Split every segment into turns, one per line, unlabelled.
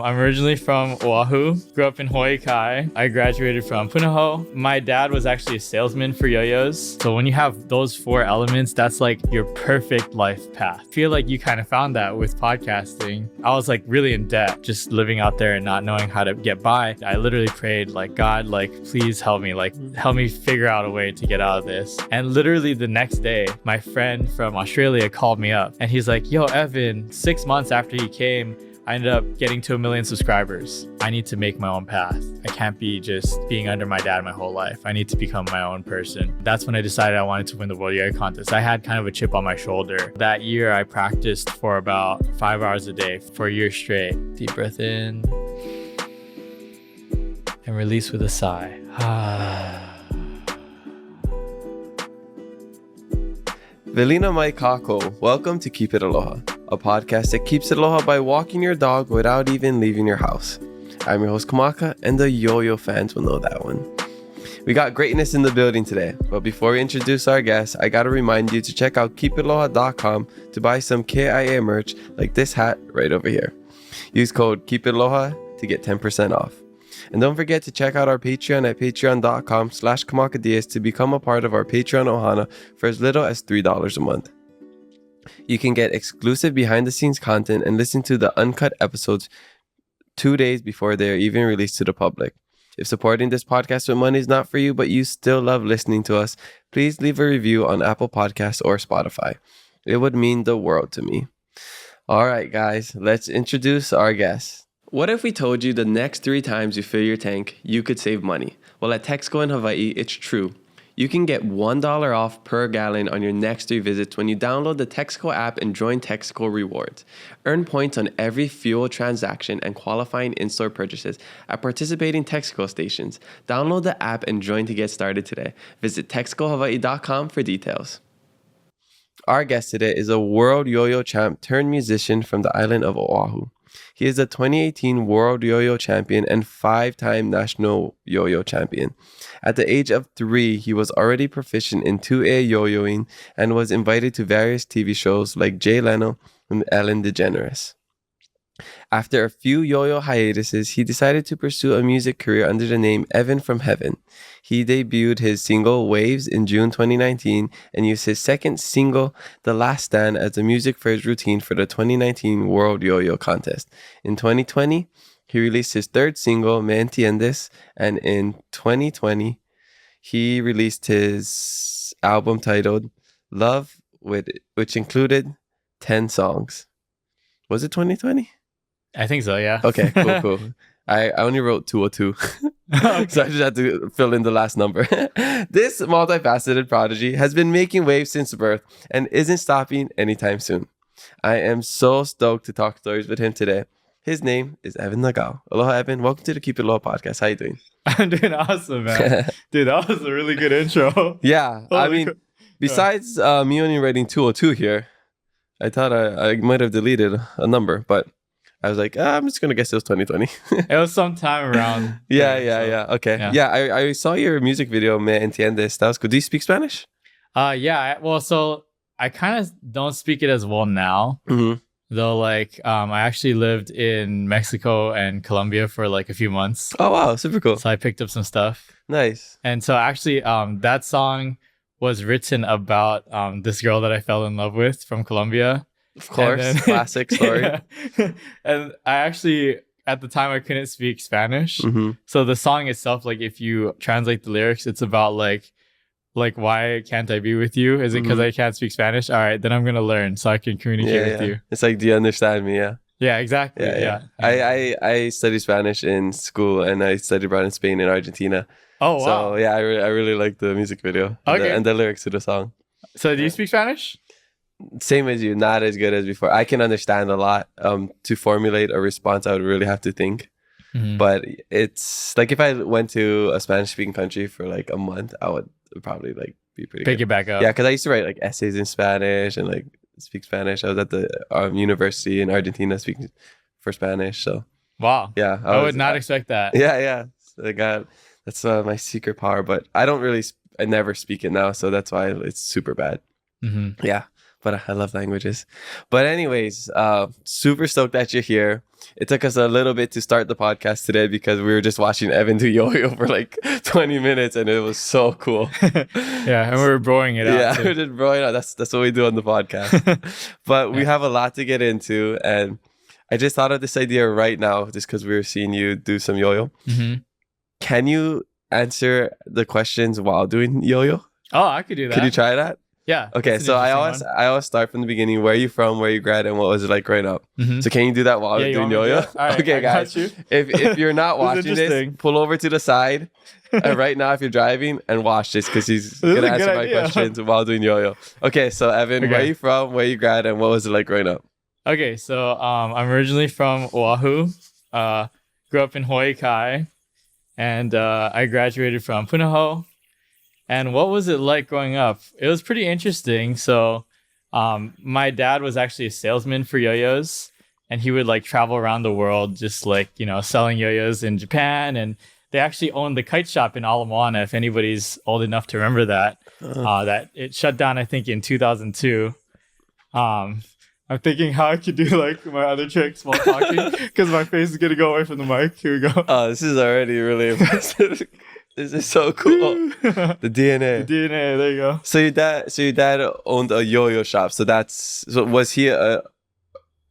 I'm originally from Oahu, grew up in Hawaii Kai. I graduated from Punahou. My dad was actually a salesman for yo-yos. So when you have those four elements, that's like your perfect life path. I feel like you kind of found that with podcasting. I was like really in debt, just living out there and not knowing how to get by. I literally prayed like, God, like, please help me figure out a way to get out of this. And literally the next day, my friend from Australia called me up and he's like, yo, Evan, 6 months after he came, I ended up getting to 1 million subscribers. I need to make my own path. I can't be just being under my dad my whole life. I need to become my own person. That's when I decided I wanted to win the World Yoy contest. I had kind of a chip on my shoulder. That year, I practiced for about 5 hours a day for a year straight. Deep breath in and release with a sigh.
Velina mai kako. Welcome to Keep It Aloha, a podcast that keeps it aloha by walking your dog without even leaving your house. I'm your host Kamaka, and the yo-yo fans will know that one. We got greatness in the building today, but before we introduce our guests, I gotta remind you to check out keepitaloha.com to buy some KIA merch like this hat right over here. Use code KEEPITALOHA to get 10% off. And don't forget to check out our Patreon at patreon.com/kamakadias to become a part of our Patreon Ohana for as little as $3 a month. You can get exclusive behind-the-scenes content and listen to the uncut episodes 2 days before they are even released to the public. If supporting this podcast with money is not for you, but you still love listening to us, please leave a review on Apple Podcasts or Spotify. It would mean the world to me. All right, guys, let's introduce our guests. What if we told you the next 3 times you fill your tank, you could save money? Well, at Texaco in Hawaii, it's true. You can get $1 off per gallon on your next 3 visits when you download the Texaco app and join Texaco Rewards. Earn points on every fuel transaction and qualifying in-store purchases at participating Texaco stations. Download the app and join to get started today. Visit texacohawaii.com for details. Our guest today is a world yo-yo champ turned musician from the island of Oahu. He is the 2018 World Yo-Yo Champion and 5-time National Yo-Yo Champion. At the age of 3, he was already proficient in 2A yo-yoing and was invited to various TV shows like Leno and Ellen Degeneres. After a few yo-yo hiatuses, he decided to pursue a music career under the name Evan from Heaven. He debuted his single Waves in June 2019 and used his second single, The Last Stand, as the music for his routine for the 2019 World Yo-Yo Contest. In 2020, he released his 3rd single, Entiendes, and in 2020, he released his album titled Love, which included 10 songs. Was it 2020?
I think so, yeah.
Okay, cool. I only wrote 202. Okay. So I just had to fill in the last number. This multifaceted prodigy has been making waves since birth and isn't stopping anytime soon. I am so stoked to talk stories with him today. His name is Evan Nagao. Aloha, Evan. Welcome to the Keep It Aloha podcast. How you doing?
I'm doing awesome, man. Dude, that was a really good intro.
Yeah, I mean, besides me only writing 202 here, I thought I might have deleted a number, but I was like, I'm just going to guess it was 2020.
It was sometime around.
Yeah. Okay. Yeah, I saw your music video, Me Entiendes. That was cool. Do you speak Spanish?
So I kind of don't speak it as well now.
Mm-hmm.
Though, like, I actually lived in Mexico and Colombia for like a few months.
Oh, wow. Super cool.
So I picked up some stuff.
Nice.
And so actually, that song was written about this girl that I fell in love with from Colombia.
Of course, classic story.
Yeah. And I actually, at the time, I couldn't speak Spanish.
Mm-hmm.
So the song itself, like if you translate the lyrics, it's about like why can't I be with you? Is it because I can't speak Spanish? All right, then I'm gonna learn so I can communicate with you.
It's like, do you understand me? Yeah.
Yeah, exactly. Yeah.
I studied Spanish in school and I studied abroad in Spain and Argentina.
Oh wow.
So yeah, I really like the music video.
Okay.
And the lyrics to the song.
So do you speak Spanish?
Same as you, not as good as before. I can understand a lot. To formulate a response, I would really have to think. Mm-hmm. But it's like if I went to a Spanish-speaking country for like a month, I would probably like be pretty
Pick
good.
it back up.
Yeah, because I used to write like essays in Spanish and like speak Spanish. I was at the university in Argentina speaking for Spanish. So
wow.
Yeah,
I would not expect that.
Yeah. So that's my secret power. But I never speak it now, so that's why it's super bad.
Mm-hmm.
Yeah. but I love languages. But anyways, super stoked that you're here. It took us a little bit to start the podcast today because we were just watching Evan do yo-yo for like 20 minutes and it was so cool.
Yeah, and we were broing it out.
Yeah,
too.
we did broing out. That's what we do on the podcast. But we have a lot to get into, and I just thought of this idea right now just because we were seeing you do some yo-yo.
Mm-hmm.
Can you answer the questions while doing yo-yo?
Oh, I could do that.
Could you try that?
Yeah.
Okay,
that's an
so I
interesting
always start from the beginning. Where are you from? Where you grad? And what was it like growing up?
one.
So can you do that while
Yeah,
you're
you
doing
want me to
yo-yo?
do it? All right,
Okay,
I got
guys.
you.
If you're not
This is
watching this,
interesting.
pull over to the side right now if you're driving and watch this because he's
This is
gonna
a
answer
good
my
idea.
questions while doing yo-yo. Okay, so Evan, where are
Okay.
you from? Where you grad? And what was it like growing up?
Okay, so I'm originally from Oahu. Grew up in Hawaii Kai, and I graduated from Punahou. And what was it like growing up? It was pretty interesting. So my dad was actually a salesman for yo-yos, and he would like travel around the world just like, selling yo-yos in Japan. And they actually owned the kite shop in Ala Moana, if anybody's old enough to remember that. That it shut down, I think, in 2002. I'm thinking how I could do like my other tricks while talking because my face is gonna go away from the mic. Here we go.
Oh, this is already really impressive. This is so cool. The DNA.
The DNA. There you go.
So your dad owned a yo-yo shop. So was he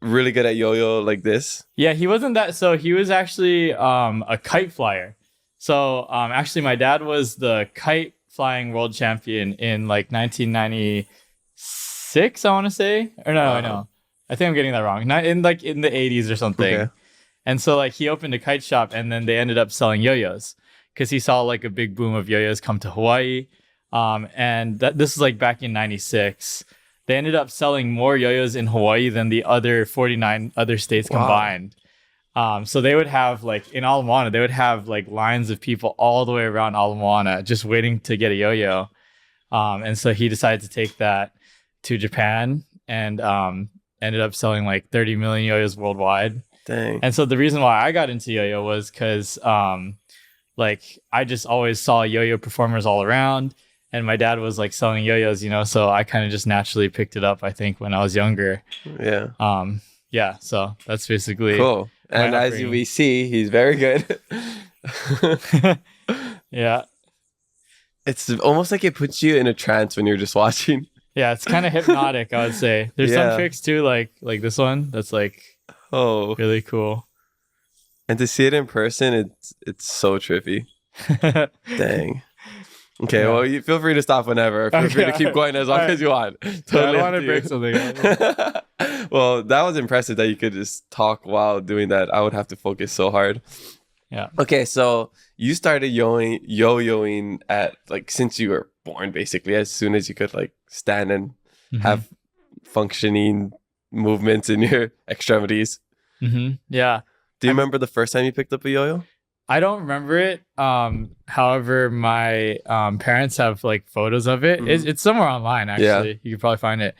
really good at yo-yo like this?
Yeah, he wasn't that. So he was actually a kite flyer. So actually, my dad was the kite flying world champion in like 1996. I want to say, or no,
Wow.
no, I think I'm getting that wrong. Not in the 80s or something.
Okay.
And so like he opened a kite shop, and then they ended up selling yo-yos because he saw like a big boom of yo-yos come to Hawaii. And this is like back in 96. They ended up selling more yo-yos in Hawaii than the other 49 other states
Wow.
combined. So they would have like in Ala Moana, they would have like lines of people all the way around Ala Moana just waiting to get a yo-yo. And so he decided to take that to Japan and ended up selling like 30 million yo-yos worldwide.
Dang.
And so the reason why I got into yo-yo was because like I just always saw yo-yo performers all around, and my dad was like selling yo-yos, so I kind of just naturally picked it up, I think, when I was younger.
Yeah.
Yeah, so that's basically
Cool. And
my
as
upbringing.
we see, he's very good.
Yeah.
It's almost like it puts you in a trance when you're just watching.
Yeah, it's kind of hypnotic, I would say. There's
Yeah.
some tricks too, like this one that's like
Oh,
really cool.
and to see it in person, it's so trippy. Dang. Okay,
Yeah.
well, you feel free to stop whenever. Feel free to
Okay.
keep going as long
Alright.
as you want.
I
Totally
don't
up
want to
to
break
you.
something.
Well, that was impressive that you could just talk while doing that. I would have to focus so hard.
Yeah.
Okay, so you started yo-yoing at like since you were born, basically, as soon as you could like stand and have functioning movements in your extremities.
Yeah.
Do you remember the first time you picked up a yo-yo?
I don't remember it. However, my parents have like photos of it.
Mhm.
It's somewhere online actually.
Yeah.
You could probably find it.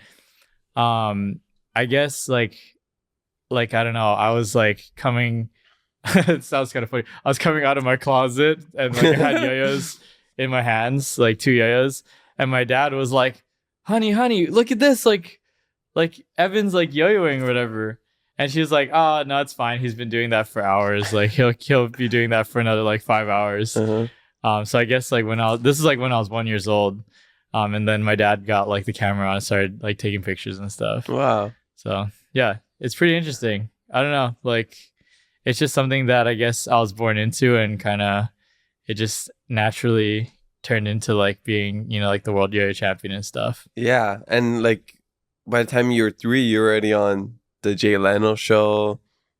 I guess like I don't know. I was like coming. It sounds kind of funny. I was coming out of my closet and like I had yo-yos in my hands, like 2 yo-yos, and my dad was like, "Honey, look at this! Like Evan's like yo-yoing or whatever." And she was like, "Oh, no, it's fine. He's been doing that for hours. Like he'll be doing that for another like 5 hours."
Uh-huh.
So I guess like this is like when I was 1 year old. And then my dad got like the camera and started like taking pictures and stuff.
Wow.
So yeah, it's pretty interesting. I don't know, like it's just something that I guess I was born into, and kind of it just naturally turned into like being, like the world yo-yo champion and stuff.
Yeah, and like by the time you were 3, you were already on the Leno show.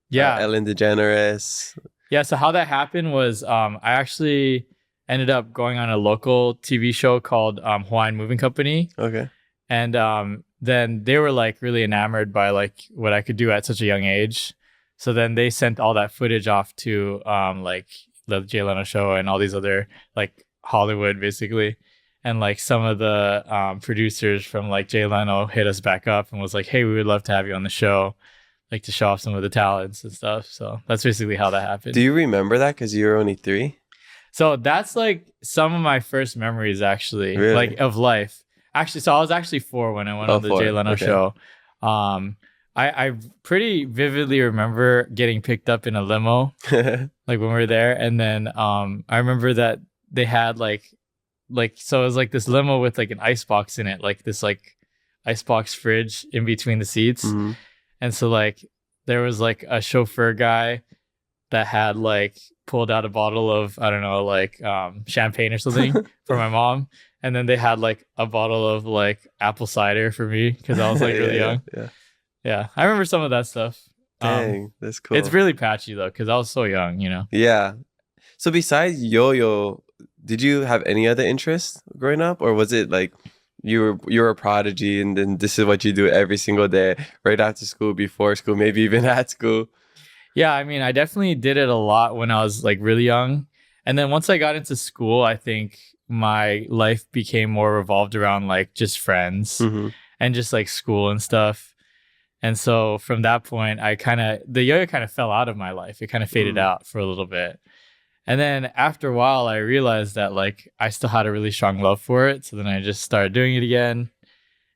Yeah.
Ellen DeGeneres.
Yeah, so how that happened was I actually ended up going on a local TV show called Hawaiian Moving Company.
Okay.
And then they were like really enamored by like what I could do at such a young age. So then they sent all that footage off to like the Jay Leno show and all these other like Hollywood basically. And like some of the producers from like Jay Leno hit us back up and was like, "Hey, we would love to have you on the show, like to show off some of the talents and stuff." So that's basically how that happened.
Do you remember that? Because you were only 3?
So that's like some of my first memories actually,
Really?
like of life. Actually, so I was actually 4 when I went on the
4.
Jay Leno
Okay.
show. I pretty vividly remember getting picked up in a limo, like when we were there, and then I remember that they had like so it was like this limo with like an ice box in it, like this like icebox fridge in between the seats,
Mhm.
and so like there was like a chauffeur guy that had like pulled out a bottle of, I don't know, like champagne or something for my mom, and then they had like a bottle of like apple cider for me because I was like really young. Yeah, I remember some of that stuff.
Dang, that's cool.
It's really patchy though because I was so young, you know.
Yeah. So besides yo-yo, did you have any other interests growing up, or was it like you were a prodigy and then this is what you do every single day, right after school, before school, maybe even at school?
Yeah, I mean, I definitely did it a lot when I was like really young. And then once I got into school, I think my life became more revolved around like just friends
Mm-hmm.
and just like school and stuff. And so from that point, the yo-yo kind of fell out of my life. It kind of faded out for a little bit. And then after a while, I realized that like I still had a really strong love for it. So then I just started doing it again.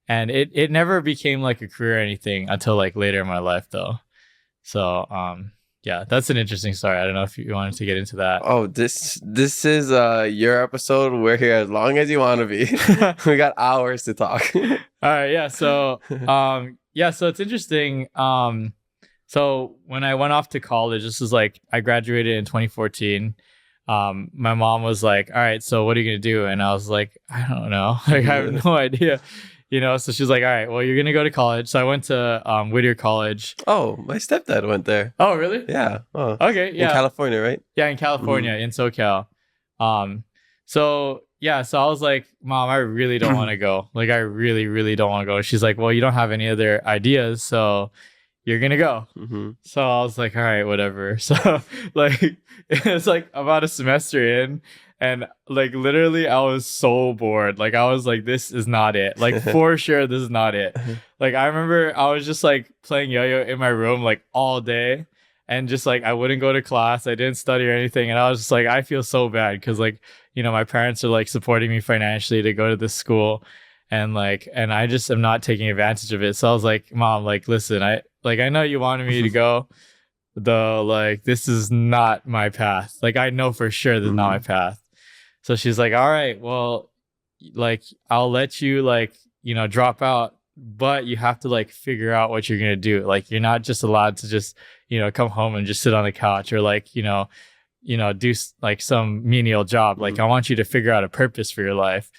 And it never became like a career or anything until like later in my life though. So yeah, that's an interesting story. I don't know if you wanted to get into that.
Oh, this is your episode. We're here as long as you want to be. We got hours to talk.
All right, yeah. So so it's interesting. So when I went off to college, this was like I graduated in 2014. My mom was like, "All right, so what are you gonna do?" And I was like, "I don't know. Like I have no idea." You know, so she's like, "All right, well, you're gonna go to college." So I went to Whittier College.
Oh, my stepdad went there.
Oh, really?
Yeah. Oh.
Okay. Yeah.
In California, right?
Yeah, in California, in SoCal. So yeah, so I was like, "Mom, I really don't want to go. Like, I really, really don't want to go." She's like, "Well, you don't have any other ideas, so you're gonna go."
Mm-hmm.
So I was like, "All right, whatever." So like, it's like about a semester in, and like literally, I was so bored. Like, I was like, "This is not it. Like, for sure, this is not it." Like, I remember I was just like playing yo-yo in my room like all day. And just like I wouldn't go to class, I didn't study or anything, and I was just like, I feel so bad because like, you know, my parents are like supporting me financially to go to this school, and I just am not taking advantage of it. So I was like, "Mom, like listen, I know you wanted me to go, though, like this is not my path. Like I know for sure this is not my path." So she's like, "All right, well, like I'll let you like, you know, drop out, but you have to like figure out what you're gonna do. Like you're not just allowed to just, you know, come home and just sit on the couch or like, you know, do like some menial job. Like I want you to figure out a purpose for your life."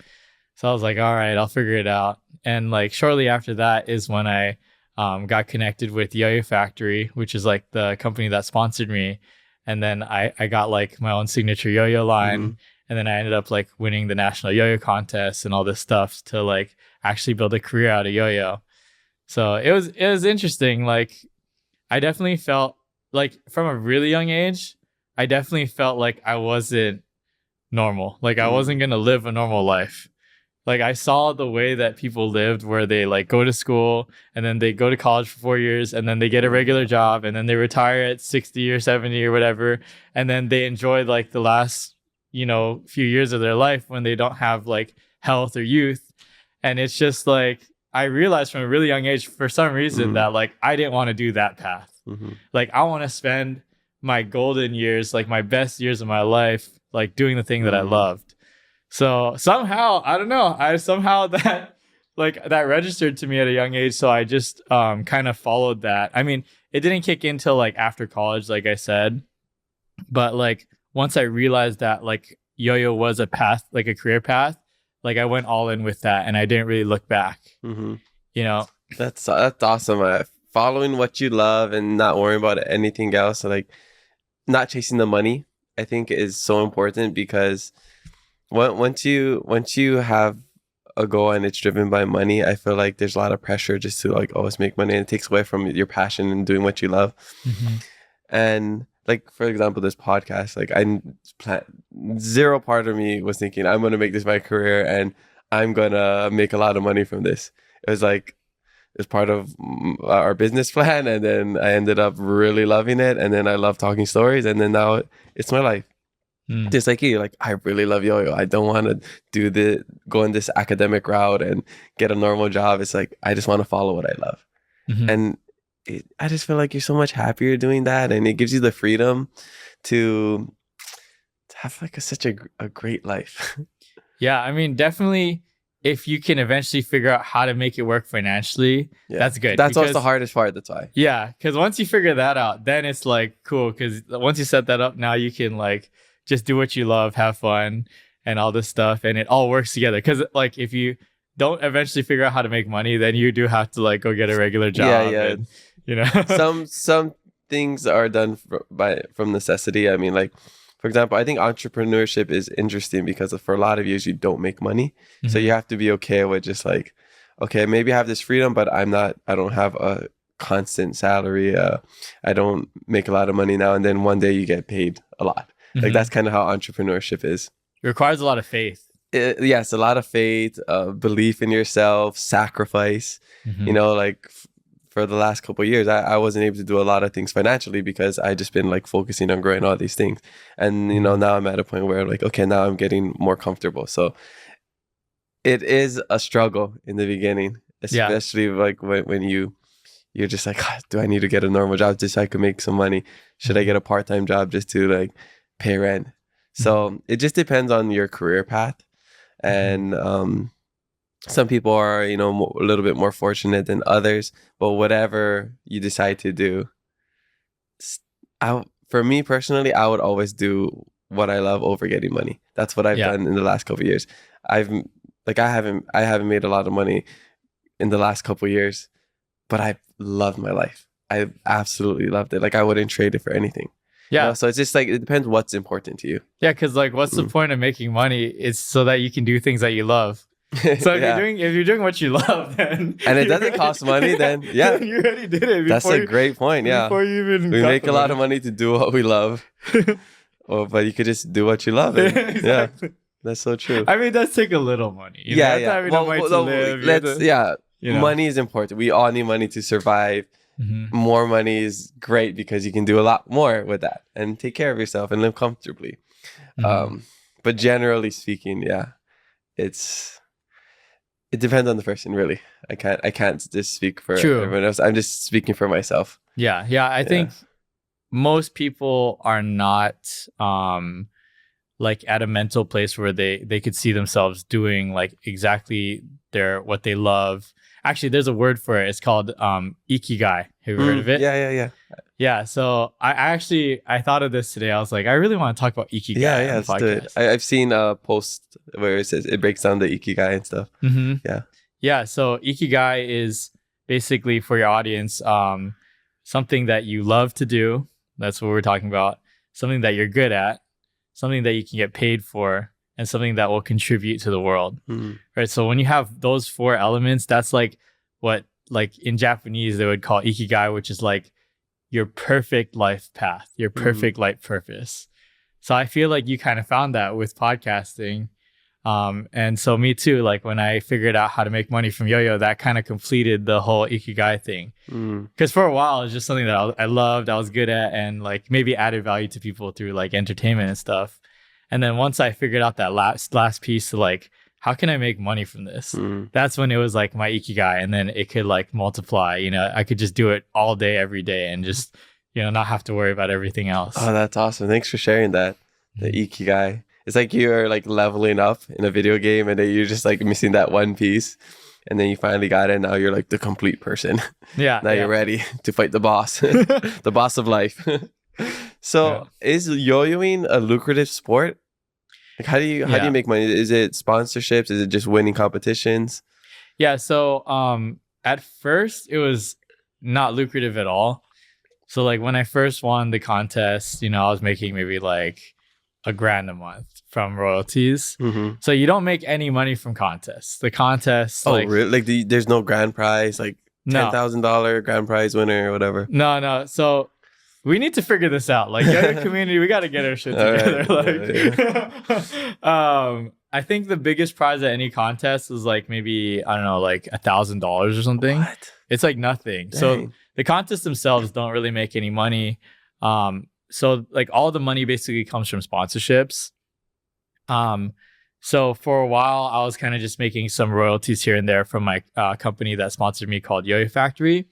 So I was like, "All right, I'll figure it out." And like shortly after that is when I got connected with Yo-Yo Factory, which is like the company that sponsored me. And then I got like my own signature yo-yo line. And then I ended up like winning the national yo-yo contest and all this stuff to like actually build a career out of yo-yo. So it was interesting. Like I definitely felt like from a really young age, I definitely felt like I wasn't normal. Like I wasn't going to live a normal life. Like I saw the way that people lived where they like go to school and then they go to college for 4 years and then they get a regular job and then they retire at 60 or 70 or whatever. And then they enjoy like the last, you know, few years of their life when they don't have like health or youth. And it's just like, I realized from a really young age for some reason that like, I didn't want to do that path. Like I want to spend my golden years, like my best years of my life, like doing the thing that I loved. So somehow, I don't know, that registered to me at a young age. So I just kind of followed that. I mean, it didn't kick in till like after college, like I said, but like once I realized that like yo-yo was a path, like a career path, like I went all in with that and I didn't really look back. You know,
that's awesome. Following what you love and not worrying about anything else. So like not chasing the money, I think is so important because once you have a goal and it's driven by money, I feel like there's a lot of pressure just to like always make money, and it takes away from your passion and doing what you love. And like for example, this podcast, like zero part of me was thinking I'm gonna make this my career and I'm gonna make a lot of money from this. It was like it's part of our business plan, and then I ended up really loving it, and then I love talking stories, and then now it's my life. Just like you, like, I really love yo-yo. I don't want to go in this academic route and get a normal job. It's like, I just want to follow what I love.
Mhm.
And I just feel like you're so much happier doing that. And it gives you the freedom to have like such a great life.
Yeah, I mean, definitely if you can eventually figure out how to make it work financially, that's good.
That's also the hardest part. That's why.
Yeah, because once you figure that out, then it's like cool. Because once you set that up, now you can like just do what you love, have fun, and all this stuff, and it all works together. Because like if you don't eventually figure out how to make money, then you do have to like go get a regular job.
Yeah.
And, you know,
some things are done from necessity. I mean, like, for example, I think entrepreneurship is interesting because for a lot of years you don't make money, so you have to be okay with just like, okay, maybe I have this freedom, but I don't have a constant salary. I don't make a lot of money now, and then one day you get paid a lot. Like that's kind of how entrepreneurship is.
It requires a lot of faith.
Yes, a lot of faith, belief in yourself, sacrifice. You know, like for the last couple of years, I wasn't able to do a lot of things financially because I just been like focusing on growing all these things. And, you know, now I'm at a point where I'm like, okay, now I'm getting more comfortable. So it is a struggle in the beginning, especially like when you're just like, do I need to get a normal job just so I can make some money? Should I get a part-time job just to like pay rent? So it just depends on your career path. And some people are, you know, a little bit more fortunate than others, but whatever you decide to do, for me personally, I would always do what I love over getting money. That's what I've done in the last couple of years. I haven't made a lot of money in the last couple of years, but I loved my life. I absolutely loved it. Like I wouldn't trade it for anything.
Yeah.
You know? So it's just like, it depends what's important to you.
Yeah. Because like, what's the point of making money? It's so that you can do things that you love. So if you're doing what you love, then
and it doesn't cost money, then you
already did it.
That's a great point. Yeah.
Before you even
we make a lot of money to do what we love. But you could just do what you love. Exactly. Yeah. That's so true.
I mean, it does take a little money. You have to have enough money to live.
Money is important. We all need money to survive. More money is great because you can do a lot more with that and take care of yourself and live comfortably. But generally speaking, it depends on the person, really. I can't just speak for everyone else. I'm just speaking for myself.
Yeah. I think most people are not like at a mental place where they could see themselves doing like exactly what they love. Actually, there's a word for it. It's called Ikigai. Have you heard of it? Yeah. So I thought of this today. I was like, I really want to talk about Ikigai.
Yeah, let's do it. I've seen a post where it says it breaks down the Ikigai and stuff.
Yeah. So Ikigai is basically, for your audience, something that you love to do. That's what we're talking about. Something that you're good at, something that you can get paid for, and something that will contribute to the world. Right. So when you have those four elements, that's like what, like in Japanese, they would call Ikigai, which is like your perfect life path, your perfect life purpose. So I feel like you kind of found that with podcasting. And so me too, like when I figured out how to make money from yo-yo, that kind of completed the whole Ikigai thing. Because for a while, it was just something that I loved, I was good at, and like maybe added value to people through like entertainment and stuff. And then once I figured out that last piece to like, how can I make money from this? That's when it was like my Ikigai, and then it could like multiply, you know, I could just do it all day, every day, and just, you know, not have to worry about everything else.
Oh, that's awesome. Thanks for sharing that. The Ikigai. It's like you're like leveling up in a video game and then you're just like missing that one piece. And then you finally got it. And now you're like the complete person.
Yeah.
Now you're ready to fight the boss, the boss of life. So is yo-yoing a lucrative sport? Like how do you make money? Is it sponsorships? Is it just winning competitions?
Yeah. So at first it was not lucrative at all. So like when I first won the contest, you know, I was making maybe like $1,000 a month from royalties. So you don't make any money from contests. The contest,
really? Like there's no grand prize, like $10,000 grand prize winner or whatever.
No. So we need to figure this out. Like yo-yo community, we got to get our shit together. I think the biggest prize at any contest is like maybe, I don't know, like $1,000 or something. What? It's like nothing. Dang. So the contests themselves don't really make any money. so like all the money basically comes from sponsorships. So for a while, I was kind of just making some royalties here and there from my company that sponsored me called Yo-Yo Factory.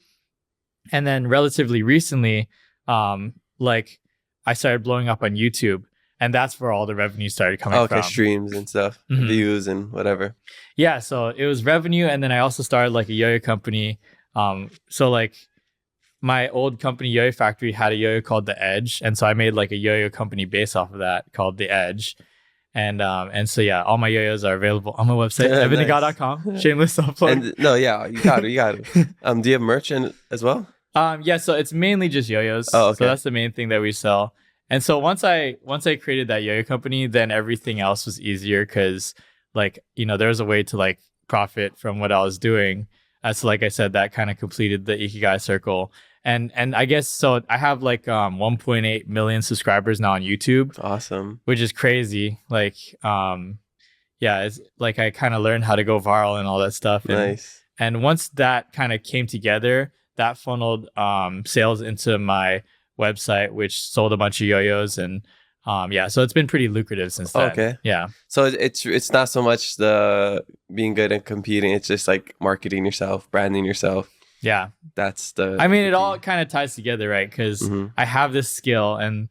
And then relatively recently, like I started blowing up on YouTube, and that's where all the revenue started coming from.
Streams and stuff, views and whatever.
Yeah, so it was revenue, and then I also started like a yo-yo company. So like my old company, Yo-Yo Factory, had a yo-yo called The Edge, and so I made like a yo-yo company based off of that called The Edge. And so yeah, all my yo-yos are available on my website, evannagao.com. Shameless self-plug.
And no, yeah, you got it. Do you have merch as well?
Yeah, so it's mainly just yo-yos.
Oh, okay.
So that's the main thing that we sell. And so once I created that yo-yo company, then everything else was easier because like, you know, there was a way to like profit from what I was doing. So like I said, that kind of completed the Ikigai circle. And I guess so I have like 1.8 million subscribers now on YouTube.
Awesome.
Which is crazy. Like yeah, it's like I kind of learned how to go viral and all that stuff.
Nice.
And once that kind of came together, that funneled sales into my website, which sold a bunch of yo-yos. And yeah, so it's been pretty lucrative since then.
Okay.
Yeah.
So it's not so much the being good and competing, it's just like marketing yourself, branding yourself.
Yeah.
That's the
I mean, it all kind of ties together, right? Because I have this skill, and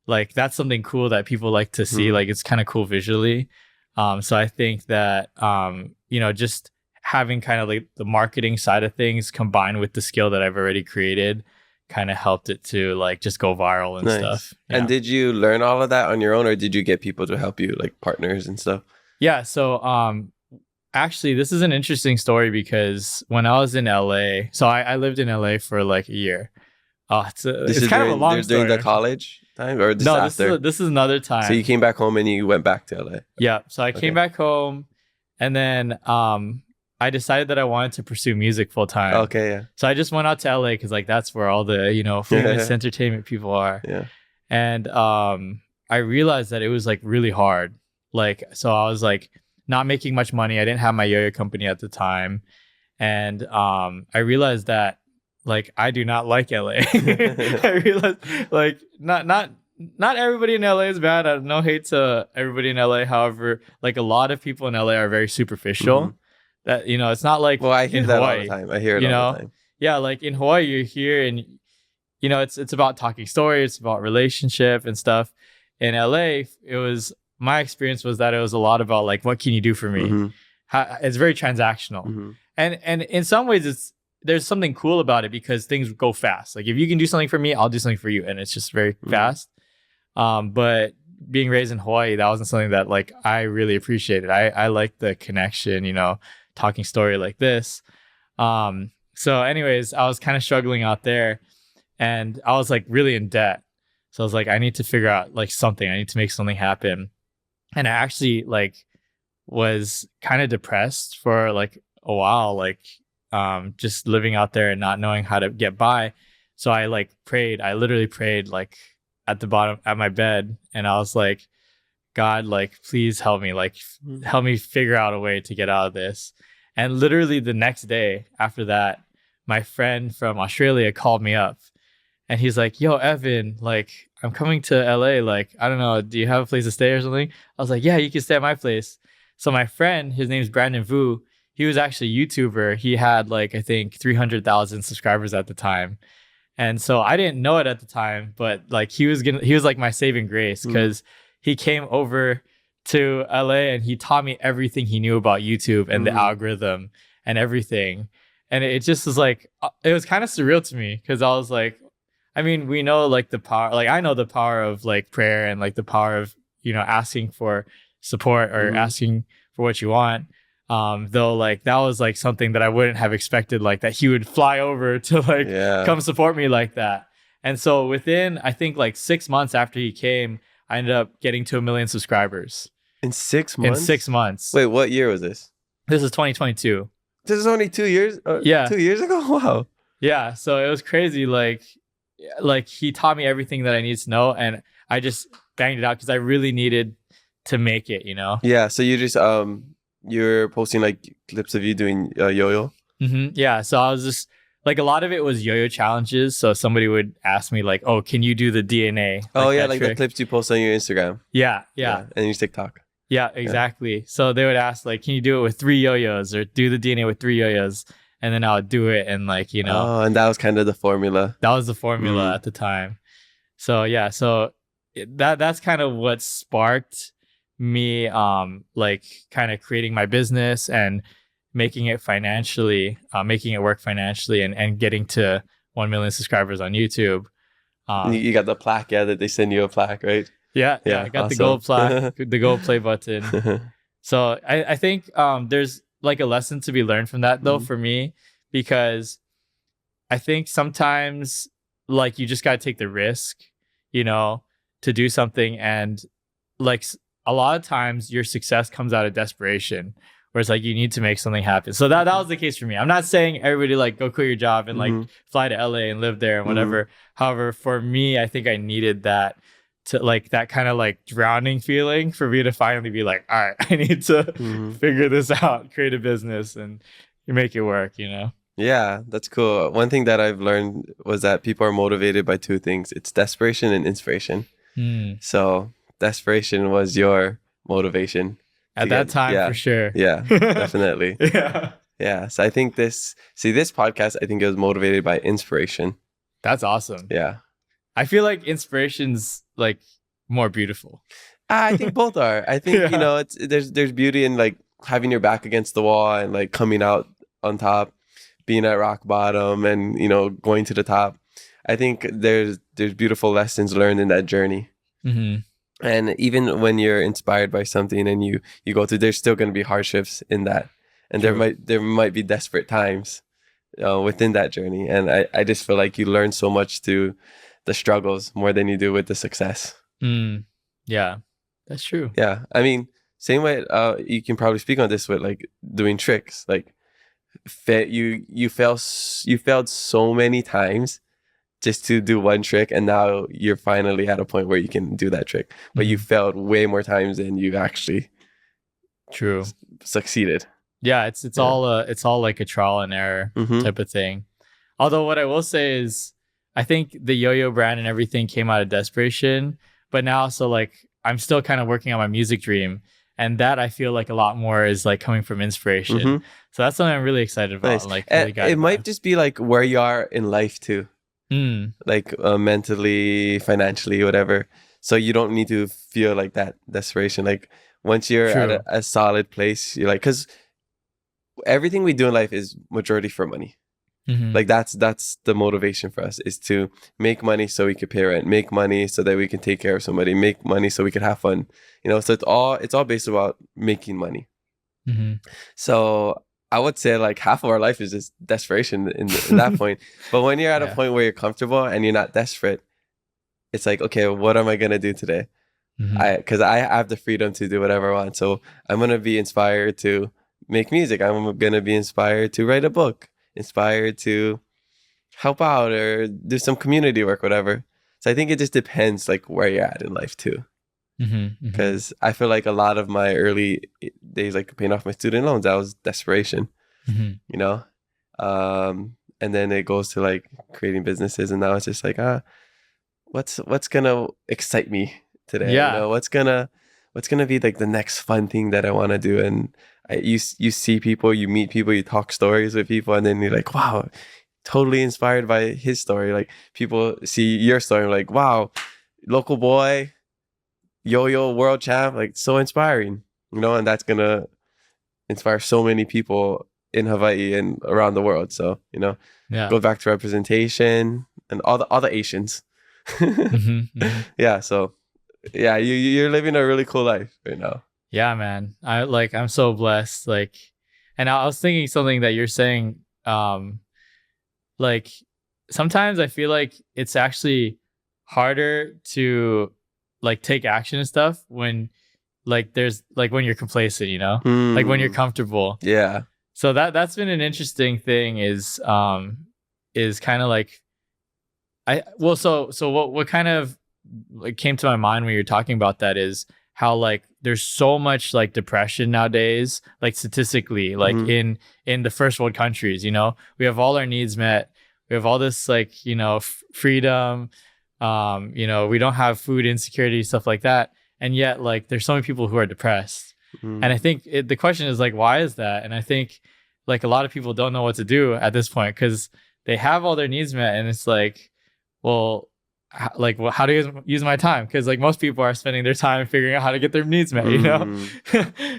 like that's something cool that people like to see. Like it's kind of cool visually. So I think that you know, just having kind of like the marketing side of things combined with the skill that I've already created kind of helped it to like just go viral and stuff. Yeah.
And did you learn all of that on your own, or did you get people to help you, like partners and stuff?
Yeah. So actually, this is an interesting story because when I was in LA, so I lived in LA for like a year. It's kind of a long story.
During the college time, or just after?
This is another time.
So you came back home and you went back to LA.
Yeah. So I came back home, and then I decided that I wanted to pursue music full time.
Okay, yeah.
So I just went out to LA because like that's where all the, you know, famous entertainment people are.
Yeah.
And I realized that it was like really hard. Like, so I was like not making much money. I didn't have my yo-yo company at the time. And I realized that like I do not like LA. I realized like not everybody in LA is bad. I have no hate to everybody in LA. However, like a lot of people in LA are very superficial. That, you know, it's not like,
well, I hear that
Hawaii,
all the time. I hear it all the time.
Yeah, like in Hawaii, you're here and, you know, it's about talking stories, it's about relationship and stuff. In LA, my experience was that it was a lot about like, what can you do for me? It's very transactional. And in some ways, there's something cool about it because things go fast. Like if you can do something for me, I'll do something for you. And it's just very fast. But being raised in Hawaii, that wasn't something that like I really appreciated. I like the connection, you know, talking story like this. So anyways, I was kind of struggling out there, and I was like really in debt. So I was like, I need to figure out like something. I need to make something happen. And I actually like was kind of depressed for like a while, like just living out there and not knowing how to get by. So I like prayed. I literally prayed like at the bottom at my bed, and I was like, God, like please help me, like help me figure out a way to get out of this. And literally the next day after that, my friend from Australia called me up, and he's like, yo, Evan, like I'm coming to LA. Like, I don't know, do you have a place to stay or something? I was like, yeah, you can stay at my place. So my friend, his name's Brandon Vu. He was actually a YouTuber. He had like, I think 300,000 subscribers at the time. And so I didn't know it at the time, but like he was like my saving grace because he came over to LA and he taught me everything he knew about YouTube and the algorithm and everything. And it just was like, it was kind of surreal to me because I was like, I mean, we know like the power, like I know the power of like prayer and like the power of, you know, asking for support or asking for what you want. Though like that was like something that I wouldn't have expected, like that he would fly over to like come support me like that. And so within, I think like 6 months after he came, I ended up getting to 1 million subscribers.
In 6 months?
In 6 months.
Wait, what year was this?
This is 2022.
This is only 2 years?
Yeah.
2 years ago? Wow.
Yeah. So it was crazy. Like he taught me everything that I needed to know, and I just banged it out because I really needed to make it, you know?
Yeah. So you just, you're posting like clips of you doing yo-yo?
Yeah. So I was just like a lot of it was yo-yo challenges. So somebody would ask me like, "Oh, can you do the DNA?"
Oh yeah,
that
like the
trick.
clips you post on your Instagram.
Yeah,
And your TikTok.
yeah, exactly. So they would ask like, "Can you do it with 3 yo-yos or do the DNA with 3 yo-yos?" And then I would do it, and like
Oh, and that was kind of the formula.
that was the formula at the time. So yeah, so that's kind of what sparked me like kind of creating my business and making it financially, making it work financially, and getting to 1 million subscribers on YouTube.
You got the plaque, yeah, that they send you a plaque, right?
Yeah,
Yeah,
I got the
awesome.
gold plaque, the gold play button. So I think there's like a lesson to be learned from that though, for me, because I think sometimes like you just got to take the risk, to do something. And like a lot of times your success comes out of desperation, where it's like you need to make something happen. So that was the case for me. I'm not saying everybody like go quit your job and like fly to LA and live there and whatever. However, for me, I think I needed that to like that kind of like drowning feeling for me to finally be like, all right, I need to figure this out, create a business and make it work,
Yeah, that's cool. One thing that I've learned was that people are motivated by two things. It's desperation and inspiration. So desperation was your motivation.
At that time, for sure.
Yeah, definitely.
Yeah.
Yeah. So I think this podcast, I think it was motivated by inspiration.
That's awesome.
Yeah.
I feel like inspiration's like more beautiful.
I think both are. I think, there's beauty in like having your back against the wall and like coming out on top, being at rock bottom and, going to the top. I think there's beautiful lessons learned in that journey. And even when you're inspired by something and you go through, there's still going to be hardships in that. And there might be desperate times within that journey. And I just feel like you learn so much through the struggles more than you do with the success.
Yeah, that's true.
Yeah. I mean, same way, you can probably speak on this with like doing tricks. Like you failed so many times just to do one trick, and now you're finally at a point where you can do that trick. But you failed way more times than you actually succeeded.
Yeah, it's all like a trial and error type of thing. Although what I will say is I think the yo-yo brand and everything came out of desperation, but now so like I'm still kind of working on my music dream, and that I feel like a lot more is like coming from inspiration. So that's something I'm really excited about.
Nice.
Like really
it might just be like where you are in life too. Like mentally, financially, whatever. So you don't need to feel like that desperation. Like once you're at a solid place, you're like, because everything we do in life is majority for money. Like that's the motivation for us, is to make money so we could pay rent, make money so that we can take care of somebody, make money so we could have fun. So it's all based about making money. So I would say like half of our life is just desperation in that point. But when you're at a point where you're comfortable and you're not desperate, it's like, okay, what am I going to do today? Because I have the freedom to do whatever I want. So I'm going to be inspired to make music. I'm going to be inspired to write a book, inspired to help out or do some community work, whatever. So I think it just depends like where you're at in life too. Because I feel like a lot of my early days, like paying off my student loans, that was desperation, and then it goes to like creating businesses, and now it's just like, what's gonna excite me today? What's gonna be like the next fun thing that I want to do? And you see people, you meet people, you talk stories with people, and then you're like, wow, totally inspired by his story. Like people see your story, like, wow, local boy, yo-yo world champ, like so inspiring, and that's gonna inspire so many people in Hawaii and around the world. So go back to representation and all the Asians. Yeah, so yeah, you're living a really cool life right now.
Yeah, man, I'm so blessed. Like, and I was thinking something that you're saying, like sometimes I feel like it's actually harder to like take action and stuff when like there's like when you're complacent, like when you're comfortable.
Yeah.
So that's been an interesting thing is kind of like so what kind of like came to my mind when you're talking about that is how like there's so much like depression nowadays, like statistically, like in the first world countries, we have all our needs met. we have all this like, freedom, we don't have food insecurity, stuff like that. And yet like there's so many people who are depressed. And I think the question is like, why is that? And I think like a lot of people don't know what to do at this point because they have all their needs met. And it's like, well, how do you use my time? Because like most people are spending their time figuring out how to get their needs met,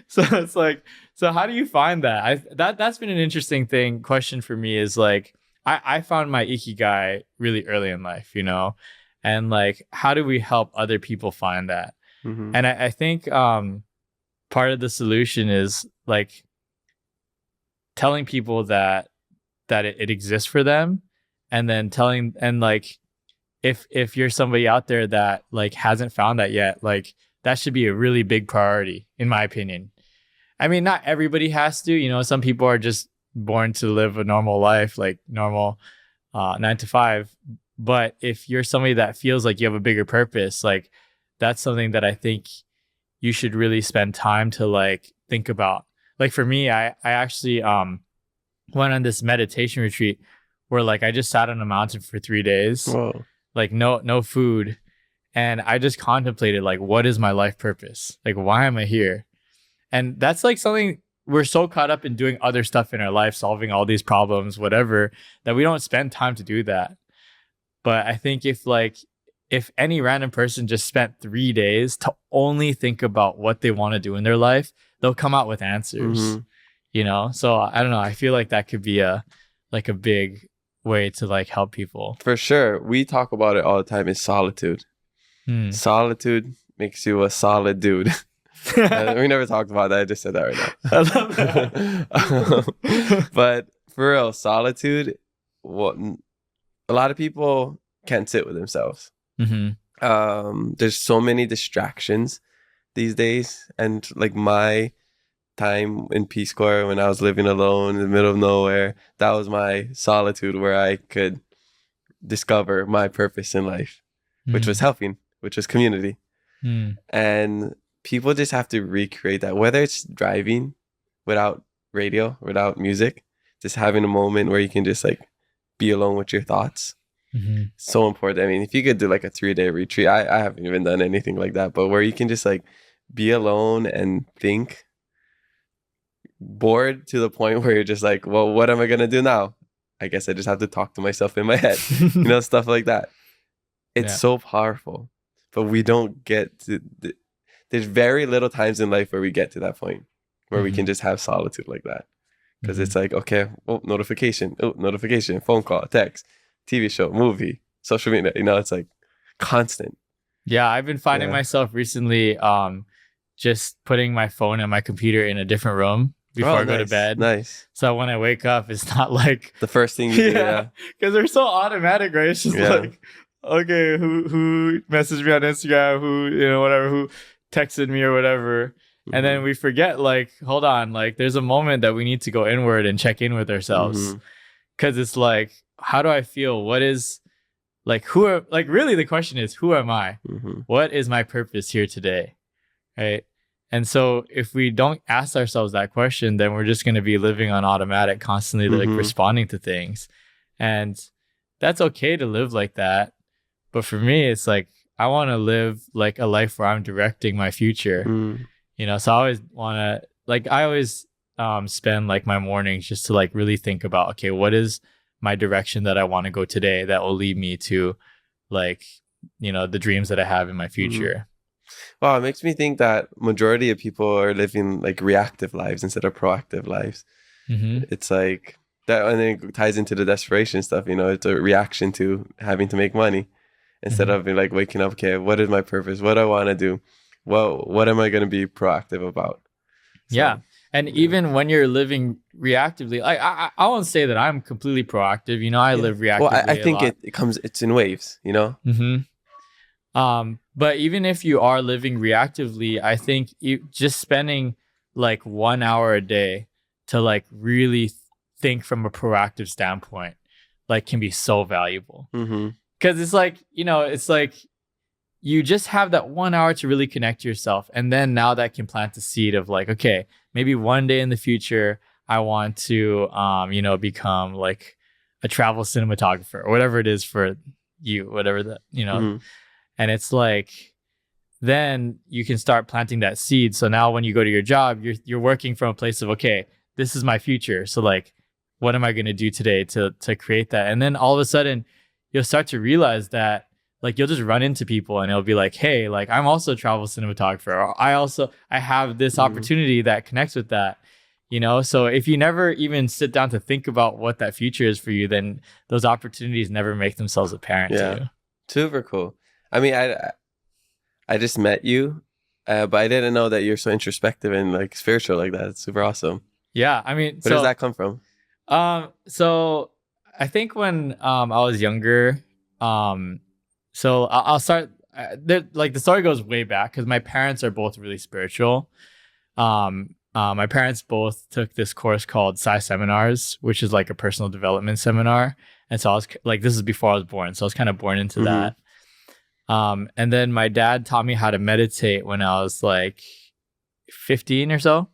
So it's like, so how do you find that? That's been an interesting question for me is like, I found my Ikigai really early in life, and like, how do we help other people find that? And I think part of the solution is like telling people that it exists for them, and then telling, and like, if you're somebody out there that like hasn't found that yet, like that should be a really big priority, in my opinion. I mean, not everybody has to, some people are just born to live a normal life, like normal 9 to 5. But if you're somebody that feels like you have a bigger purpose, like that's something that I think you should really spend time to like think about. Like for me, I actually went on this meditation retreat where like I just sat on a mountain for 3 days.
Whoa.
Like no food. And I just contemplated like, what is my life purpose? Like, why am I here? And that's like something we're so caught up in doing other stuff in our life, solving all these problems, whatever, that we don't spend time to do that. But I think if any random person just spent 3 days to only think about what they want to do in their life, they'll come out with answers, So I don't know. I feel like that could be a big way to like help people.
For sure. We talk about it all the time, is solitude. Solitude makes you a solid dude. We never talked about that. I just said that right now.
I love that.
But for real, solitude, a lot of people can't sit with themselves. There's so many distractions these days, and like my time in Peace Corps when I was living alone in the middle of nowhere, that was my solitude where I could discover my purpose in life, which was helping, which was community. And people just have to recreate that, whether it's driving without radio, without music, just having a moment where you can just like be alone with your thoughts. So important. I mean, if you could do like a 3-day retreat, I haven't even done anything like that, but where you can just like be alone and think, bored to the point where you're just like, well, what am I gonna do now? I guess I just have to talk to myself in my head, stuff like that. It's so powerful, but we don't get to there's very little times in life where we get to that point where we can just have solitude like that, because it's like, okay, notification, phone call, text, TV show, movie, social media, it's like constant.
I've been finding myself recently just putting my phone and my computer in a different room before I go to bed.
Nice.
So when I wake up, it's not like
the first thing you do.
Because they're so automatic, right? It's just like, okay, who messaged me on Instagram, who, whatever, who texted me or whatever. And then we forget, like, hold on, like there's a moment that we need to go inward and check in with ourselves. Because it's like, how do I feel? What is like, really the question is, who am I? What is my purpose here today? Right. And so if we don't ask ourselves that question, then we're just going to be living on automatic, constantly like responding to things. And that's okay to live like that. But for me, it's like, I want to live like a life where I'm directing my future, so I always want to I always spend like my mornings just to like really think about, okay, what is my direction that I want to go today that will lead me to like, the dreams that I have in my future.
Wow, it makes me think that majority of people are living like reactive lives instead of proactive lives. It's like that, and then it ties into the desperation stuff. It's a reaction to having to make money instead of like waking up. Okay, what is my purpose? What do I want to do? Well, what am I going to be proactive about? So,
and even when you're living reactively, like I won't say that I'm completely proactive. I live reactively.
Well, I think it's in waves.
But even if you are living reactively, I think just spending like 1 hour a day to like really think from a proactive standpoint, like can be so valuable. Because it's like, it's like you just have that 1 hour to really connect to yourself. And then now that can plant the seed of like, okay, maybe one day in the future, I want to, become like a travel cinematographer or whatever it is for you, whatever that,
Mhm.
and it's like, then you can start planting that seed. So now when you go to your job, you're working from a place of, okay, this is my future. So like, what am I going to do today to create that? And then all of a sudden you'll start to realize that like you'll just run into people and it'll be like, hey, like I'm also a travel cinematographer. Or I have this opportunity that connects with that. So if you never even sit down to think about what that future is for you, then those opportunities never make themselves apparent to you.
Super cool. I mean, I just met you, but I didn't know that you're so introspective and like spiritual like that. It's super awesome.
Yeah, I mean,
Where does that come from?
So I think when I was younger, so I'll start. Like the story goes way back because my parents are both really spiritual. My parents both took this course called Sai Seminars, which is like a personal development seminar, and so I was like, this is before I was born, so I was kind of born into that. And then my dad taught me how to meditate when I was like 15 or so.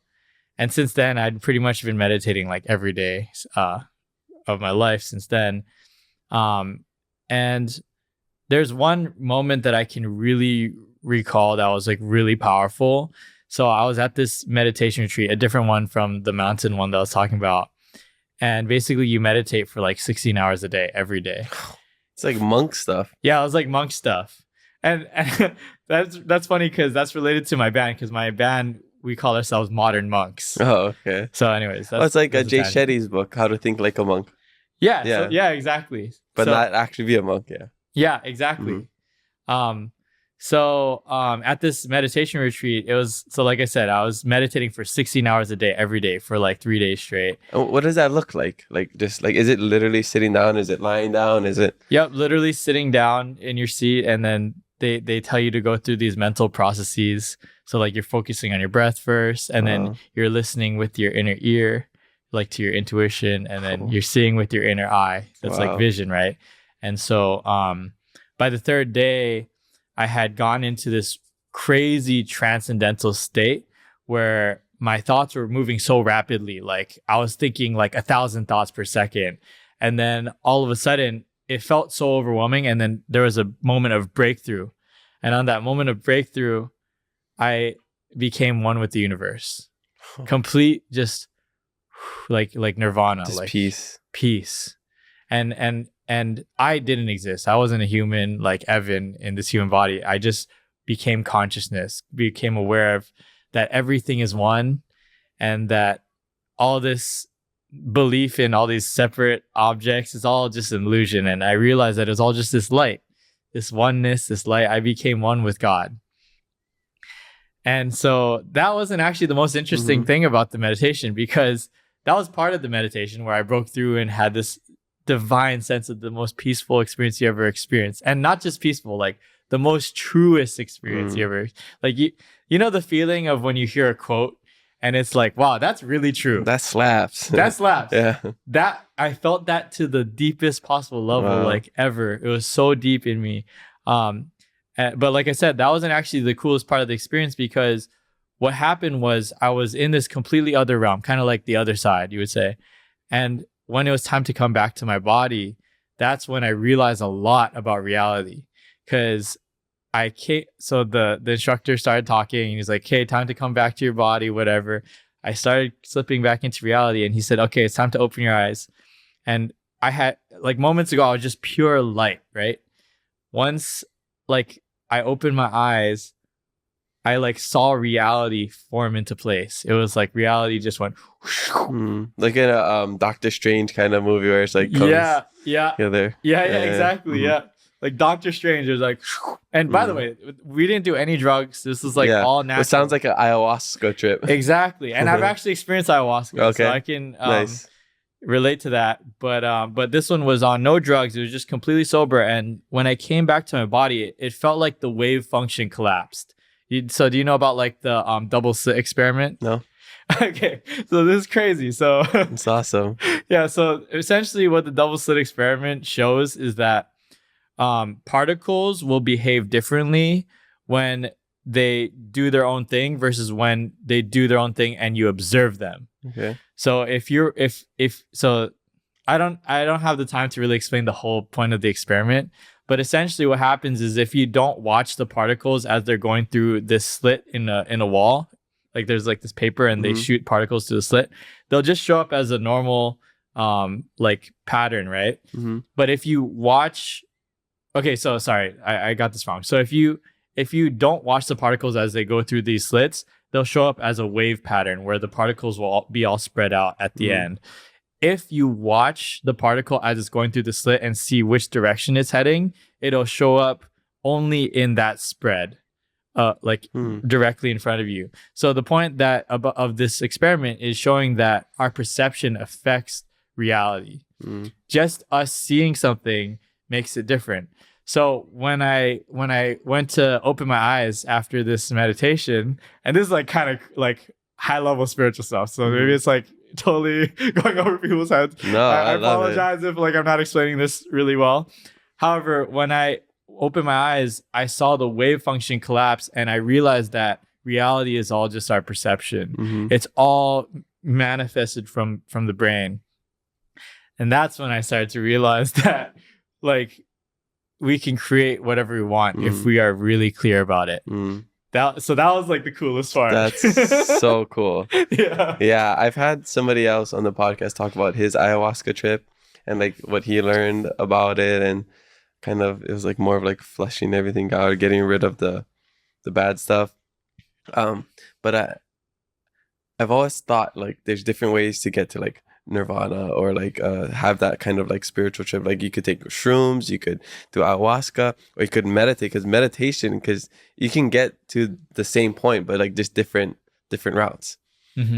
And since then, I'd pretty much been meditating like every day of my life since then. And there's one moment that I can really recall that was like really powerful. So I was at this meditation retreat, a different one from the mountain one that I was talking about. And basically you meditate for like 16 hours a day, every day.
It's like monk stuff.
Yeah, it was like monk stuff. And that's funny because that's related to my band, because my band, we call ourselves Modern Monks.
Oh, okay.
So anyways,
it's like a Jay Shetty's book, How to Think Like a Monk.
Yeah, exactly.
But not actually be a monk,
Yeah, exactly. At this meditation retreat, it was, so like I said, I was meditating for 16 hours a day, every day for like 3 days straight.
What does that look like? Like, just like, is it literally sitting down? Is it lying down? Is it?
Yep, literally sitting down in your seat, and then they tell you to go through these mental processes. So like you're focusing on your breath first, and then you're listening with your inner ear, like to your intuition, and then you're seeing with your inner eye. That's like vision, right? And so by the third day, I had gone into this crazy transcendental state where my thoughts were moving so rapidly. Like I was thinking like 1,000 thoughts per second. And then all of a sudden it felt so overwhelming. And then there was a moment of breakthrough. And on that moment of breakthrough, I became one with the universe. Complete, just like nirvana,
just
like
peace.
And I didn't exist. I wasn't a human like Evan in this human body. I just became consciousness, became aware of that everything is one, and that all this belief in all these separate objects is all just an illusion. And I realized that it was all just this light, this oneness, this light. I became one with God. And so that wasn't actually the most interesting thing about the meditation, because that was part of the meditation where I broke through and had this divine sense of the most peaceful experience you ever experienced. And not just peaceful, like the most truest experience you ever, like you know the feeling of when you hear a quote and it's like, wow, that's really true.
That slaps.
That slaps.
Yeah.
That I felt that to the deepest possible level, like ever. It was so deep in me. But like I said, that wasn't actually the coolest part of the experience, because what happened was I was in this completely other realm, kind of like the other side, you would say. And when it was time to come back to my body, that's when I realized a lot about reality. Because so the instructor started talking, and he's like, "Okay, time to come back to your body, whatever." I started slipping back into reality, and he said, "Okay, it's time to open your eyes." And I had, like moments ago, I was just pure light, right? Once like I opened my eyes, I like saw reality form into place. It was like reality just went
like in a Doctor Strange kind of movie where it's like comes together.
Exactly. Yeah, like Doctor Strange is like, and by the way, we didn't do any drugs. This is like all natural.
It sounds like an ayahuasca trip.
Exactly. And I've actually experienced ayahuasca, so I can relate to that. But this one was on no drugs. It was just completely sober. And when I came back to my body, it felt like the wave function collapsed. So do you know about like the double slit experiment?
No.
Okay, so this is crazy. So
it's awesome.
Yeah, so essentially what the double slit experiment shows is that particles will behave differently when they do their own thing versus when they do their own thing and you observe them.
Okay.
So if I don't have the time to really explain the whole point of the experiment, but essentially what happens is if you don't watch the particles as they're going through this slit in a wall, like there's like this paper and they shoot particles through the slit, they'll just show up as a normal like pattern, right? But if you watch, okay, so sorry, I got this wrong. So if you don't watch the particles as they go through these slits, they'll show up as a wave pattern where the particles will be all spread out at the end. If you watch the particle as it's going through the slit and see which direction it's heading, it'll show up only in that spread, directly in front of you. So the point of this experiment is showing that our perception affects reality. Just us seeing something makes it different. So when I went to open my eyes after this meditation, and this is like kind of like high level spiritual stuff, so maybe it's like totally going over people's heads.
No,
I
love
apologize if like I'm not explaining this really well. However, when I opened my eyes, I saw the wave function collapse, and I realized that reality is all just our perception. It's all manifested from the brain. And that's when I started to realize that like we can create whatever we want if we are really clear about it. So that was like the coolest part.
That's so cool.
Yeah.
Yeah, I've had somebody else on the podcast talk about his ayahuasca trip and like what he learned about it, and kind of it was like more of like flushing everything out, getting rid of the bad stuff. But I've always thought like there's different ways to get to like nirvana or like have that kind of like spiritual trip. Like you could take shrooms, you could do ayahuasca, or you could meditate, because you can get to the same point but like just different routes.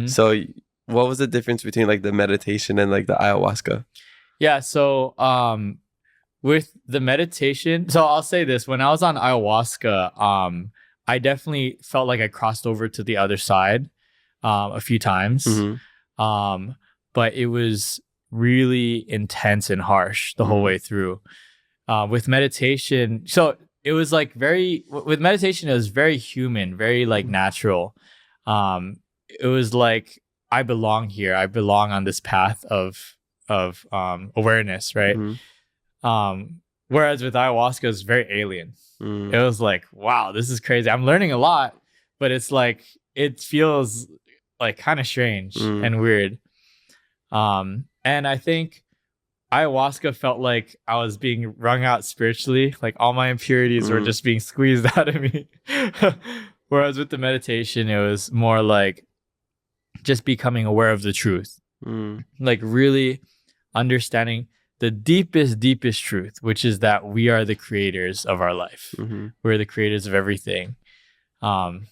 So what was the difference between like the meditation and like the ayahuasca?
Yeah, so with the meditation, so I'll say this, when I was on ayahuasca, I definitely felt like I crossed over to the other side a few times. But it was really intense and harsh the whole way through. With meditation, so it was like with meditation, it was very human, very like natural. It was like, I belong here. I belong on this path of awareness, right? Whereas with ayahuasca, it's very alien. It was like, wow, this is crazy. I'm learning a lot, but it's like, it feels like kind of strange and weird. And I think ayahuasca felt like I was being wrung out spiritually, like all my impurities were just being squeezed out of me. Whereas with the meditation, it was more like just becoming aware of the truth, like really understanding the deepest truth, which is that we are the creators of our life. We're the creators of everything.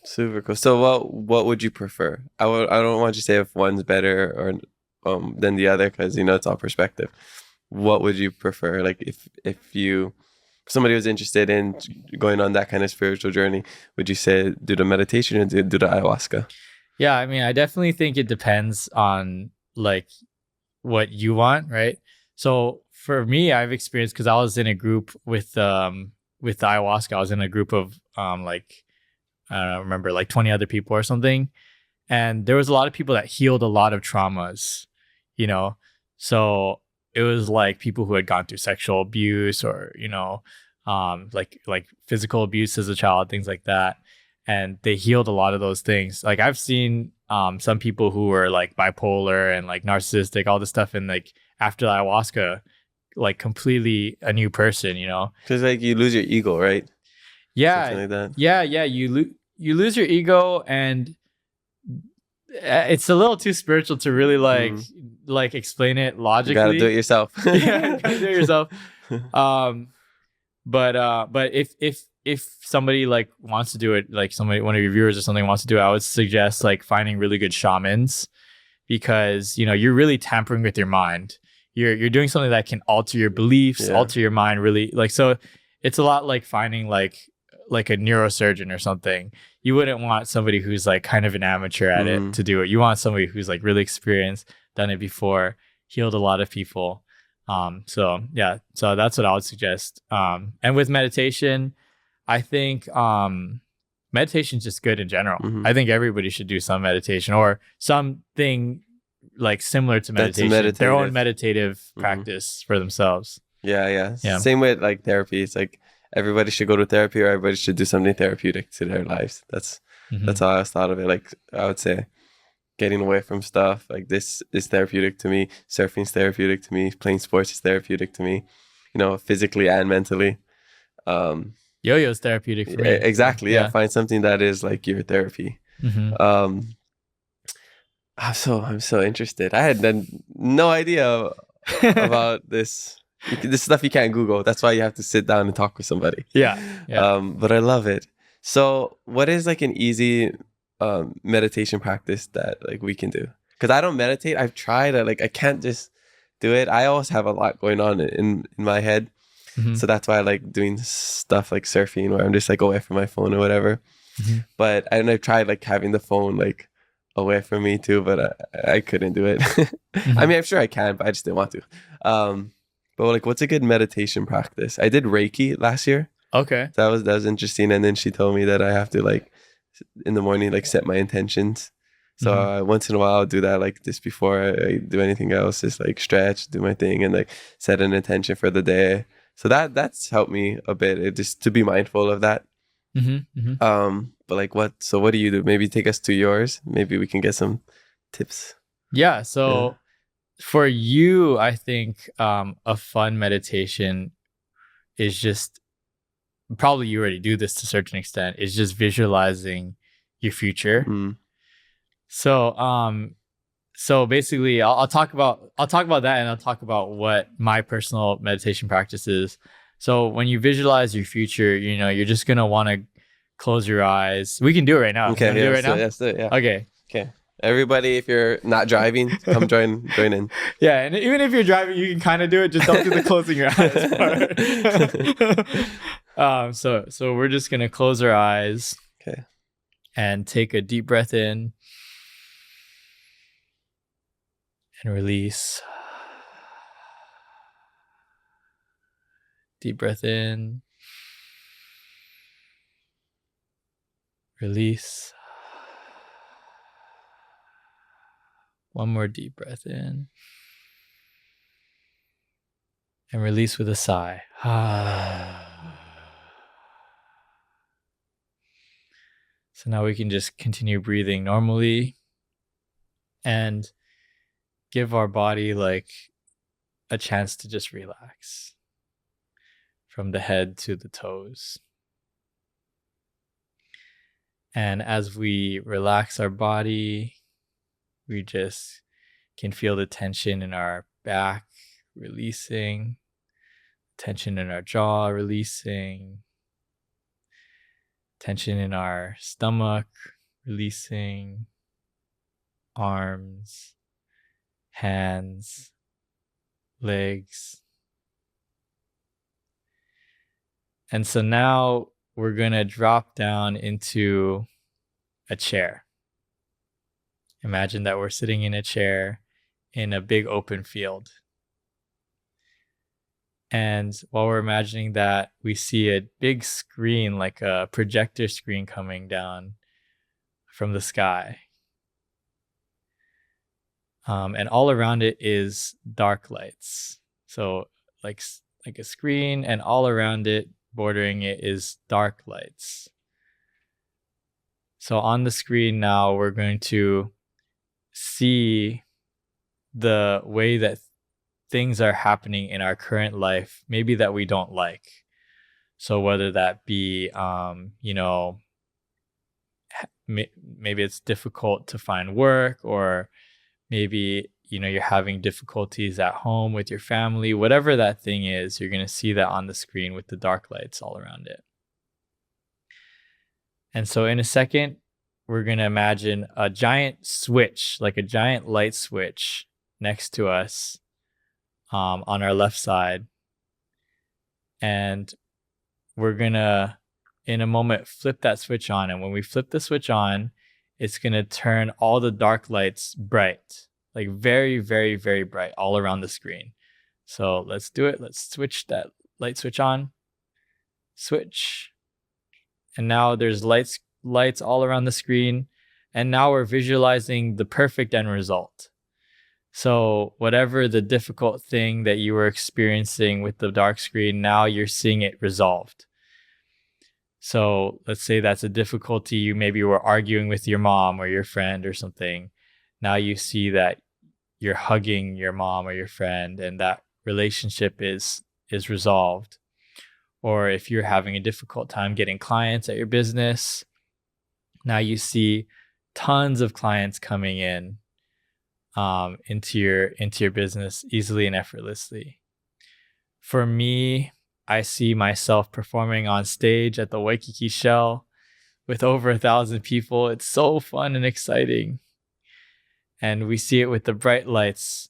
Super cool. So what would you prefer? I don't want you to say if one's better or than the other, because it's all perspective. What would you prefer? Like if somebody was interested in going on that kind of spiritual journey, would you say do the meditation or do the ayahuasca?
Yeah, I mean, I definitely think it depends on like what you want, right? So for me, I've experienced, because I was in a group with the ayahuasca, I was in a group of like, I don't remember, like 20 other people or something. And there was a lot of people that healed a lot of traumas, so it was like people who had gone through sexual abuse or, like physical abuse as a child, things like that. And they healed a lot of those things. Like I've seen some people who were like bipolar and like narcissistic, all this stuff. And like after the ayahuasca, like completely a new person,
Because like you lose your ego, right?
Yeah.
Something like that.
Yeah. You lose your ego, and it's a little too spiritual to really like explain it logically.
You gotta do it yourself.
Yeah, you gotta do it yourself. But if somebody like wants to do it, like one of your viewers or something wants to do it, I would suggest like finding really good shamans, because you're really tampering with your mind. You're doing something that can alter your beliefs, alter your mind, really. Like, so it's a lot like finding like a neurosurgeon or something. You wouldn't want somebody who's like kind of an amateur at it to do it. You want somebody who's like really experienced, done it before, healed a lot of people. So that's what I would suggest. And with meditation, I think meditation is just good in general. I think everybody should do some meditation or something like similar to
That's
meditation, their own
meditative.
meditative practice for themselves.
Yeah.
Yeah.
Same with like therapy. It's like everybody should go to therapy, or everybody should do something therapeutic to their lives. That's how I always thought of it. Like I would say, getting away from stuff like this is therapeutic to me. Surfing is therapeutic to me. Playing sports is therapeutic to me. Physically and mentally.
Yo-yo is therapeutic for me.
Exactly. Yeah. Find something that is like your therapy. I'm so interested. I had no idea about this. This stuff you can't Google. That's why you have to sit down and talk with somebody.
Yeah.
But I love it. So what is like an easy meditation practice that like we can do? Because I don't meditate. I've tried. I can't just do it. I always have a lot going on in my head. So that's why I like doing stuff like surfing, where I'm just like away from my phone or whatever. But I've tried like having the phone like away from me too, but I couldn't do it. I mean, I'm sure I can, but I just didn't want to. But like, what's a good meditation practice? I did Reiki last year.
Okay.
That was interesting. And then she told me that I have to like in the morning like set my intentions. So once in a while I'll do that, like just before I do anything else, just like stretch, do my thing, and like set an intention for the day. So that's helped me a bit, just to be mindful of that. But like what do you do? Maybe take us to yours. Maybe we can get some tips.
Yeah. So for you, I think a fun meditation is just, probably you already do this to a certain extent, is just visualizing your future. So basically I'll talk about that, and I'll talk about what my personal meditation practice is. So when you visualize your future, you're just going to want to close your eyes. We can do it right now.
Okay.
Do it right now?
Let's do it. Yeah.
Okay.
Everybody, if you're not driving, come join in.
Yeah, and even if you're driving, you can kind of do it. Just don't do the closing your eyes part. So we're just gonna close our eyes.
Okay.
And take a deep breath in and release. Deep breath in. Release. One more deep breath in. And release with a sigh. So now we can just continue breathing normally and give our body like a chance to just relax from the head to the toes. And as we relax our body, we just can feel the tension in our back releasing, tension in our jaw releasing, tension in our stomach releasing, arms, hands, legs. And so now we're going to drop down into a chair. Imagine that we're sitting in a chair in a big open field. And while we're imagining that, we see a big screen, like a projector screen, coming down from the sky. And all around it is dark lights. So like a screen, and all around it, bordering it, is dark lights. So on the screen now, we're going to see the way that things are happening in our current life, maybe that we don't like. So whether that be, maybe it's difficult to find work, or maybe, you're having difficulties at home with your family, whatever that thing is, you're going to see that on the screen with the dark lights all around it. And so in a second, we're going to imagine a giant switch, like a giant light switch next to us on our left side. And we're going to, in a moment, flip that switch on. And when we flip the switch on, it's going to turn all the dark lights bright, like very, very, very bright all around the screen. So let's do it. Let's switch that light switch on. Switch. And now there's lights all around the screen. And now we're visualizing the perfect end result. So whatever the difficult thing that you were experiencing with the dark screen, now you're seeing it resolved. So let's say that's a difficulty. You maybe were arguing with your mom or your friend or something. Now you see that you're hugging your mom or your friend, and that relationship is resolved. Or if you're having a difficult time getting clients at your business, now you see tons of clients coming in into your business easily and effortlessly. For me, I see myself performing on stage at the Waikiki Shell with over 1,000 people. It's so fun and exciting. And we see it with the bright lights.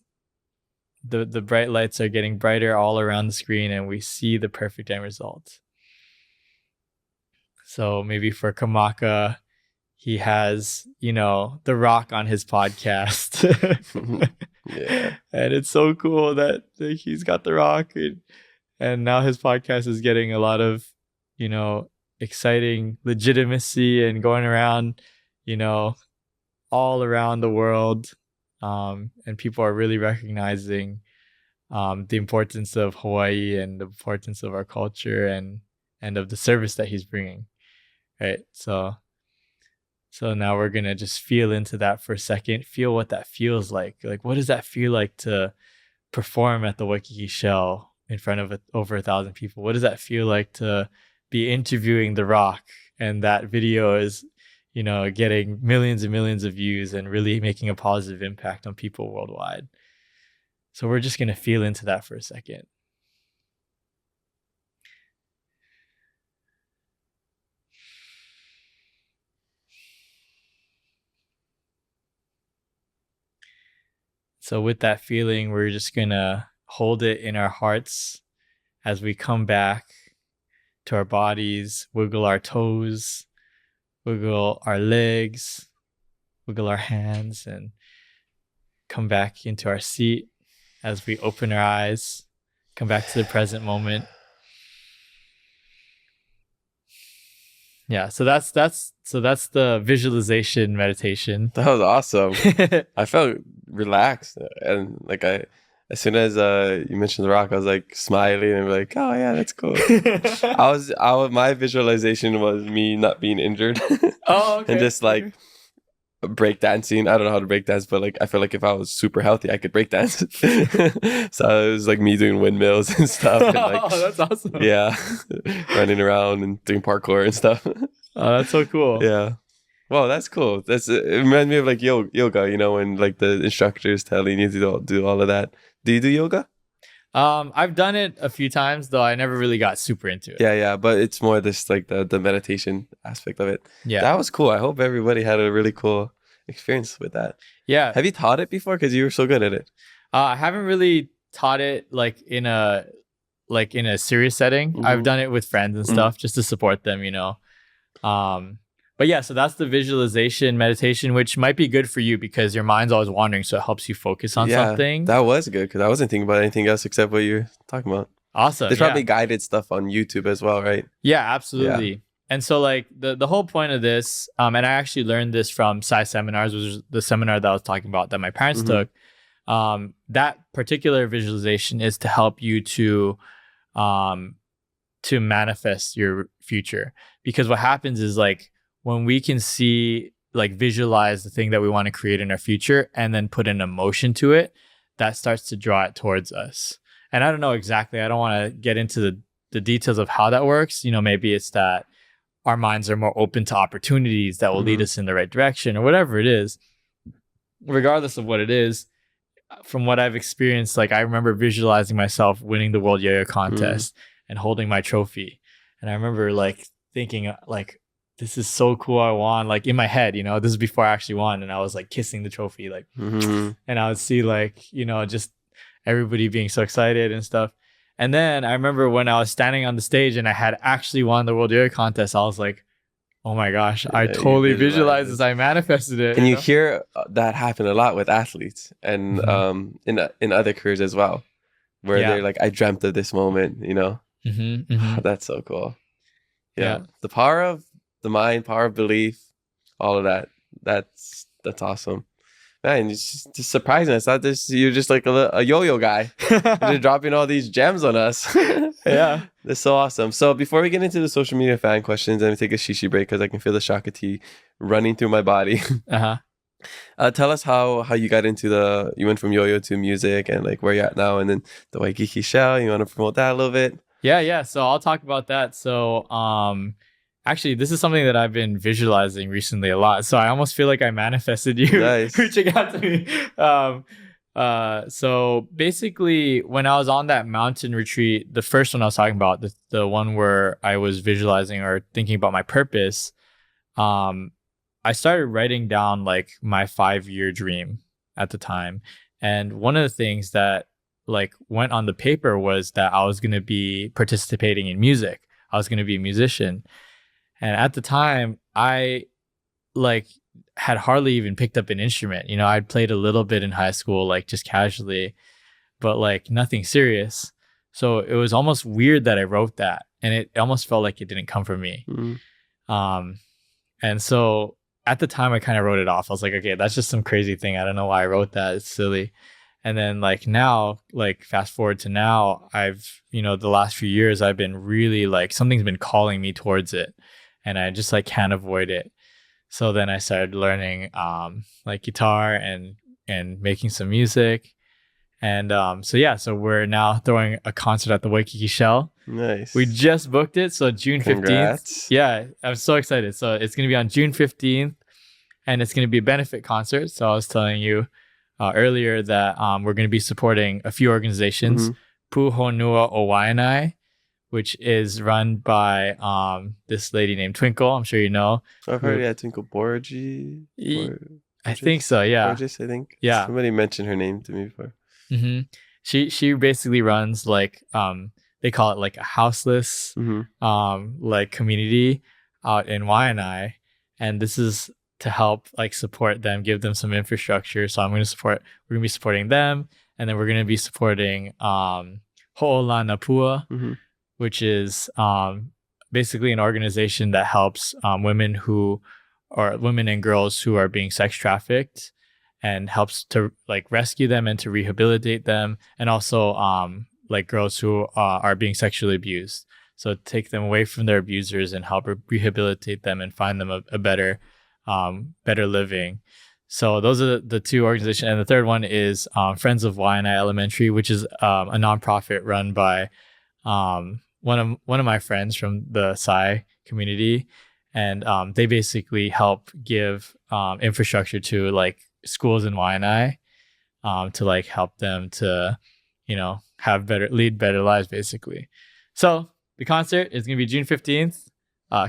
The bright lights are getting brighter all around the screen, and we see the perfect end result. So maybe for Kamaka, he has, The Rock on his podcast.
Yeah.
And it's so cool that he's got The Rock. And now his podcast is getting a lot of, exciting legitimacy and going around, all around the world. And people are really recognizing the importance of Hawaii and the importance of our culture and of the service that he's bringing. Right. So now we're going to just feel into that for a second, feel what that feels like. Like, what does that feel like to perform at the Waikiki Shell in front of over 1,000 people? What does that feel like to be interviewing The Rock, and that video is, getting millions and millions of views and really making a positive impact on people worldwide? So we're just going to feel into that for a second. So with that feeling, we're just going to hold it in our hearts as we come back to our bodies, wiggle our toes, wiggle our legs, wiggle our hands, and come back into our seat as we open our eyes, come back to the present moment. Yeah, so that's the visualization meditation.
That was awesome. I felt relaxed, and as soon as you mentioned The Rock, I was like smiling and like, oh yeah, that's cool. My visualization was me not being injured.
Oh, okay.
And just like breakdancing. I don't know how to breakdance, but like I feel like if I was super healthy, I could breakdance. So it was like me doing windmills and stuff. And like,
oh, that's awesome.
Yeah, running around and doing parkour and stuff.
Oh, that's so cool.
Yeah. Wow, that's cool. It reminds me of like yoga, when like the instructor's telling you to do all of that. Do you do yoga?
I've done it a few times, though I never really got super into it.
Yeah, but it's more this like the meditation aspect of it.
Yeah,
that was cool. I hope everybody had a really cool experience with that.
Yeah.
Have you taught it before? Because you were so good at it.
I haven't really taught it like in a serious setting.
Mm-hmm.
I've done it with friends and stuff just to support them, But yeah, so that's the visualization meditation, which might be good for you because your mind's always wandering, so it helps you focus on something.
That was good because I wasn't thinking about anything else except what you're talking about.
Awesome.
There's probably guided stuff on YouTube as well, right?
Yeah, absolutely. Yeah. And so like the whole point of this, and I actually learned this from Sai Seminars, which was the seminar that I was talking about that my parents took. That particular visualization is to help you to manifest your future. Because what happens is like when we can see, like visualize the thing that we want to create in our future and then put an emotion to it, that starts to draw it towards us. And I don't know exactly, I don't want to get into the details of how that works. Maybe it's that our minds are more open to opportunities that will lead us in the right direction or whatever it is. Regardless of what it is, from what I've experienced, like I remember visualizing myself winning the World Yo-Yo contest and holding my trophy. And I remember like thinking like, this is so cool, I won, like in my head, this is before I actually won. And I was like kissing the trophy, like, and I would see like, just everybody being so excited and stuff. And then I remember when I was standing on the stage and I had actually won the World Yo-Yo contest, I was like, oh my gosh, I totally visualized this. I manifested it.
And you hear that happen a lot with athletes and in other careers as well, where they're like, I dreamt of this moment, That's so cool. Yeah. The power of the mind, power of belief, all of that. That's awesome. Man, it's just surprising. I thought you're just like a yo-yo guy. You're just dropping all these gems on us.
Yeah.
That's so awesome. So before we get into the social media fan questions, I'm going to take a shishi break because I can feel the shaka tea running through my body. Tell us how you got into you went from yo-yo to music and like where you're at now, and then the Waikiki shell. You want to promote that a little bit?
Yeah. So I'll talk about that. So actually, this is something that I've been visualizing recently a lot. So I almost feel like I manifested you
Nice.
reaching out to me. So basically, when I was on that mountain retreat, the first one I was talking about, the one where I was visualizing or thinking about my purpose, I started writing down like my 5-year dream at the time. And one of the things that like went on the paper was that I was going to be participating in music. I was going to be a musician. And at the time, I like had hardly even picked up an instrument. You know, I'd played a little bit in high school, like just casually, but like nothing serious. So it was almost weird that I wrote that. And it almost felt like it didn't come from me. And so at the time I kind of wrote it off. I was like, okay, that's just some crazy thing. I don't know why I wrote that. It's silly. And then like now, like fast forward to now, I've, the last few years, I've been really like, something's been calling me towards it and I just like can't avoid it. So then I started learning like guitar and making some music. And so we're now throwing a concert at the Waikiki Shell.
Nice.
We just booked it. So June 15th.
Congrats.
Yeah, I'm so excited. So it's going to be on June 15th and it's going to be a benefit concert. So I was telling you earlier that we're going to be supporting a few organizations. Puhonua Owainai, which is run by this lady named Twinkle. I'm sure you know.
I've heard, Twinkle Borgi.
I think so, yeah.
Borges, I think.
Yeah.
Somebody mentioned her name to me before.
She basically runs like they call it like a houseless like community out in Waianae, and this is to help like support them, give them some infrastructure. So we're gonna be supporting them, and then we're gonna be supporting Ho'olanapua, which is basically an organization that helps women and girls who are being sex trafficked, and helps to like rescue them and to rehabilitate them, and also like girls who are being sexually abused. So take them away from their abusers and help rehabilitate them and find them a better living. So those are the two organizations. And the third one is Friends of Waianae Elementary, which is a nonprofit run by one of my friends from the Sai community. And they basically help give infrastructure to like schools in Waianae to like help them to, lead better lives basically. So the concert is going to be June 15th.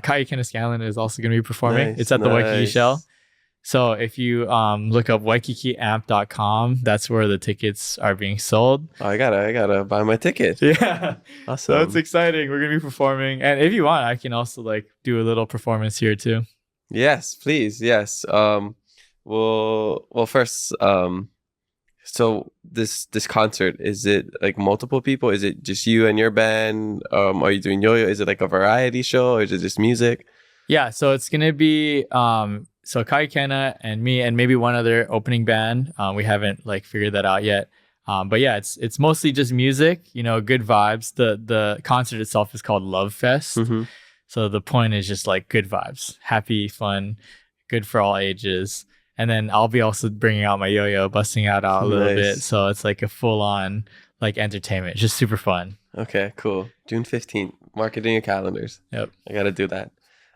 Kai Kenneth Scanlon is also going to be performing.
Nice,
it's at the Waikiki Shell. So if you look up waikikiamp.com, that's where the tickets are being sold.
Oh, I gotta buy my ticket.
Yeah.
Awesome.
So it's exciting. We're going to be performing. And if you want, I can also like do a little performance here too.
Yes, please. Yes. Well, first, so this concert, is it like multiple people? Is it just you and your band? Are you doing yo-yo? Is it like a variety show, or is it just music?
Yeah, so it's gonna be so Kai Kenna and me and maybe one other opening band. We haven't like figured that out yet. But yeah, it's mostly just music, good vibes. The concert itself is called Love Fest. So the point is just like good vibes, happy, fun, good for all ages. And then I'll be also bringing out my yo-yo, busting out a little bit. So it's like a full-on like entertainment. It's just super fun.
Okay, cool. June 15th. Mark it in your calendars.
Yep.
I got to do that.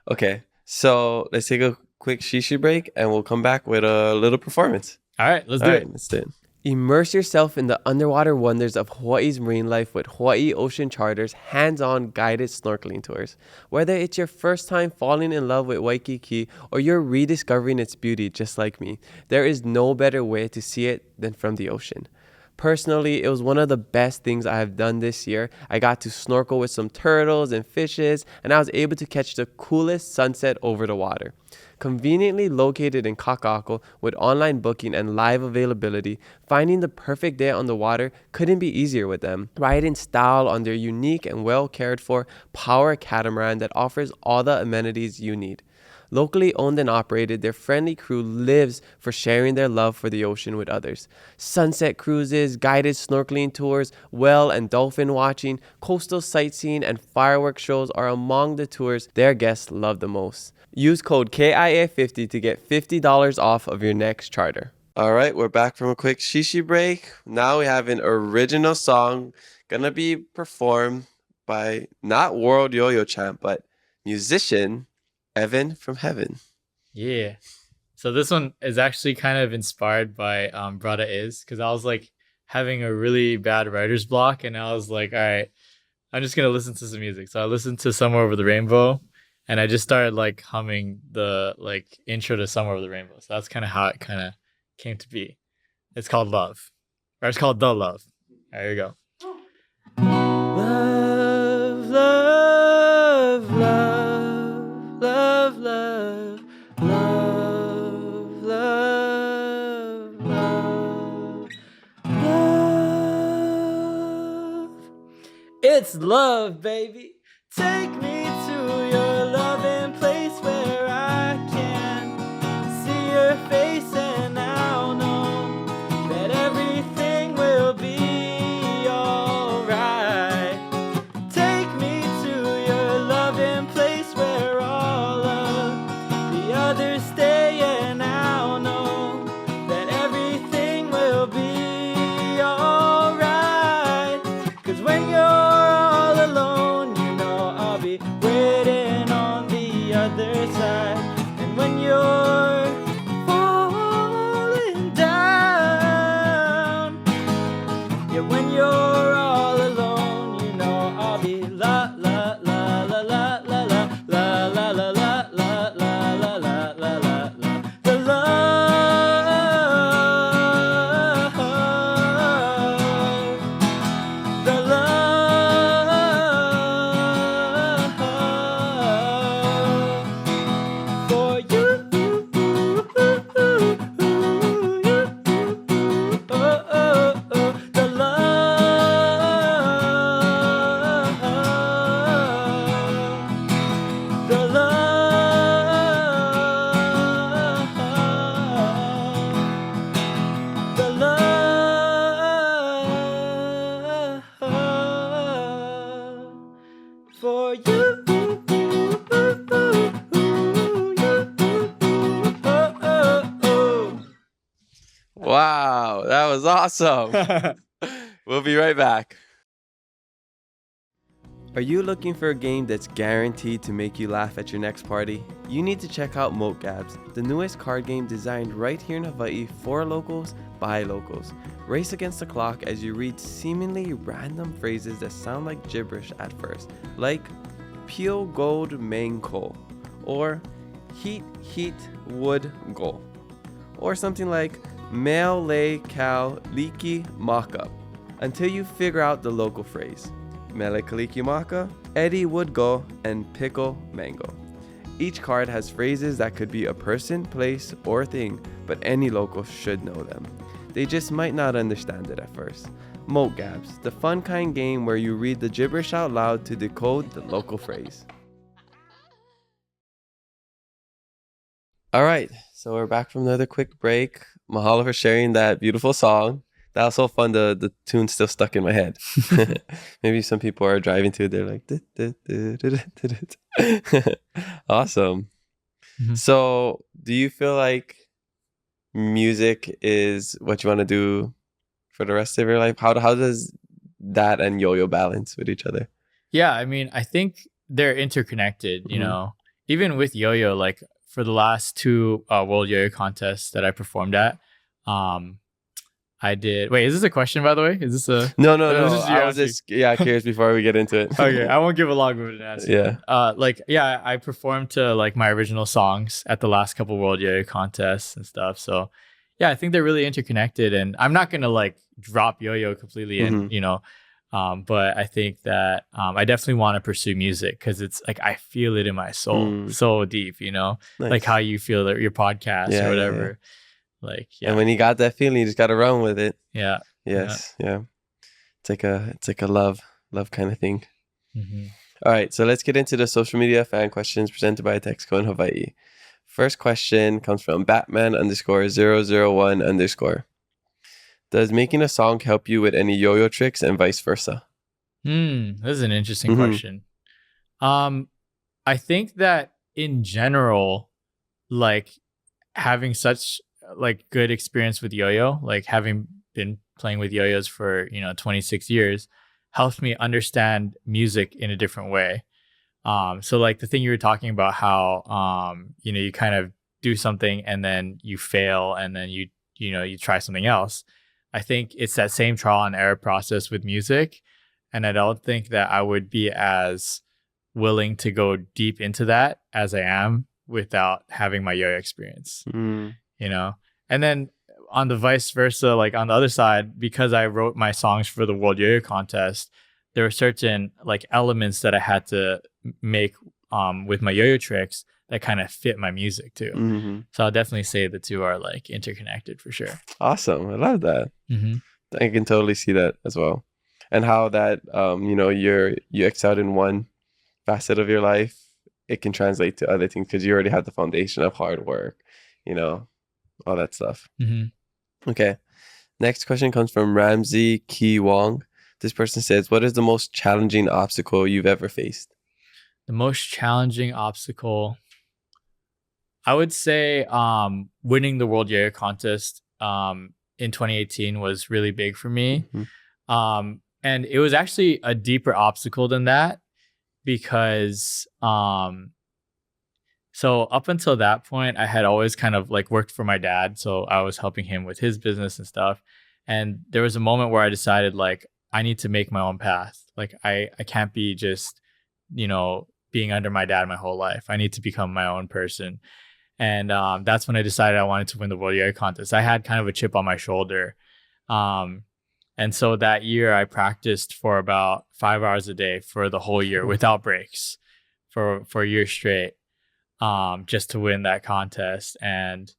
Okay, so let's take a quick shishi break and we'll come back with a little performance.
All right, let's do it.
Let's do it. Immerse yourself in the underwater wonders of Hawaii's marine life with Hawaii Ocean Charter's hands-on guided snorkeling tours. Whether it's your first time falling in love with Waikiki or you're rediscovering its beauty just like me, there is no better way to see it than from the ocean. Personally, it was one of the best things I have done this year. I got to snorkel with some turtles and fishes, and I was able to catch the coolest sunset over the water. Conveniently located in Kaka'ako with online booking and live availability, finding the perfect day on the water couldn't be easier with them. Ride in style on their unique and well cared for power catamaran that offers all the amenities you need. Locally owned and operated, their friendly crew lives for sharing their love for the ocean with others. Sunset cruises, guided snorkeling tours, whale and dolphin watching, coastal sightseeing, and fireworks shows are among the tours their guests love the most. Use code KIA50 to get $50 off of your next charter. All right, we're back from a quick shishi break. Now we have an original song gonna be performed by not world yo-yo champ, but musician Evan from Heaven.
Yeah. So this one is actually kind of inspired by Brada Is, because I was like having a really bad writer's block, and I was like, all right, I'm just gonna listen to some music. So I listened to Somewhere Over the Rainbow, and I just started like humming the like intro to Somewhere Over the Rainbow. So that's kind of how it kind of came to be. It's called Love, or it's called The Love. There you go. Love, love, love, love, love, love, love, love, love. It's love, baby. Take me to your loving place where I can see your face, and I'll know that everything will be alright. Take me to your loving place where all of the others stay, and I'll know that everything will be alright. 'Cause when you're all alone, you know I'll be waiting on the other side. And when you're falling down, yeah, when you're all alone, you know I'll be la la la la la la la la la la la la la la la la la. The love, the love for you. Oh, oh, oh, the love, the love, the love for you.
Wow, that was awesome. We'll be right back. Are you looking for a game that's guaranteed to make you laugh at your next party? You need to check out Moat Gabs, the newest card game designed right here in Hawaii for locals by locals. Race against the clock as you read seemingly random phrases that sound like gibberish at first, like Pio Gold Mango, or Heat Wood Go, or something like Male Lay Cow Liki Maka, until you figure out the local phrase. Mele Kaliki Maka, Eddie Would Go, and Pickle Mango. Each card has phrases that could be a person, place, or thing, but any local should know them. They just might not understand it at first. Moat Gabs, the fun kind game where you read the gibberish out loud to decode the local phrase. All right, so we're back from another quick break. Mahalo for sharing that beautiful song. That was so fun. The tune's still stuck in my head. Maybe some people are driving to it. They're like, awesome. Mm-hmm. So, do you feel like music is what you want to do for the rest of your life? How does that and yo-yo balance with each other?
Yeah, I mean, I think they're interconnected. You know, even with yo-yo, like for the last two World Yo-Yo contests that I performed at, I did. Wait, is this a question, by the way? Is this a
no? I was just curious before we get into it.
Okay, I won't give a long-winded answer.
Yeah.
I performed to like my original songs at the last couple World Yo-Yo contests and stuff. So yeah, I think they're really interconnected, and I'm not gonna like drop yo-yo completely, and but I think that I definitely want to pursue music because it's like I feel it in my soul so deep, nice. Like how you feel that your podcast or whatever. Yeah. Like, yeah.
And when you got that feeling, you just got to run with it.
Yeah.
Yes. Yeah. It's like a love kind of thing.
Mm-hmm.
All right. So let's get into the social media fan questions presented by Texco in Hawaii. First question comes from Batman_001_. Does making a song help you with any yo-yo tricks and vice versa?
This is an interesting
Mhm.
question. I think that in general, like having such like good experience with yo-yo, like having been playing with yo-yos for 26 years, helps me understand music in a different way. So like the thing you were talking about, how you kind of do something and then you fail and then you try something else. I think it's that same trial and error process with music, and I don't think that I would be as willing to go deep into that as I am without having my yo-yo experience,
Mm.
you know? And then on the vice versa, like on the other side, because I wrote my songs for the World Yo-Yo Contest, there were certain like elements that I had to make with my yo-yo tricks that kind of fit my music too.
Mhm.
So I'll definitely say the two are like interconnected for sure.
Awesome. I love that.
Mm-hmm.
I can totally see that as well. And how that you excelled in one facet of your life, it can translate to other things because you already have the foundation of hard work, all that stuff.
Mm-hmm.
Okay. Next question comes from Ramsey Ki Wong. This person says, what is the most challenging obstacle you've ever faced?
The most challenging obstacle, I would say winning the World Yo-Yo Contest in 2018 was really big for me.
Mhm.
And it was actually a deeper obstacle than that because so up until that point, I had always kind of like worked for my dad. So I was helping him with his business and stuff. And there was a moment where I decided like I need to make my own path. Like I can't be just, being under my dad my whole life. I need to become my own person. And that's when I decided I wanted to win the World Yo-Yo Contest. I had kind of a chip on my shoulder. And so that year I practiced for about 5 hours a day for the whole year without breaks for a year straight, just to win that contest. And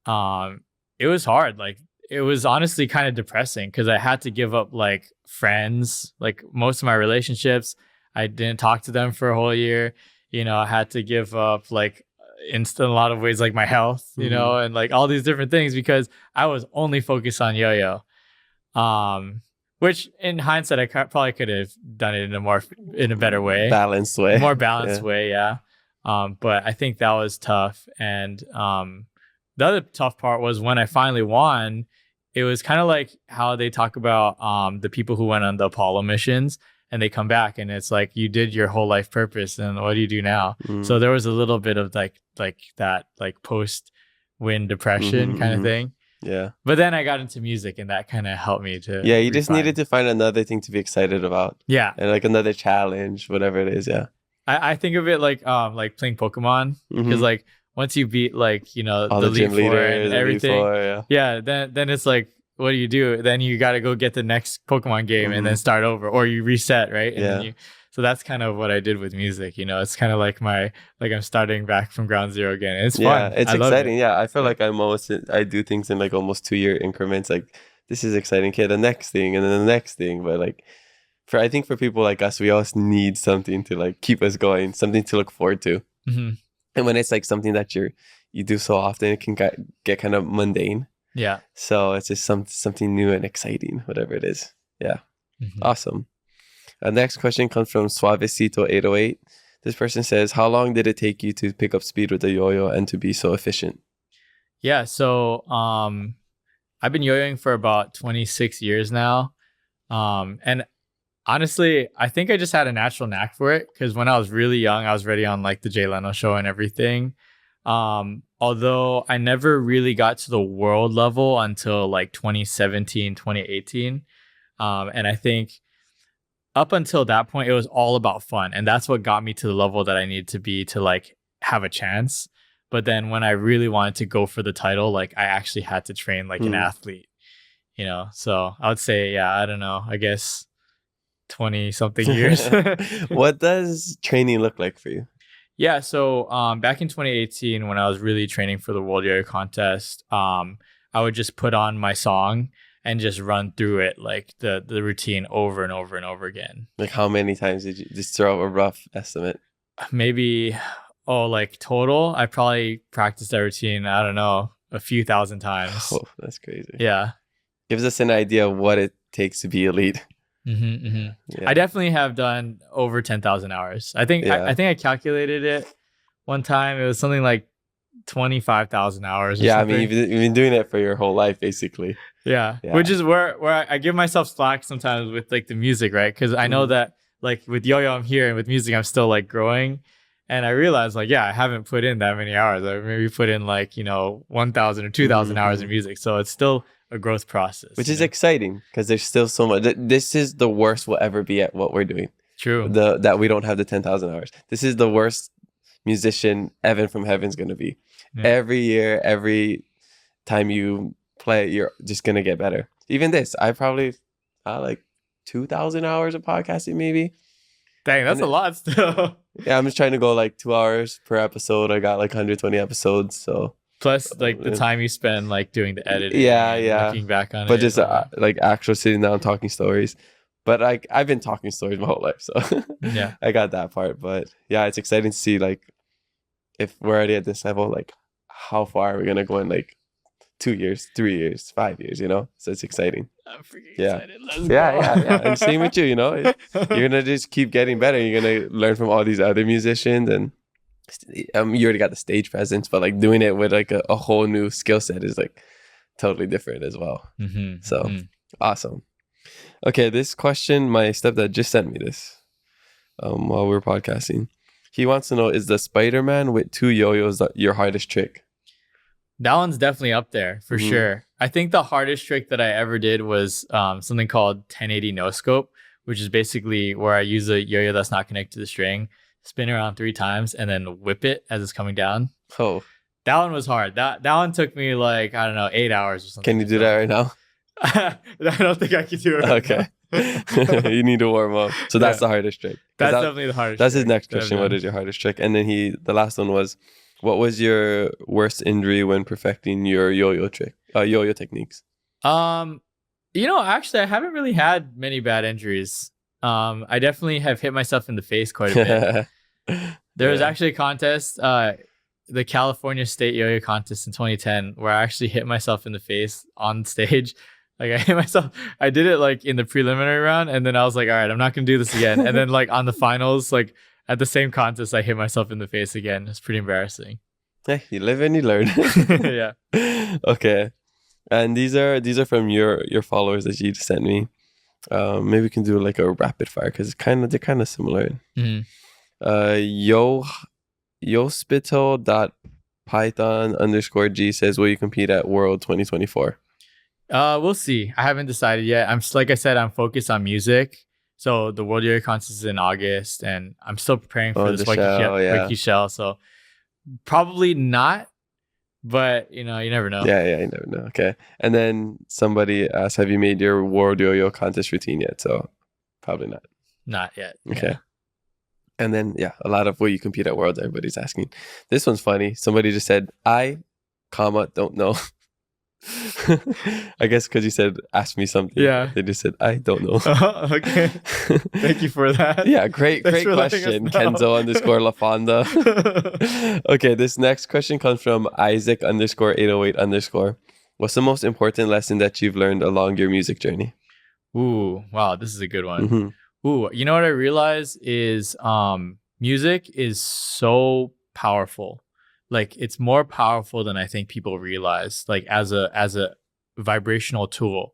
it was hard. Like it was honestly kind of depressing because I had to give up like friends, like most of my relationships. I didn't talk to them for a whole year. I had to give up like in a lot of ways, like my health, and like all these different things because I was only focused on yo-yo. Which in hindsight, I probably could have done it in a better way,
Balanced way.
more balanced way. Yeah. But I think that was tough. And the other tough part was when I finally won, it was kind of like how they talk about the people who went on the Apollo missions and they come back and it's like you did your whole life purpose and what do you do now? So there was a little bit of like that like post win depression kind of thing.
Yeah.
But then I got into music and that kind of helped me to
you just needed to find another thing to be excited about.
Yeah.
And like another challenge, whatever it is. Yeah.
I think of it like playing Pokemon because like once you beat like
all
the
gym
Elite Four
leaders,
and everything,
yeah.
Then it's like what do? Then you got to go get the next Pokemon game and then start over, or you reset, right? And then so that's kind of what I did with music. It's kind of like I'm starting back from ground zero again. It's fun.
It's
I love
exciting.
it.
Yeah, I feel like I do things in like almost 2-year increments. Like this is exciting, okay, the next thing and then the next thing. But like I think for people like us, we always need something to like keep us going, something to look forward to. And when it's like something that you do so often, it can get kind of mundane.
Yeah.
So it's just something new and exciting, whatever it is. Yeah. Awesome. Next question comes from Suavecito808. This person says, how long did it take you to pick up speed with the yo-yo and to be so efficient?
Yeah. So I've been yo-yoing for about 26 years now. And honestly, I think I just had a natural knack for it because when I was really young, I was already on like the Leno show and everything. Although I never really got to the world level until like 2017, 2018. And I think up until that point, it was all about fun. And that's what got me to the level that I needed to be to like have a chance. But then when I really wanted to go for the title, like I actually had to train like an athlete, So I would say, I don't know, I guess 20 something years.
What does training look like for you?
Yeah, so back in 2018, when I was really training for the World Yo-Yo Contest, I would just put on my song and just run through it, like the routine over and over and over again.
Like how many times did you just throw a rough estimate?
Maybe Oh, like total, I probably practiced that routine, I don't know, a few thousand times.
Oh, that's crazy.
Yeah.
Gives us an idea of what it takes to be elite.
I
Yeah.
definitely have done over 10,000 hours. I think
Yeah.
I think I calculated it one time. It was something like 25,000 hours or
Yeah, I
something.
mean, you've been doing it for your whole life, basically.
Yeah.
Yeah.
Which is where I give myself slack sometimes with like the music, right? Because I know that like with yo-yo I'm here, and with music I'm still like growing. And I realized like, yeah, I haven't put in that many hours. I maybe put in like, 1,000 or 2,000 hours in music. So it's still a growth process.
Which is exciting because there's still so much. This is the worst we'll ever be at what we're doing.
True.
That we don't have the 10,000 hours. This is the worst musician Evan from Heaven's going to be. Yeah. Every year, every time you play, you're just going to get better. Even this, I probably like 2,000 hours of podcasting maybe.
Dang, that's a lot still.
Yeah, I'm just trying to go like 2 hours per episode. I got like 120 episodes, so.
Plus, like the time you spend like doing the editing.
Yeah.
Looking back on it.
But just like actual sitting down talking stories. But like I've been talking stories my whole life, so
yeah,
I got that part. But yeah, it's exciting to see like if we're already at this level, like how far are we gonna go in like 2 years, 3 years, 5 years? So it's exciting.
I'm freaking excited. Let's go.
Yeah. And same with you. You're gonna just keep getting better. You're gonna learn from all these other musicians, and you already got the stage presence, but like doing it with like a whole new skill set is like totally different as well. Awesome. Okay, this question, my stepdad just sent me this while we were podcasting. He wants to know, is the Spider-Man with 2 yo-yos your hardest trick?
That one's definitely up there for sure. I think the hardest trick that I ever did was something called 1080 no scope, which is basically where I use a yo-yo that's not connected to the string, spin around 3 times, and then whip it as it's coming down.
Oh,
that one was hard. That one took me like, I don't know, 8 hours or something.
Can you do that right now?
I don't think I can do it.
Okay. You need to warm up. So that's the hardest trick.
That's definitely the hardest
That's
trick.
his next question. What is your hardest trick? And then the last one was, what was your worst injury when perfecting your yo-yo techniques?
Actually I haven't really had many bad injuries. I definitely have hit myself in the face quite a bit. There was actually a contest, the California State Yo-Yo Contest in 2010, where I actually hit myself in the face on stage. Like I hit myself, I did it like in the preliminary round, and then I was like, all right, I'm not gonna do this again. And then like on the finals, like at the same contest, I hit myself in the face again. It's pretty embarrassing.
Hey, you live and you learn.
Yeah.
Okay. And these are from your followers that you sent me. Maybe we can do like a rapid fire because they're kind of similar. yospito.python_G says, will you compete at World 2024?
We'll see. I haven't decided yet. Like I said, I'm focused on music. So the World Yo-Yo Contest is in August, and I'm still preparing for this Wiki Shell. So probably not, but you never know.
Yeah, you never know. Okay. And then somebody asked, have you made your World Yo-Yo Contest routine yet? So probably not.
Not yet.
Okay.
Yeah.
And then, a lot of will you compete at Worlds, everybody's asking. This one's funny. Somebody just said, don't know. I guess because you said, ask me something.
Yeah.
They just said, I don't know.
Okay. Thank you for that.
Yeah, great question. Kenzo_LaFonda. Okay, this next question comes from Isaac_808_. What's the most important lesson that you've learned along your music journey?
Ooh, wow, this is a good one. Ooh, you know what I realize is music is so powerful. Like it's more powerful than I think people realize, like as a vibrational tool.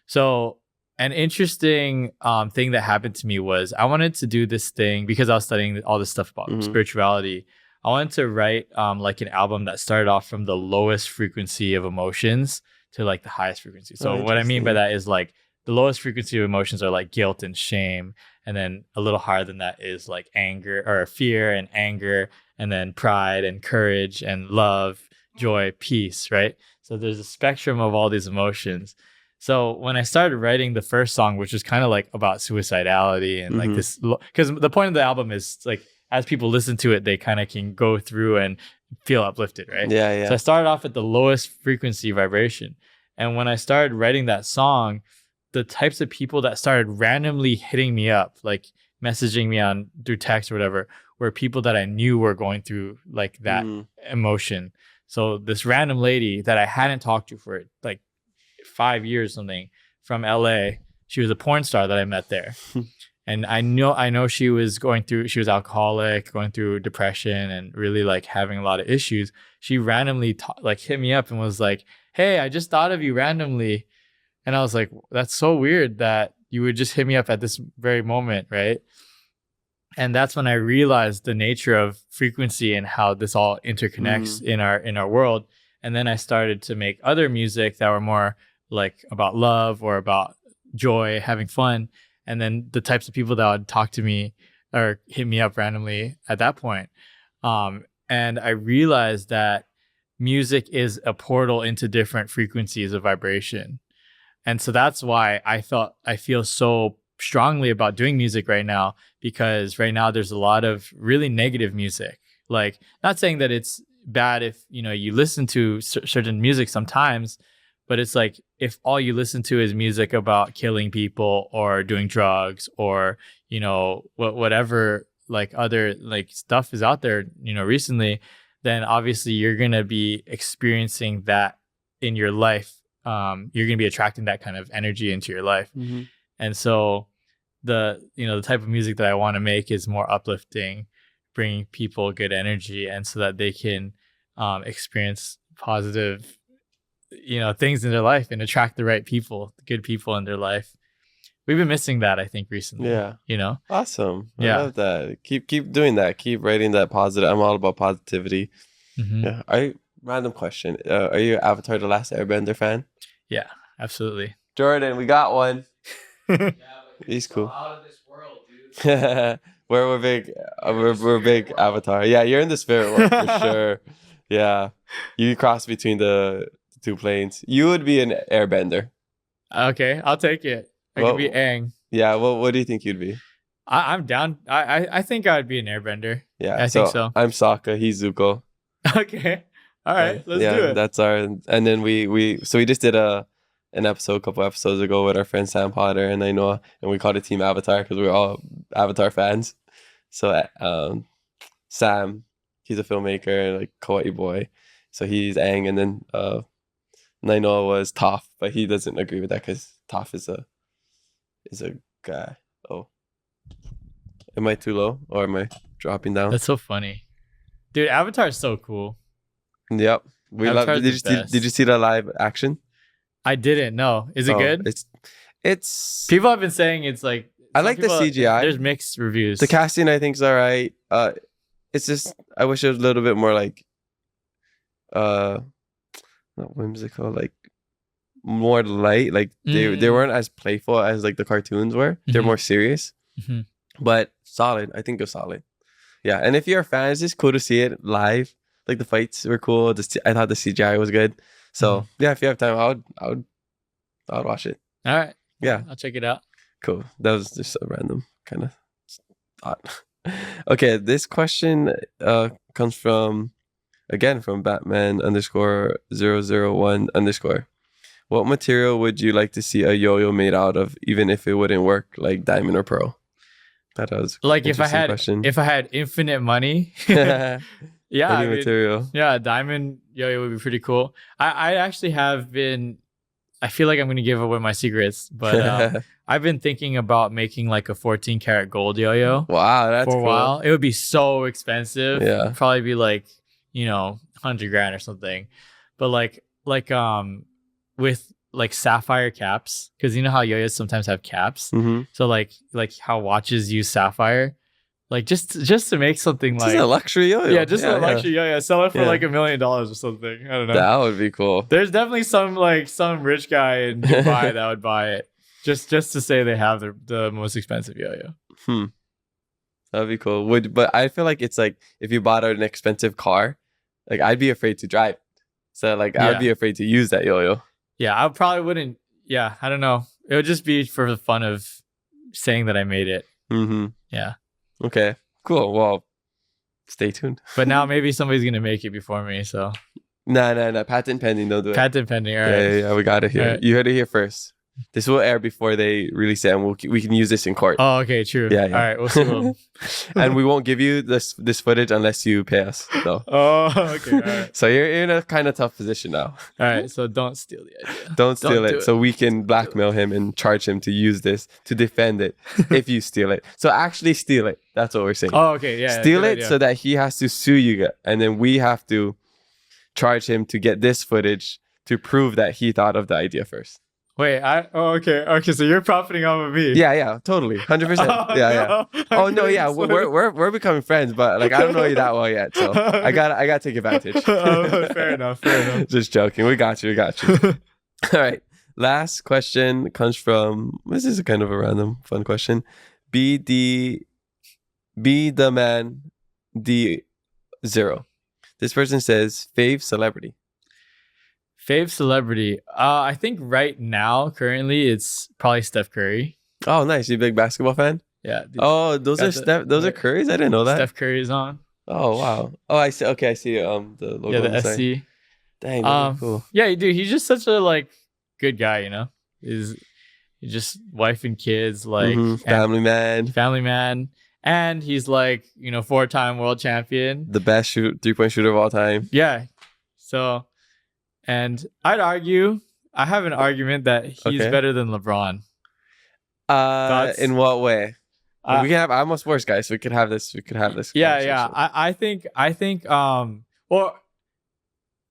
So an interesting thing that happened to me was I wanted to do this thing because I was studying all this stuff about spirituality. I wanted to write like an album that started off from the lowest frequency of emotions to like the highest frequency. So what I mean by that is like the lowest frequency of emotions are like guilt and shame. And then a little higher than that is like anger or fear and anger. And then pride and courage and love, joy, peace, right? So there's a spectrum of all these emotions. So when I started writing the first song, which was kind of like about suicidality and like this, because the point of the album is like, as people listen to it, they kind of can go through and feel uplifted, right?
Yeah.
So I started off at the lowest frequency vibration. And when I started writing that song, the types of people that started randomly hitting me up, like messaging me through text or whatever, were people that I knew were going through like that emotion. So this random lady that I hadn't talked to for like 5 years, something, from LA, she was a porn star that I met there. And I know she was alcoholic, going through depression and really like having a lot of issues. She randomly like hit me up and was like, "Hey, I just thought of you randomly." And I was like, "That's so weird that you would just hit me up at this very moment," right? And that's when I realized the nature of frequency and how this all interconnects in our world. And then I started to make other music that were more like about love or about joy, having fun. And then the types of people that would talk to me or hit me up randomly at that point. And I realized that music is a portal into different frequencies of vibration. And so that's why I feel so strongly about doing music right now, because right now there's a lot of really negative music. Like, not saying that it's bad if, you listen to certain music sometimes, but it's like, if all you listen to is music about killing people or doing drugs or, whatever like other like stuff is out there, recently, then obviously you're going to be experiencing that in your life. You're going to be attracting that kind of energy into your life. And so the type of music that I want to make is more uplifting, bringing people good energy, and so that they can experience positive things in their life and attract the right people, good people in their life. We've been missing that, I think, recently.
Yeah. Awesome. I love that. Keep doing that. Keep writing that positive. I'm all about positivity. Yeah. Random question. Are you Avatar: The Last Airbender fan?
Yeah, absolutely.
Jordan, we got one. He's cool.
Out of this world, dude.
we're big. We're big Avatar. Yeah, you're in the spirit world for sure. Yeah, you cross between the two planes. You would be an airbender.
Okay, I'll take it. I could be Aang.
Yeah, what do you think you'd be?
I'm down. I think I'd be an airbender.
Yeah,
I think so.
I'm Sokka. He's Zuko.
Okay. All right. Let's do it.
That's our. And then we just did a couple episodes ago with our friend Sam Potter and Leno, and we called it Team Avatar because we're all Avatar fans. So Sam, he's a filmmaker, like kawaii boy, so he's Aang, and then Leno was Toph, but he doesn't agree with that because Toph is a guy. Oh, am I too low or am I dropping down?
That's so funny, dude. Avatar is so cool.
Yep, we love. Did you see the live action?
I didn't know. Is it good?
It's
people have been saying it's like,
I like the CGI.
There's mixed reviews.
The casting I think is all right. It's just I wish it was a little bit more like not whimsical, like more light. Like they weren't as playful as like the cartoons were. They're more serious. But solid. I think they're solid. Yeah, and if you're a fan, it's just cool to see it live. Like the fights were cool. I thought the CGI was good. So yeah, if you have time, I would watch it.
All right.
Yeah,
I'll check it out.
Cool. That was just a random kind of thought. Okay, this question comes from Batman_001_. What material would you like to see a yo-yo made out of, even if it wouldn't work, like diamond or pearl? That was
like if I had infinite money. Yeah,
any material.
Yeah, diamond yo-yo would be pretty cool. I actually have been. I feel like I'm going to give away my secrets, but I've been thinking about making like a 14 karat gold yo-yo.
Wow, that's
for a
cool.
while. It would be so expensive.
Yeah,
it'd probably be like $100,000 or something. But like with like sapphire caps, because you know how yo-yos sometimes have caps. So like how watches use sapphire. Like just to make something like
a luxury yo-yo.
Yeah, just a luxury yo-yo. Sell it for like $1 million or something. I don't know.
That would be cool.
There's definitely some rich guy in Dubai that would buy it just to say they have the most expensive yo-yo.
That'd be cool. But I feel like it's like if you bought an expensive car, like I'd be afraid to drive. So like I'd be afraid to use that yo-yo. Yeah,
I probably wouldn't. Yeah, I don't know. It would just be for the fun of saying that I made it. Yeah.
Okay, cool. Well, stay tuned.
But now maybe somebody's gonna make it before me. So
no. Patent pending. Don't do it.
Patent pending. All right.
Yeah. We got it here. Right. You heard it here first. This will air before they release it, and we can use this in court.
Oh, okay, true.
Yeah.
All right, we'll see.
And we won't give you this footage unless you pay us. No.
Oh, okay. All right.
So you're in a kind of tough position now.
All right. So don't steal the idea.
Don't steal
do
it, so we can blackmail him and charge him to use this to defend it if you steal it. So actually steal it. That's what we're saying.
Oh, okay. Yeah.
Steal
good
it
idea.
so that he has to sue you, and then we have to charge him to get this footage to prove that he thought of the idea first.
Wait. Okay. Okay. So you're profiting off of me.
Yeah, totally, 100%.
Oh,
yeah.
no.
Oh
I'm
no,
getting
yeah,
so-
we're becoming friends, but like I don't know you that well yet, so I gotta take advantage.
Oh, fair enough.
Just joking. We got you. All right. Last question comes from, this is kind of a random fun question. Be the man D0. This person says fave celebrity.
Fave celebrity. I think right now, currently, it's probably Steph Curry.
Oh, nice. You a big basketball fan?
Yeah.
Oh, those
got
are
the-
those are Curry's? I didn't know that.
Steph Curry is on.
Oh, wow. Oh, I see. Okay, I see the logo.
Yeah,
on
the
side.
SC.
Dang, that's cool.
Yeah, dude, he's just such a like good guy, you know. He's just wife and kids, like and
Family man.
and he's like 4-time world champion.
The best 3-point shooter of all time.
Yeah. So, and I'd argue, I have an argument that he's
Okay.
better than LeBron. Thoughts?
In what way?
Uh,
we can have. I'm a sports guy, so we could have this.
Yeah.
conversation.
I think. Well,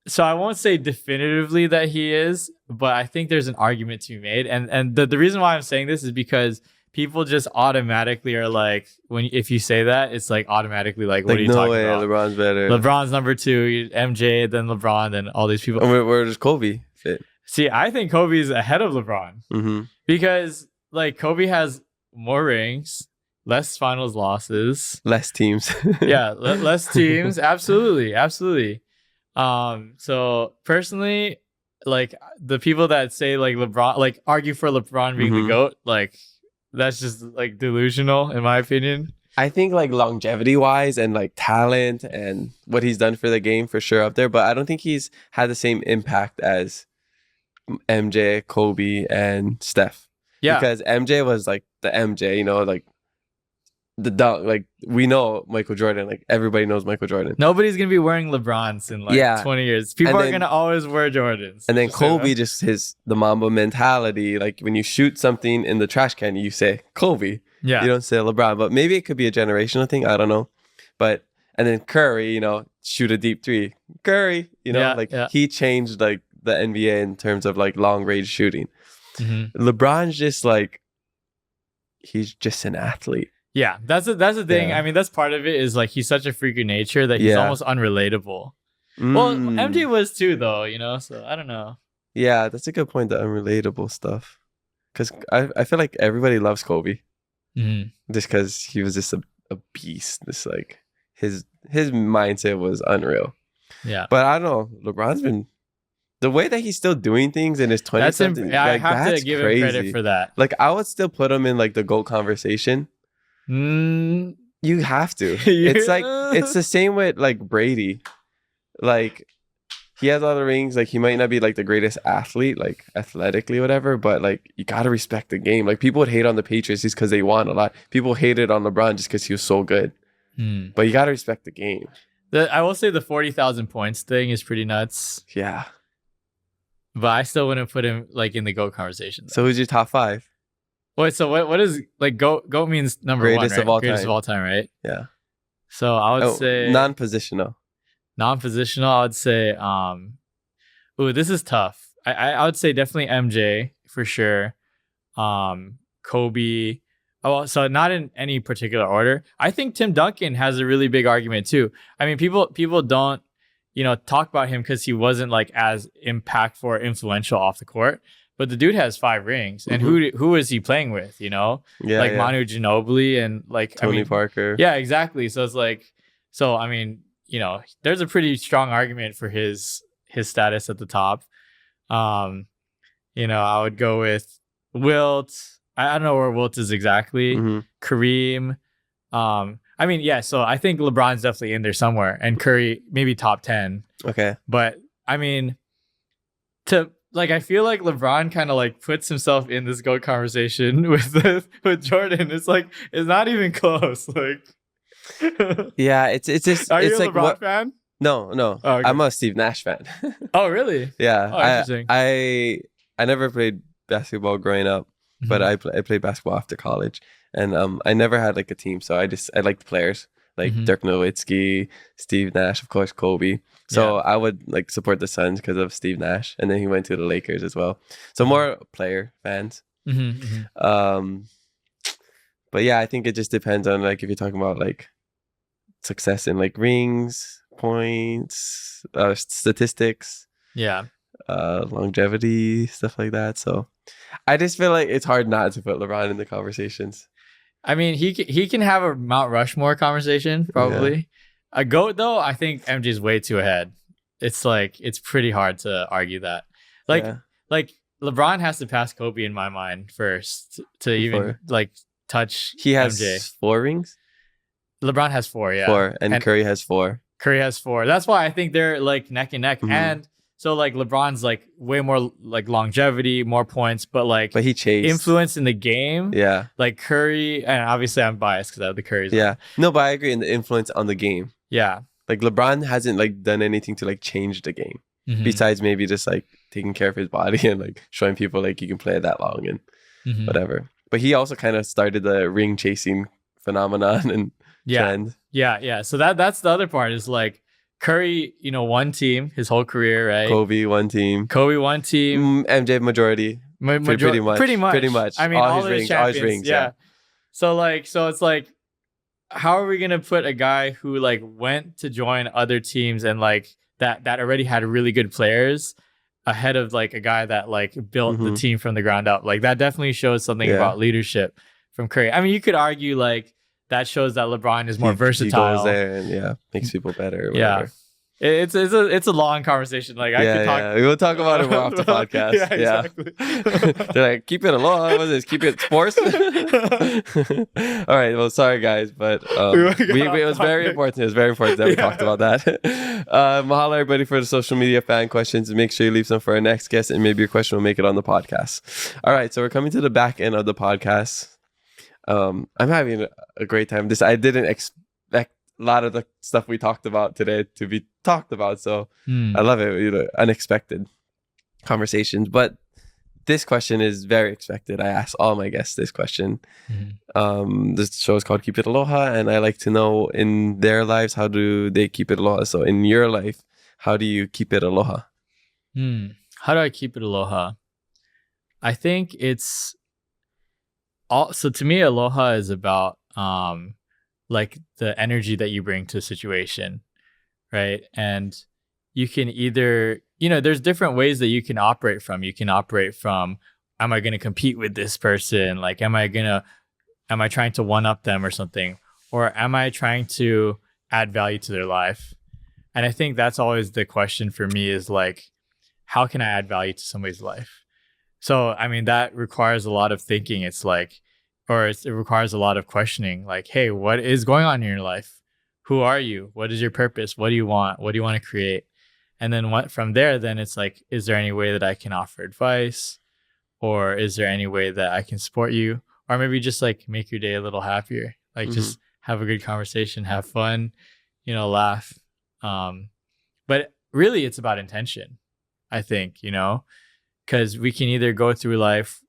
so I won't say definitively that he is, but I think there's an argument to be made, and the reason why I'm saying this is because people just automatically are like, if you say that, it's like automatically like, what are you
no
talking
way,
about?
LeBron's better.
LeBron's number 2, MJ, then LeBron, then all these people.
And where does Kobe fit?
See, I think Kobe's ahead of LeBron
Mm-hmm. because
like Kobe has more rings, less finals losses.
less teams.
Yeah, less teams. Absolutely. So personally, like the people that say like LeBron, like argue for LeBron being the
Mhm.
GOAT, like that's just like delusional in my opinion.
I think like longevity wise and like talent and what he's done for the game for sure up there, but I don't think he's had the same impact as MJ, Kobe, and Steph.
Yeah.
Because MJ was like the MJ, like the dunk. Like we know Michael Jordan. Like everybody knows Michael Jordan.
Nobody's gonna be wearing LeBrons in like
Yeah.
20 years. People
And
are
then-
gonna always wear Jordans.
And then
Just so you know.
Kobe, just the Mamba mentality. Like when you shoot something in the trash can, you say Kobe.
Yeah.
You don't say LeBron. But maybe it could be a generational thing. I don't know. But and then Curry, shoot a deep 3. Curry,
Yeah.
he changed like the NBA in terms of like long range shooting.
Mhm.
LeBron's just like he's just an athlete.
Yeah, that's the thing.
Yeah.
I mean, that's part of it is like he's such a freak of nature that he's
Yeah.
almost unrelatable. Well,
Mm.
MJ was too, though, so I don't know.
Yeah, that's a good point. The unrelatable stuff, because I feel like everybody loves Kobe.
Mhm.
Just because he was just a beast. This like his mindset was unreal.
Yeah.
But I don't know. LeBron's been the way that he's still doing things in his 20s.
I have to give him credit for that.
Like I would still put him in like the GOAT conversation.
Mm,
You have to. It's like
Yeah.
it's the same with like Brady. Like he has all the rings. Like he might not be like the greatest athlete, like athletically, whatever. But like you gotta respect the game. Like people would hate on the Patriots just because they won a lot. People hated on LeBron just because he was so good.
mm.
But you gotta respect the game.
I will say the 40,000 points thing is pretty nuts,
Yeah.
but I still wouldn't put him like in the GOAT conversation.
So who's your top 5?
Wait, so what is like GOAT? GOAT means number
Greatest
1, right?
of all
Greatest
time.
of all time, right?
Yeah.
So I would say
non-positional.
non-positional. I would say ooh, this is tough. I would say definitely MJ for sure. Kobe. Oh, so not in any particular order. I think Tim Duncan has a really big argument too. I mean, people don't, talk about him because he wasn't like as impactful or influential off the court. But the dude has 5 rings, and who is he playing with?
Yeah.
Like Manu Ginobili and like
Tony Parker.
Yeah, exactly. So it's like, I mean, there's a pretty strong argument for his status at the top. I would go with Wilt. I don't know where Wilt is exactly.
Mhm.
Kareem. I mean, yeah. So I think LeBron's definitely in there somewhere, and Curry maybe top 10.
Okay.
But I mean, like I feel like LeBron kind of like puts himself in this GOAT conversation with Jordan. It's like it's not even close. Like,
Yeah, it's just
are you
it's
a
like
LeBron
what.
fan?
No, no,
Oh, okay.
I'm a Steve Nash fan.
Oh, really?
Yeah,
Oh, interesting.
I never played basketball growing up, but I played basketball after college, and I never had like a team, so I liked players like Dirk Nowitzki, Steve Nash, of course, Kobe. So I would like support the Suns because of Steve Nash, and then he went to the Lakers as well. So more player fans. But yeah, I think it just depends on like if you're talking about like success in like rings, points, statistics, longevity, stuff like that. So I just feel like it's hard not to put LeBron in the conversations.
I mean, he can have a Mount Rushmore conversation probably. Yeah. A GOAT though, I think MJ's way too ahead. It's like it's pretty hard to argue that. Like LeBron has to pass Kobe in my mind first to even like touch.
He has
MJ.
4 rings.
LeBron has 4, yeah.
4, and Curry has 4.
Curry has 4. That's why I think they're like neck and neck. And so like LeBron's like way more like longevity, more points, but he chased influence in the game. Yeah. Like Curry, and obviously I'm biased because I have the Currys.
Yeah. No, but I agree in the influence on the game.
Yeah.
Like LeBron hasn't like done anything to like change the game besides maybe just like taking care of his body and like showing people like you can play it that long and whatever. But he also kind of started the ring chasing phenomenon and trend.
Yeah. So that's the other part is like Curry, one team his whole career, right?
Kobe, one team. MJ majority. Pretty much.
I mean, all his rings. Yeah. So it's like, how are we gonna put a guy who like went to join other teams and like that already had really good players ahead of like a guy that like built the team from the ground up? Like that definitely shows something about leadership from Curry. I mean, you could argue like that shows that LeBron is more versatile.
He goes there and makes people better.
Yeah. It's a long conversation. Like I could talk.
We'll talk about it more off the podcast. Exactly. They're like, keep it Aloha. What is this? Keep it sports. All right. Well, sorry guys, but it was very important. It was very important that we talked about that. Mahalo everybody for the social media fan questions. Make sure you leave some for our next guest, and maybe your question will make it on the podcast. All right. So we're coming to the back end of the podcast. I'm having a great time. I didn't expect a lot of the stuff we talked about today to be talked about, so I love it. Unexpected conversations, but this question is very expected. I ask all my guests this question. This show is called Keep It Aloha, and I like to know in their lives, how do they keep it aloha? So in your life, how do you keep it aloha?
How do I keep it aloha? I think it's so to me, aloha is about like the energy that you bring to a situation, right? And you can either, there's different ways that you can operate from. You can operate from, am I going to compete with this person? Like, am I trying to one up them or something? Or am I trying to add value to their life? And I think that's always the question for me is like, how can I add value to somebody's life? So, I mean, that requires a lot of thinking. It's like, it requires a lot of questioning, like, hey, what is going on in your life? Who are you? What is your purpose? What do you want? What do you want to create? And then from there, then it's like, is there any way that I can offer advice? Or is there any way that I can support you? Or maybe just like make your day a little happier. Like just have a good conversation, have fun, laugh. But really it's about intention, I think, because we can either go through life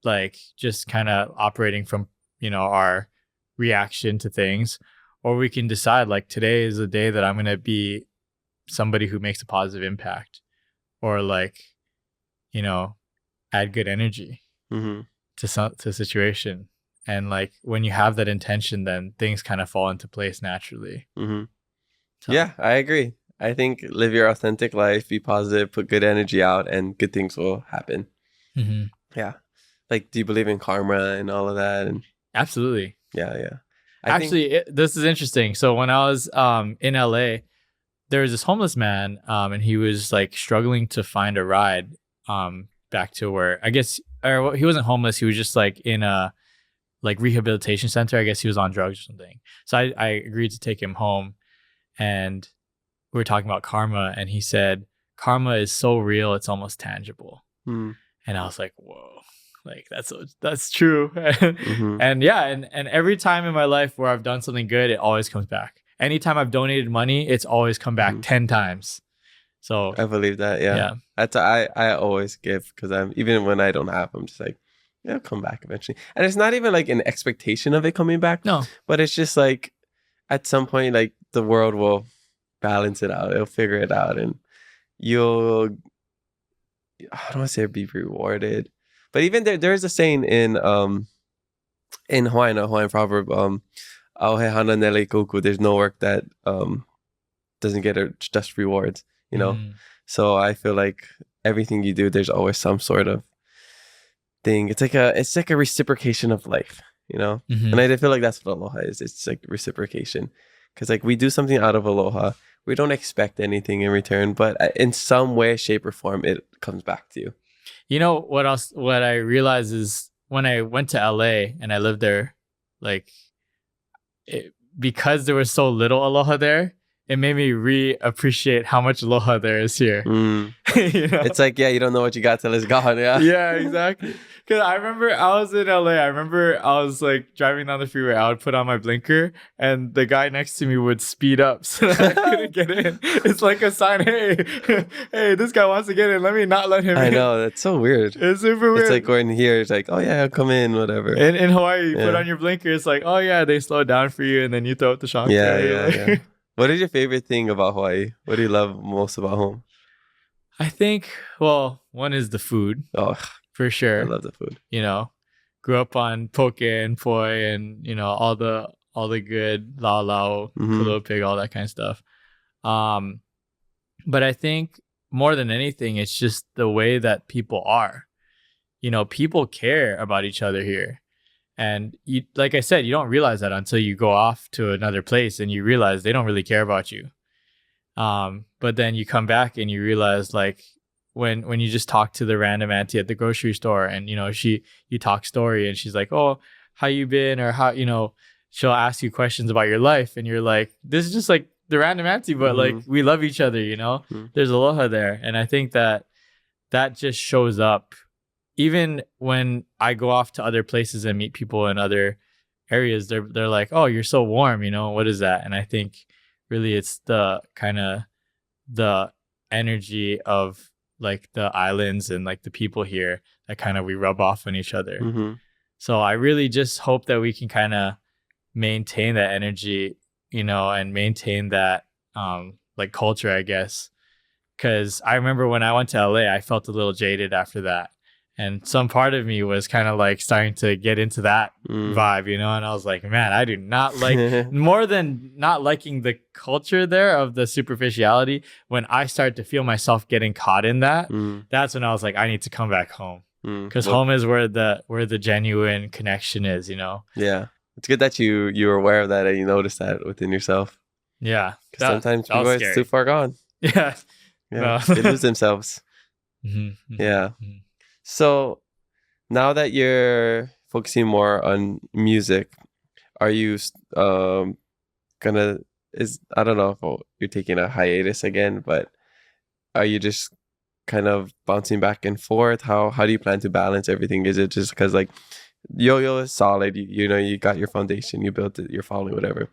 like just kind of operating from our reaction to things, or we can decide like today is the day that I'm going to be somebody who makes a positive impact, or like add good energy to the situation. And like when you have that intention, then things kind of fall into place naturally.
So. Yeah, I agree. I think live your authentic life, be positive, put good energy out, and good things will happen. Yeah. Like, do you believe in karma and all of that? And
absolutely.
Yeah.
This is interesting. So when I was in LA, there was this homeless man, and he was like struggling to find a ride back to where he wasn't homeless. He was just like in a like rehabilitation center. I guess he was on drugs or something. So I agreed to take him home, and we were talking about karma, and he said karma is so real, it's almost tangible.
Mm.
And I was like, whoa, like that's true.
Mm-hmm.
And yeah, and every time in my life where I've done something good, it always comes back. Anytime I've donated money, it's always come back 10 times. So
I believe that. Yeah. That's I always give, because I'm, even when I don't have, I'm just like, yeah, it'll come back eventually. And it's not even like an expectation of it coming back.
No.
But it's just like at some point, like the world will balance it out. It'll figure it out, and you'll, I don't want to say be rewarded, but even there's a saying in Hawaiian, a Hawaiian proverb, "Auhe hana nele kuku," there's no work that doesn't get just rewards, you know. So I feel like everything you do, there's always some sort of thing. It's like a reciprocation of life, you know. And I feel like that's what Aloha is. It's like reciprocation, because like we do something out of Aloha, we don't expect anything in return, but in some way, shape, or form, it comes back to you.
You know what else? What I realized is when I went to LA and I lived there, like because there was so little Aloha there, it made me reappreciate how much Aloha there is here. You know? It's
like, yeah, you don't know what you got till it's gone. Yeah.
Yeah, exactly. Because I remember I was in LA. I remember I was like driving down the freeway. I would put on my blinker, and the guy next to me would speed up so that I couldn't get in. It's like a sign, hey, hey, this guy wants to get in. Let me not let him in.
I know, that's so weird.
It's super weird.
It's like we're in here. It's like, oh yeah, come in, whatever.
In Hawaii, you put on your blinker. It's like, oh yeah, they slow down for you, and then you throw out the shock.
Yeah. What is your favorite thing about Hawaii? What do you love most about home?
I think, well, one is the food.
Oh,
for sure.
I love the food.
You know, grew up on poke and poi and, you know, all the good lao, kalo pig, all that kind of stuff. But I think more than anything, it's just the way that people are. You know, people care about each other here. And you, like I said, you don't realize that until you go off to another place and you realize they don't really care about you. But then you come back and you realize, like, when you just talk to the random auntie at the grocery store, and you know you talk story, and she's like, oh, how you been, or how, you know, she'll ask you questions about your life, and you're like, this is just like the random auntie, but like we love each other, you know. There's aloha there. And I think that just shows up even when I go off to other places and meet people in other areas. They're like, oh, you're so warm, you know, what is that? And I think really it's the kind of the energy of like the islands and like the people here that kind of we rub off on each other. So I really just hope that we can kind of maintain that energy, you know, and maintain that like culture, I guess. Because I remember when I went to LA, I felt a little jaded after that. And some part of me was kind of like starting to get into that vibe, you know? And I was like, man, I do not like, more than not liking the culture there of the superficiality, when I started to feel myself getting caught in that, that's when I was like, I need to come back home. Because home is where the genuine connection is, you know? Yeah.
It's good that you were aware of that and you noticed that within yourself.
Yeah.
Because sometimes people are too far gone.
Yeah.
They lose themselves. Yeah. So now that you're focusing more on music, are you I don't know if you're taking a hiatus again, but are you just kind of bouncing back and forth? How do you plan to balance everything? Is it just because like yo-yo is solid, you know, you got your foundation, you built it, you're following whatever.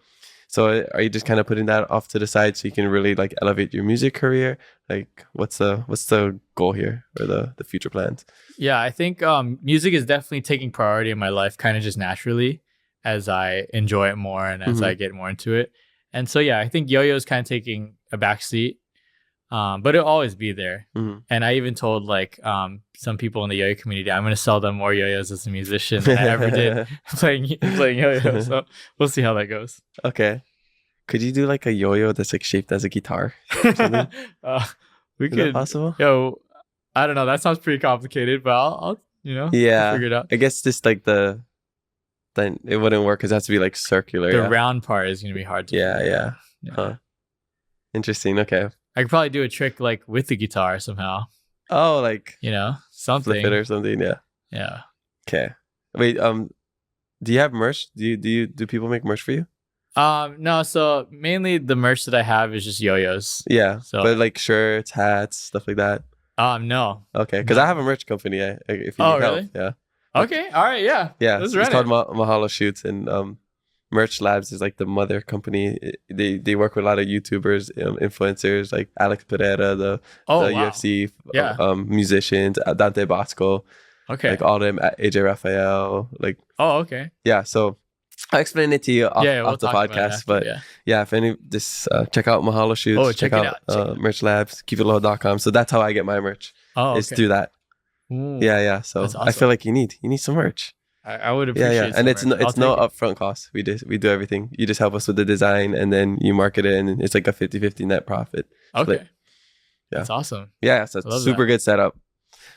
So are you just kind of putting that off to the side so you can really like elevate your music career? Like what's the goal here, or the future plans?
Yeah, I think music is definitely taking priority in my life, kind of just naturally as I enjoy it more and as I get more into it. And so, yeah, I think yo-yo is kind of taking a backseat, but it'll always be there. And I even told like some people in the yo-yo community, I'm going to sell them more yo-yos as a musician than I ever did playing yo-yo. So we'll see how that goes.
Okay. Could you do like a yo-yo that's like shaped as a guitar?
We
Is
could.
that possible?
Yo, I don't know. That sounds pretty complicated, but I'll you know,
yeah,
I'll figure it out.
I guess just like then it wouldn't work because it has to be like circular.
The round part is going to be hard to do.
Yeah. Huh. Interesting. Okay.
I could probably do a trick like with the guitar somehow.
Oh, like,
you know, something.
Flip it or something. Yeah.
Yeah.
Okay. Wait. Do you have merch? Do people make merch for you?
No, so mainly the merch that I have is just yo-yos.
Yeah.
So
But like shirts, hats, stuff like that.
no.
Okay. Because
No.
I have a merch company. If you
Oh,
need help.
really?
Yeah.
Okay. All right. Yeah.
Yeah.
Let's
It's
run
called
it.
Mahalo Shoots, and Merch Labs is like the mother company. They work with a lot of YouTubers, influencers like Alex Pereira, the
Oh, wow.
UFC
Yeah.
musicians, Dante Bosco,
Okay.
like all them, AJ Raphael, like
Oh, okay.
yeah. So I'll explain it to you off,
Yeah, we'll
off the
talk about it
podcast,
after,
but
yeah.
yeah, if any, just check out Mahalo Shoots,
Oh, check it out, check it out.
Merch Labs, keepitaloha.com. So that's how I get my merch.
Oh,
Is
okay.
through that.
Ooh,
Yeah. So
that's
I
awesome.
feel like you need some merch.
I would
Yeah,
appreciate
and
some merch.
it's
I'll
no
take it.
upfront cost. We do everything. You just help us with the design, and then you market it, and it's like a 50-50 net profit.
Okay.
split. Yeah.
That's awesome.
Yeah, so
I
it's
love
super
that.
good setup.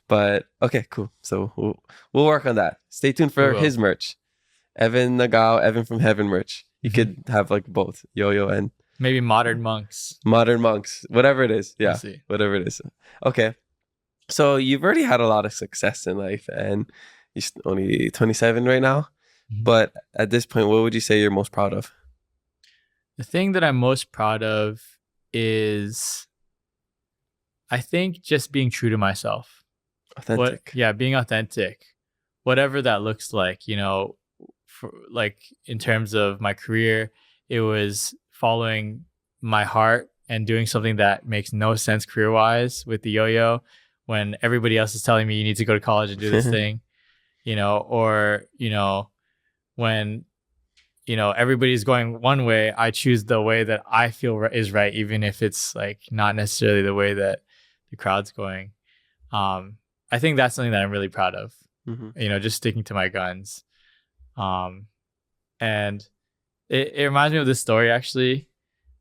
But okay, cool. So we'll work on that. Stay tuned for
We will.
his merch. Evan Nagao, Evan from Heaven merch. You
Mhm.
could have like both yo-yo and
Maybe modern monks.
modern monks, whatever it is.
We'll
Yeah,
see.
whatever it is. Okay, so you've already had a lot of success in life, and you're only 27 right now.
Mhm.
But at this point, what would you say you're most proud of?
The thing that I'm most proud of is, I think, just being true to myself.
Authentic.
Being authentic. Whatever that looks like, for, like in terms of my career, it was following my heart and doing something that makes no sense career-wise with the yo-yo when everybody else is telling me you need to go to college and do this thing, or when everybody's going one way, I choose the way that I feel is right, even if it's like not necessarily the way that the crowd's going. I think that's something that I'm really proud of.
Mhm.
Just sticking to my guns. And it reminds me of this story actually,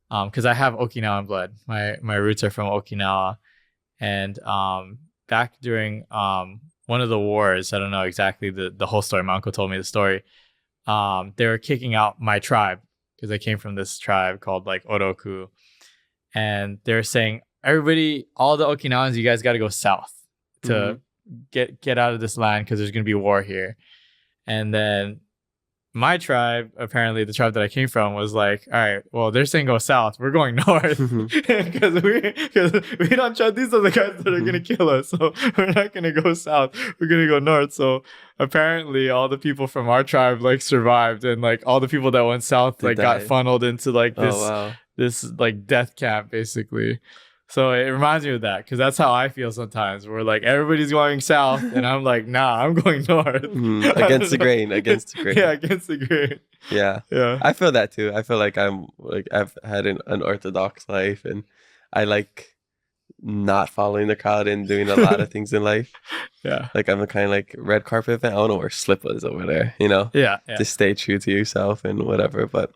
because I have Okinawan blood. My roots are from Okinawa, and back during one of the wars, I don't know exactly the whole story. My uncle told me the story. They were kicking out my tribe because I came from this tribe called like Oroku, and they're saying, everybody, all the Okinawans, you guys got to go south to get out of this land because there's gonna be war here. And then my tribe, apparently the tribe that I came from, was like, all right, well, they're saying go south, we're going north because we don't trust, these are the guys that are gonna kill us, so we're not gonna go south, we're gonna go north. So apparently all the people from our tribe like survived, and like all the people that went south
They
like got
died.
funneled into like this
Oh wow.
this like death camp basically. So it reminds me of that, because that's how I feel sometimes. We're like, everybody's going south, and I'm like, nah, I'm going north.
Against the grain. Against the grain.
Yeah, against the grain.
Yeah.
Yeah.
I feel that too. I feel like I've had an unorthodox life, and I like not following the crowd and doing a lot of things in life.
Yeah.
Like I'm the kind of like red carpet event. I don't know where slippers over there,
Yeah.
Just stay true to yourself and whatever. But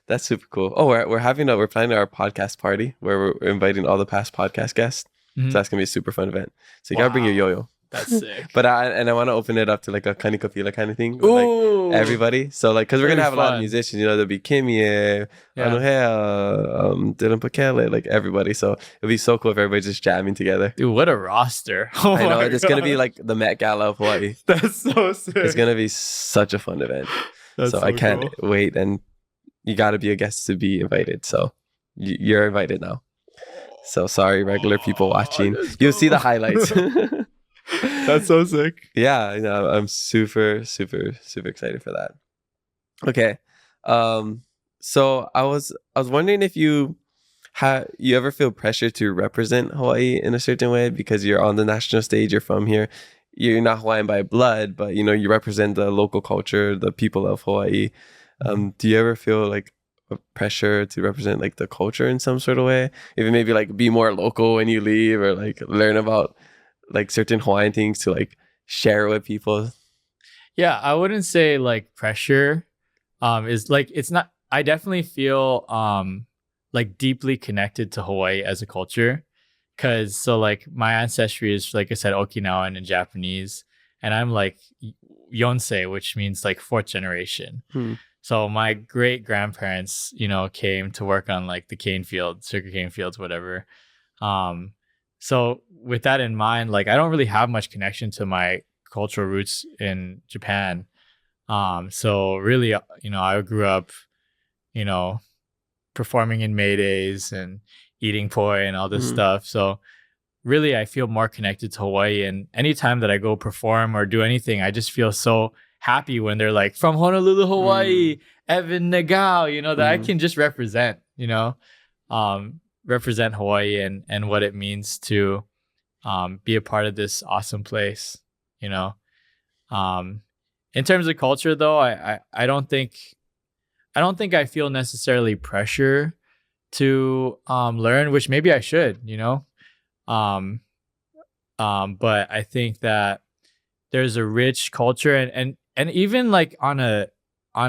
that's super cool. Oh, we're planning our podcast party where we're inviting all the past podcast guests.
Mhm.
So that's gonna be a super fun event. So you gotta bring your
Wow.
yo-yo.
That's sick.
But I want to open it up to like a kanikapila kind of thing. With,
Ooh.
like everybody. So like, cause we're gonna
Very
have a lot of
fun.
musicians. There'll be Kimie,
Yeah.
Anuhea, Dylan Pakele, like everybody. So it'll be so cool if everybody's just jamming together.
Dude, what a roster. Oh
I know
my
it's gonna be
God.
like the Met Gala of Hawaii.
That's so sick.
It's gonna be such a fun event.
That's
so I can't
cool.
wait, and you got to be a guest to be invited. So you're invited now. So sorry, regular people watching.
let's
You'll see the
go.
highlights.
That's so sick.
Yeah, I'm super excited for that. Okay. So I was wondering if you ever feel pressure to represent Hawaii in a certain way because you're on the national stage, you're from here. You're not Hawaiian by blood, but you represent the local culture, the people of Hawaii. Do you ever feel like a pressure to represent like the culture in some sort of way? Even maybe like be more local when you leave, or like learn about like certain Hawaiian things to like share with people?
Yeah, I wouldn't say like pressure. Is like, it's not, I definitely feel like deeply connected to Hawaii as a culture. Cause so like my ancestry is, like I said, Okinawan and Japanese, and I'm like Yonsei, which means like fourth generation. So my great grandparents, came to work on like the cane fields, sugar cane fields, whatever. So with that in mind, like I don't really have much connection to my cultural roots in Japan. So really, I grew up you know, performing in Maydays and eating poi and all this stuff. So really, I feel more connected to Hawaii. And anytime that I go perform or do anything, I just feel so happy when they're like, from Honolulu, Hawaii, Evan Nagao, you know, that I can just represent, you know, represent Hawaii and what it means to be a part of this awesome place, you know. In terms of culture, though, I don't think I feel necessarily pressure to learn, which maybe I should, you know. But I think that there's a rich culture and even like on a I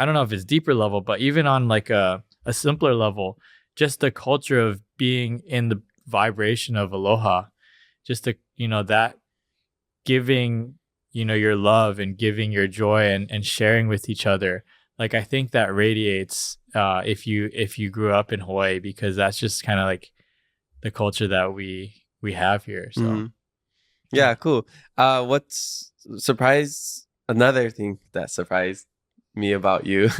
don't know if it's deeper level, but even on like a simpler level, just the culture of being in the vibration of aloha, just the, you know, that giving, you know, your love and giving your joy and sharing with each other. Like, I think that radiates if you grew up in Hawaii, because that's just kind of like the culture that we have here. So
yeah, cool. What's another thing that surprised me about you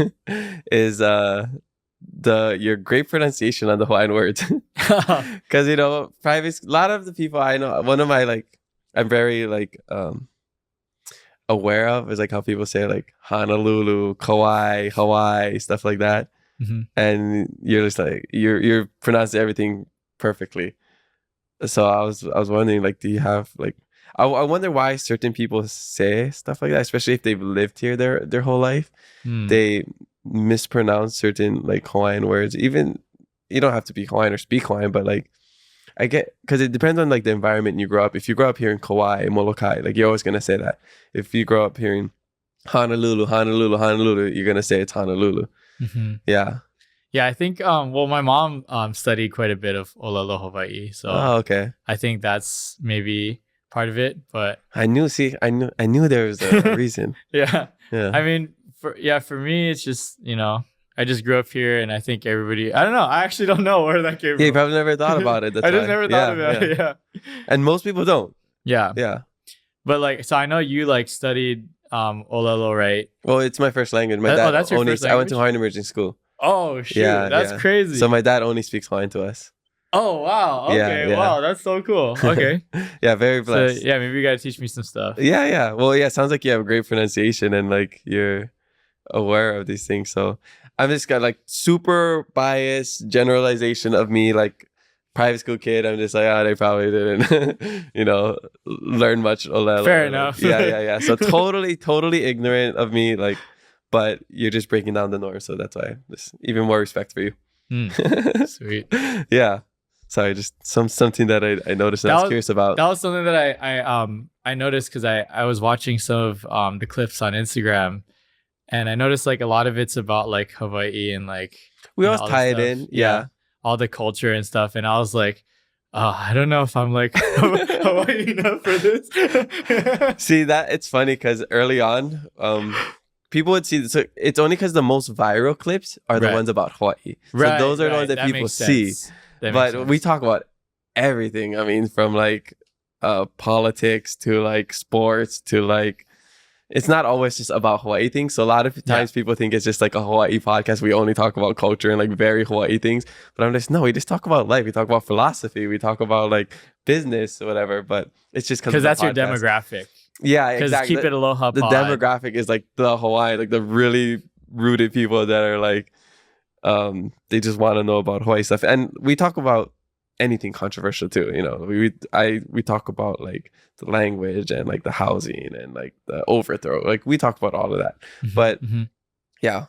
is your great pronunciation on the Hawaiian words. Because, you know, a lot of the people I know, one of my, like, I'm very like aware of is like how people say like Honolulu, Kauai, Hawaii, stuff like that. And you're just like you're pronouncing everything perfectly. So I was wondering, like, do you have like I wonder why certain people say stuff like that, especially if they've lived here their whole life. They mispronounce certain like Hawaiian words. Even you don't have to be Hawaiian or speak Hawaiian, but like I get, because it depends on like the environment you grow up. If you grow up here in Kauai, Molokai, like you're always gonna say that. If you grow up here in Honolulu, you're gonna say it's Honolulu. Yeah.
Yeah, I think well, my mom studied quite a bit of Olelo Hawaii, so
okay.
I think that's maybe part of it. But
I knew there was a reason.
Yeah. I mean, for me, it's just, you know, I just grew up here, and I think everybody, I don't know, I actually don't know where that came from.
You probably never thought about it.
I just never thought about it. Yeah.
And most people don't.
Yeah.
Yeah.
But like, so I know you like studied Olelo, right?
Well, it's my first language. My dad
that's your
only,
first language?
I went to Hawaiian immersion school.
Oh shoot, that's crazy.
So my dad only speaks Hawaiian to us.
Oh wow, okay, wow, that's so cool. Okay.
Yeah, very blessed.
So, yeah, maybe you gotta teach me some stuff.
Yeah. Well, yeah, sounds like you have a great pronunciation and like you're aware of these things. So I'm just got like super biased generalization of me, like private school kid. I'm just like, they probably didn't, you know, learn much.
Fair enough.
Yeah. So totally ignorant of me, like, but you're just breaking down the norm. So that's why there's even more respect for you.
Sweet.
Yeah. Sorry, just something that I noticed and I was curious about.
That was something that I noticed because I was watching some of the clips on Instagram, and I noticed like a lot of it's about like Hawaii and like
we always tie it in. Yeah.
All the culture and stuff. And I was like, I don't know if I'm like Hawaii enough for this.
See, that it's funny because early on, people would see this. So it's only because the most viral clips are the ones about Hawaii. So those are the ones that people see. But we talk about everything. I mean, from like politics to like sports to like, it's not always just about Hawaii things. So a lot of times people think it's just like a Hawaii podcast. We only talk about culture and like very Hawaii things. But I'm just, no, we just talk about life. We talk about philosophy. We talk about like business or whatever. But it's just because
that's your demographic.
Yeah, exactly.
Keep It Aloha
the
pod.
Demographic is like the Hawaii, like the really rooted people that are like, they just want to know about Hawaii stuff. And we talk about anything controversial too, you know. We talk about like the language and like the housing and like the overthrow. Like we talk about all of that. But yeah,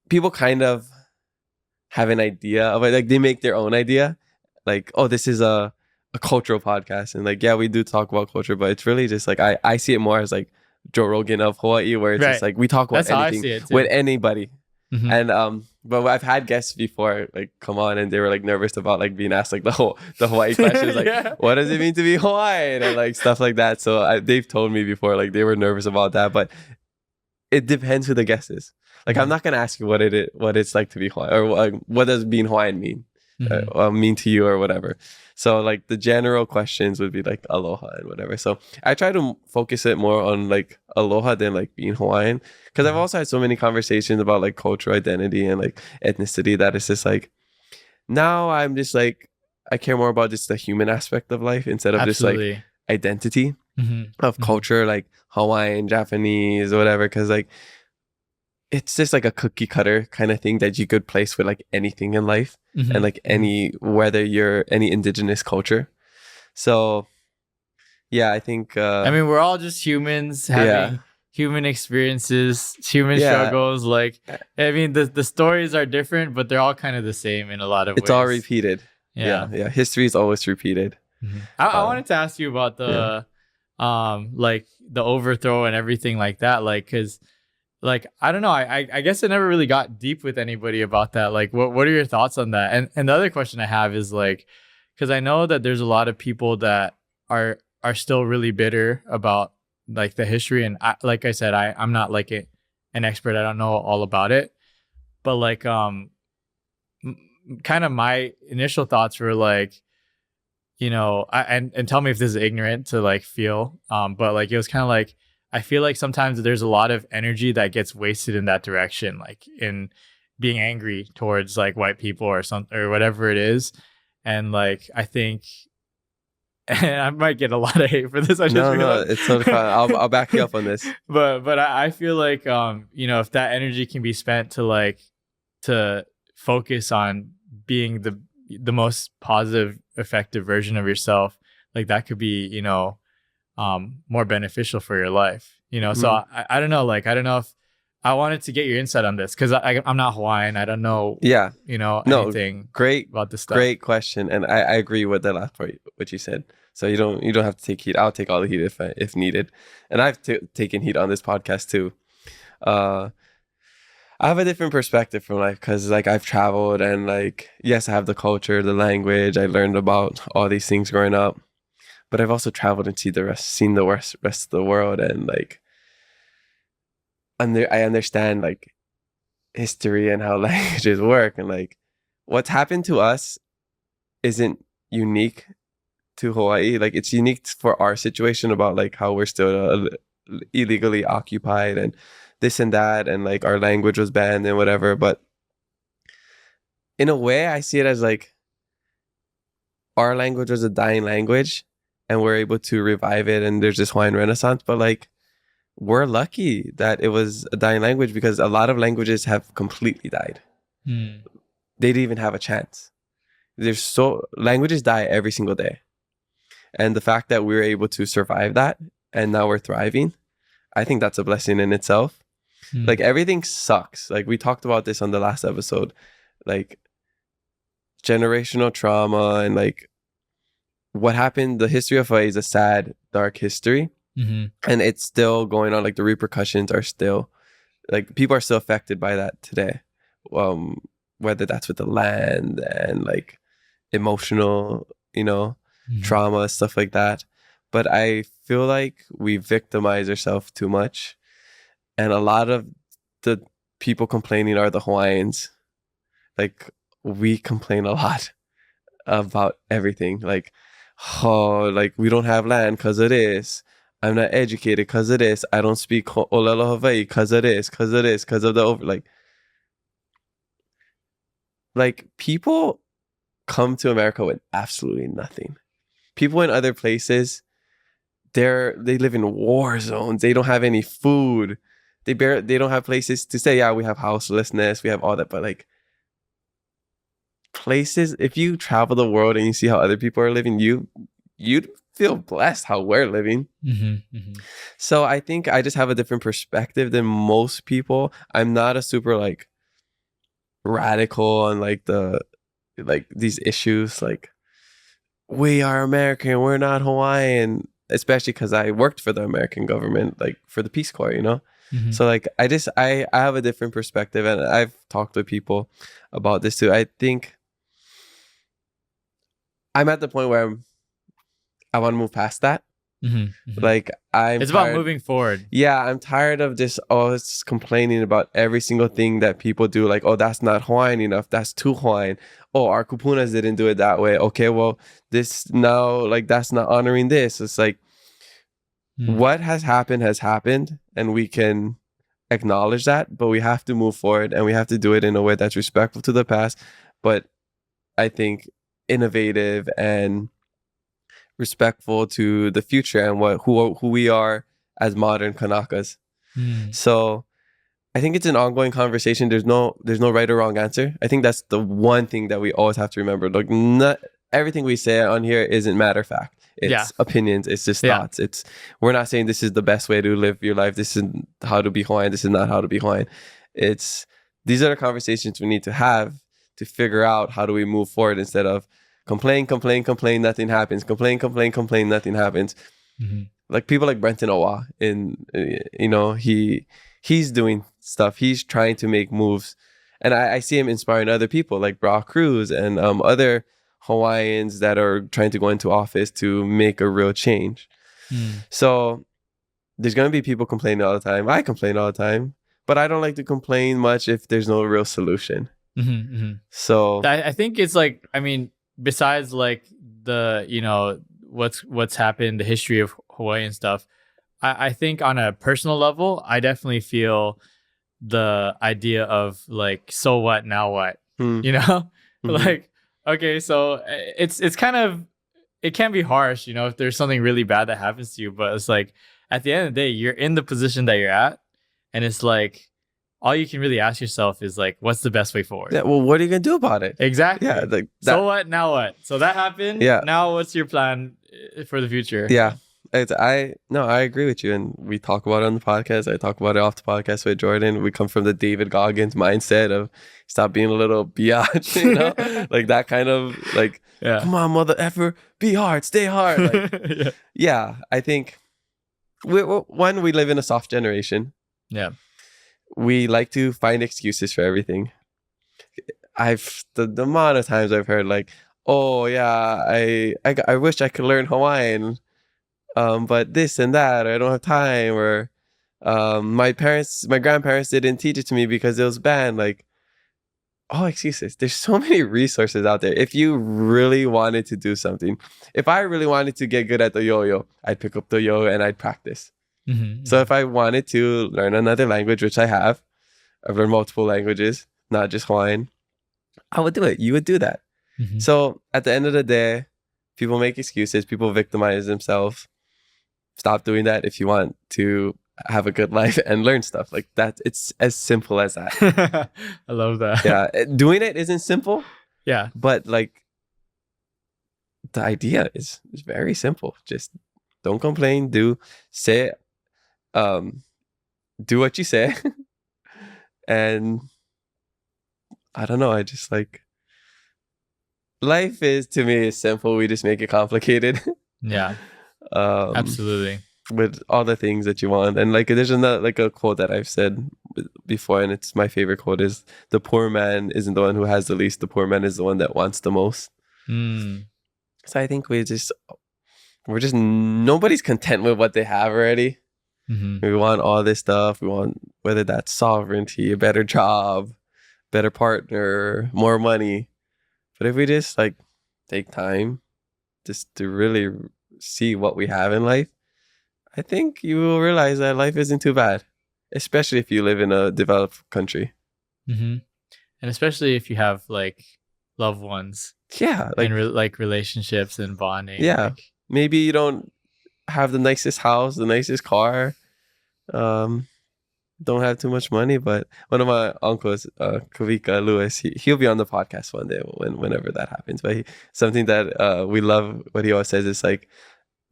people kind of have an idea of it. Like they make their own idea. Like, oh, this is a cultural podcast. And like, yeah, we do talk about culture, but it's really just like, I see it more as like Joe Rogan of Hawaii, where it's just like, we talk about anything with anybody. And but I've had guests before like come on and they were like nervous about like being asked like the Hawaii questions, like what does it mean to be Hawaiian and like stuff like that. So they've told me before like they were nervous about that, but it depends who the guest is. Like I'm not gonna ask you what it's like to be Hawaiian or like, what does being Hawaiian mean. mean to you or whatever. So like the general questions would be like aloha and whatever. So I try to focus it more on like aloha than like being Hawaiian, because I've also had so many conversations about like cultural identity and like ethnicity that it's just like now I'm just like I care more about just the human aspect of life instead of just like
Absolutely.
identity of
Mhm.
culture, like Hawaiian, Japanese, or whatever. Because like it's just like a cookie cutter kind of thing that you could place with like anything in life, and like any whether you're any indigenous culture. So yeah, I think
I mean, we're all just humans
yeah,
having human experiences, human
yeah,
struggles. Like, I mean, the stories are different, but they're all kind of the same in a lot of
it's all
ways.
repeated.
Yeah.
Yeah, history is always repeated.
I wanted to ask you about
yeah.
the like the overthrow and everything like that. Like, cause like I don't know, I guess I never really got deep with anybody about that. Like, what are your thoughts on that? And the other question I have is like, because I know that there's a lot of people that are still really bitter about like the history, and like I said, I'm not like an expert. I don't know all about it, but like kind of my initial thoughts were like, and tell me if this is ignorant to like feel, but like it was kind of like I feel like sometimes there's a lot of energy that gets wasted in that direction, like in being angry towards like white people or something or whatever it is. And like I think, and I might get a lot of hate for this. I just
No,
realized
it's totally fine. I'll back you up on this.
but I feel like if that energy can be spent to like to focus on being the most positive, effective version of yourself, like that could be more beneficial for your life. So I don't know. Like I don't know if I wanted to get your insight on this because I'm not Hawaiian. I don't know.
Yeah. No,
anything
great
about this stuff.
Great question, and I agree with the last part what you said. So you don't have to take heat. I'll take all the heat if needed, and I've taken heat on this podcast too. I have a different perspective from life because like I've traveled and like yes, I have the culture, the language. I learned about all these things growing up, but I've also traveled and seen the rest of the world, and like I understand like history and how languages work, and like what's happened to us isn't unique to Hawaii. Like it's unique for our situation about like how we're still illegally occupied and this and that, and like our language was banned and whatever. But in a way, I see it as like our language was a dying language and we're able to revive it, and there's this Hawaiian Renaissance. But like we're lucky that it was a dying language because a lot of languages have completely died. They didn't even have a chance. Languages die every single day. And the fact that we were able to survive that and now we're thriving, I think that's a blessing in itself. Like everything sucks. Like we talked about this on the last episode, like generational trauma and like what happened. The history of Hawaii is a sad, dark history. And it's still going on. Like the repercussions are still, like people are still affected by that today. Whether that's with the land and like emotional, trauma, stuff like that. But I feel like we victimize ourselves too much. And a lot of the people complaining are the Hawaiians. Like we complain a lot about everything. Like, oh, like we don't have land because of this. I'm not educated because of this. I don't speak Olelo Hawaii because of this, because of this, because of the like people come to America with absolutely nothing. People in other places, they live in war zones. They don't have any food. They don't have places to stay. Yeah, we have houselessness. We have all that, but like places. If you travel the world and you see how other people are living, you'd feel blessed how we're living. So I think I just have a different perspective than most people. I'm not a super like radical on like these issues. Like we are American, we're not Hawaiian. Especially because I worked for the American government, like for the Peace Corps, So like I have a different perspective, and I've talked with people about this too. I think I'm at the point where I want to move past that. Like
It's about moving forward.
Yeah, I'm tired of just it's complaining about every single thing that people do. Like, oh, that's not Hawaiian enough. That's too Hawaiian. Oh, our kupunas didn't do it that way. Okay, well, this now, like, that's not honoring this. It's like, what has happened, and we can acknowledge that, but we have to move forward, and we have to do it in a way that's respectful to the past, but I think innovative and respectful to the future and who we are as modern Kanakas. So I think it's an ongoing conversation. There's no right or wrong answer. I think that's the one thing that we always have to remember. Like, not everything we say on here isn't matter of fact. It's opinions. It's just thoughts. We're not saying this is the best way to live your life. This is how to be Hawaiian. This is not how to be Hawaiian. These are the conversations we need to have to figure out how do we move forward instead of complain, nothing happens. Complain, nothing happens. Like people like Brenton Owa, he's doing stuff. He's trying to make moves, and I see him inspiring other people like Brock Cruz and other Hawaiians that are trying to go into office to make a real change. So there's going to be people complaining all the time. I complain all the time, but I don't like to complain much if there's no real solution. So
I think it's like, I mean, besides like the, what's happened, the history of Hawaii and stuff, I think on a personal level, I definitely feel the idea of like, so what, now what, like, okay, so it's kind of, it can be harsh, if there's something really bad that happens to you, but it's like, at the end of the day, you're in the position that you're at, and it's like, all you can really ask yourself is like, what's the best way forward?
Yeah, well, what are you going to do about it?
Exactly.
Yeah, like
so what, now what? So that happened.
Yeah.
Now what's your plan for the future?
Yeah. I agree with you, and we talk about it on the podcast. I talk about it off the podcast with Jordan. We come from the David Goggins mindset of stop being a little biatch, like that kind of like, come on, mother effer, be hard, stay hard. Like, I think we live in a soft generation.
Yeah,
we like to find excuses for everything. The amount of times I've heard like, oh yeah, I wish I could learn Hawaiian. But this and that, or I don't have time, or my grandparents didn't teach it to me because it was banned. Like, all excuses. There's so many resources out there. If you really wanted to do something, if I really wanted to get good at the yo-yo, I'd pick up the yo and I'd practice. So if I wanted to learn another language, which I've learned multiple languages, not just Hawaiian, I would do it. You would do that. So at the end of the day, people make excuses. People victimize themselves. Stop doing that if you want to have a good life and learn stuff like that. It's as simple as that.
I love that.
Yeah, doing it isn't simple.
Yeah,
but like the idea is very simple. Just don't complain. Do what you say. And I don't know. I just like life is, to me, is simple. We just make it complicated.
Yeah. Absolutely.
With all the things that you want. And like there's another like a quote that I've said before, and it's my favorite quote is, the poor man isn't the one who has the least, the poor man is the one that wants the most. So I think we're just nobody's content with what they have already. We want all this stuff. We want, whether that's sovereignty, a better job, better partner, more money. But if we just like take time just to really see what we have in life, I think you will realize that life isn't too bad, especially if you live in a developed country.
And especially if you have like loved ones.
Yeah. Like,
and like relationships and bonding.
Yeah.
Like,
maybe you don't have the nicest house, the nicest car, don't have too much money, but one of my uncles, Kavika Lewis, he'll be on the podcast one day whenever that happens. But something that we love, what he always says is like,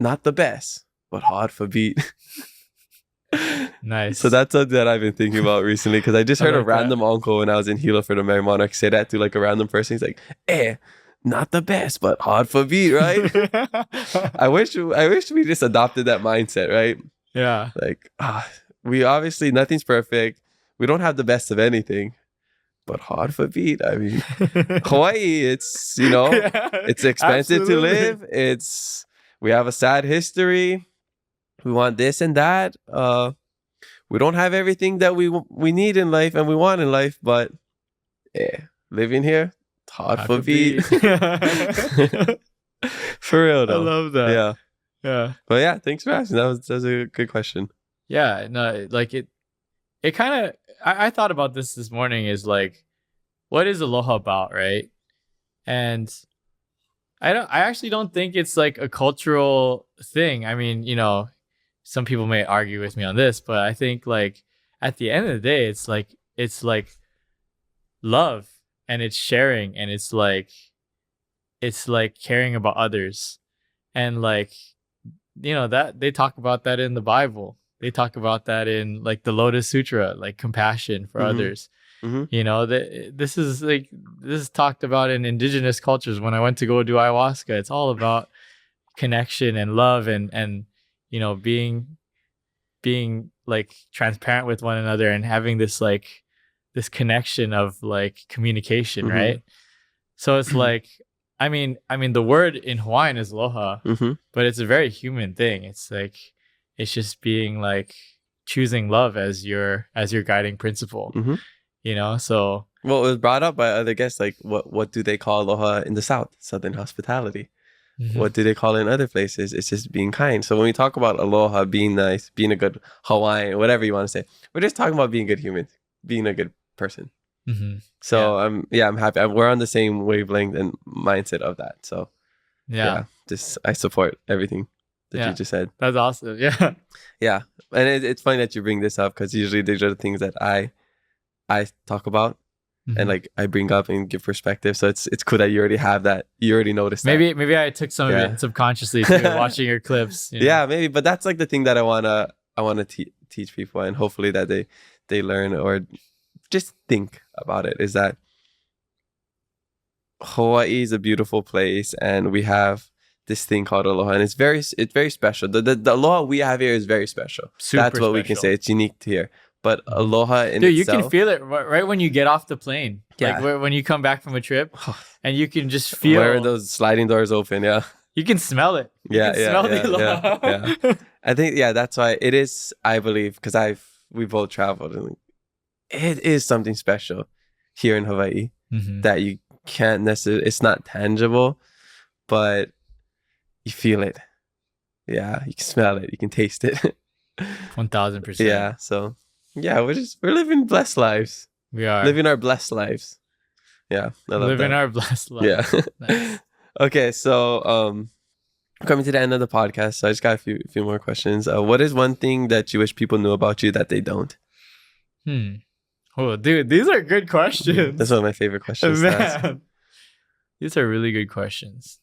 not the best, but hard for beat.
Nice.
So that's something that I've been thinking about recently, because I just heard a random uncle when I was in Hilo for the Merry Monarch say that to like a random person. He's like, not the best, but hard for beat, right? I wish we just adopted that mindset, right?
Yeah.
Like, we obviously, nothing's perfect. We don't have the best of anything, but hard for beat. I mean, Hawaii, it's, it's expensive to live. We have a sad history. we want this and that. We don't have everything that we need in life and we want in life, but living here, it's hard for beat. For real though.
I love that.
Yeah.
Yeah.
But yeah, thanks for asking. That was a good question.
Yeah. No, like it kind of, I thought about this morning is like, what is Aloha about, right? And I actually don't think it's like a cultural thing. I mean, you know, some people may argue with me on this, but I think like at the end of the day, it's like love, and it's sharing, and it's like caring about others. And like, you know, that they talk about that in the Bible. They talk about that in like the Lotus Sutra, like compassion for others. You know, this is talked about in indigenous cultures. When I went to go do ayahuasca, it's all about connection and love, and you know, being like transparent with one another, and having this connection of like communication, right? So it's like, I mean the word in Hawaiian is aloha, but it's a very human thing. It's like, it's just being like choosing love as your guiding principle. You know, so
well, it was brought up by other guests, like what do they call aloha in the South? Southern hospitality. What do they call it in other places? It's just being kind. So when we talk about aloha, being nice, being a good Hawaiian, whatever you want to say, we're just talking about being good humans, being a good person. So I'm happy. We're on the same wavelength and mindset of that. So just I support everything that you just said.
That's awesome.
Yeah. And it's funny that you bring this up, because usually these are the things that I talk about and like I bring up and give perspective. So it's cool that you already have that. You already noticed that.
Maybe I took some of it subconsciously too, watching your clips. You know?
Yeah, maybe. But that's like the thing that I wanna teach people, and hopefully that they learn or just think about it, is that Hawaii is a beautiful place, and we have this thing called aloha, and it's very special. The aloha we have here is very special. That's what we can say. It's unique to here. But aloha in
Dude,
itself,
you can feel it right when you get off the plane. Like when you come back from a trip, and you can just feel
where those sliding doors open. Yeah,
you can smell it. You can smell the aloha.
I think that's why it is. I believe, because we both traveled, and it is something special here in Hawaii that you can't necessarily. It's not tangible, but you feel it. Yeah, you can smell it. You can taste it.
1000%.
Yeah. So. Yeah, we're living blessed lives.
We are
living our blessed lives. Yeah, I love
living
that.
our blessed lives.
Yeah.
Nice.
Okay, so coming to the end of the podcast, so I just got a few more questions. What is one thing that you wish people knew about you that they don't?
Oh, dude, these are good questions.
That's one of my favorite questions.
Man, these are really good questions.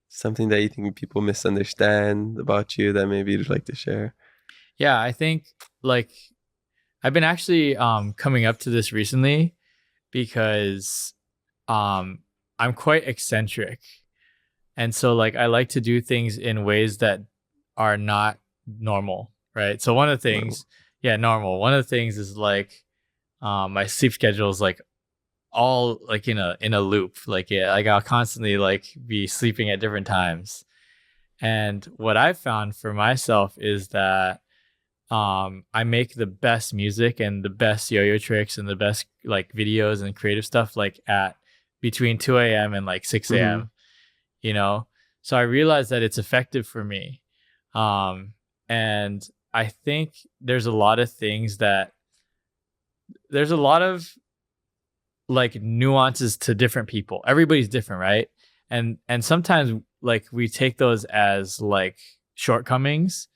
Something that you think people misunderstand about you that maybe you'd like to share.
Yeah, I think like I've been actually coming up to this recently, because I'm quite eccentric. And so like I like to do things in ways that are not normal, right? So one of the things, normal. One of the things is like my sleep schedule is like all like in a loop. Like like I'll constantly like be sleeping at different times. And what I've found for myself is that I make the best music and the best yo-yo tricks and the best like videos and creative stuff like at between 2 a.m. and like 6 a.m. You know, so I realized that it's effective for me. And I think there's a lot of like nuances to different people. Everybody's different, right? And sometimes like we take those as like shortcomings.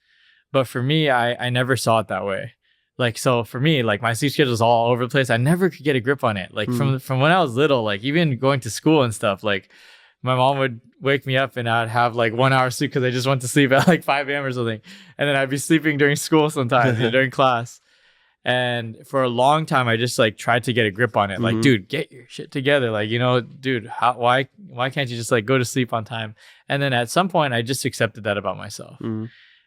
But for me, I never saw it that way. Like, so for me, like my sleep schedule is all over the place. I never could get a grip on it. Like from when I was little, like even going to school and stuff, like my mom would wake me up and I'd have like 1 hour sleep because I just went to sleep at like 5 a.m. or something. And then I'd be sleeping during school sometimes, during class. And for a long time, I just like tried to get a grip on it. Like, dude, get your shit together. Like, you know, dude, why can't you just like go to sleep on time? And then at some point, I just accepted that about myself.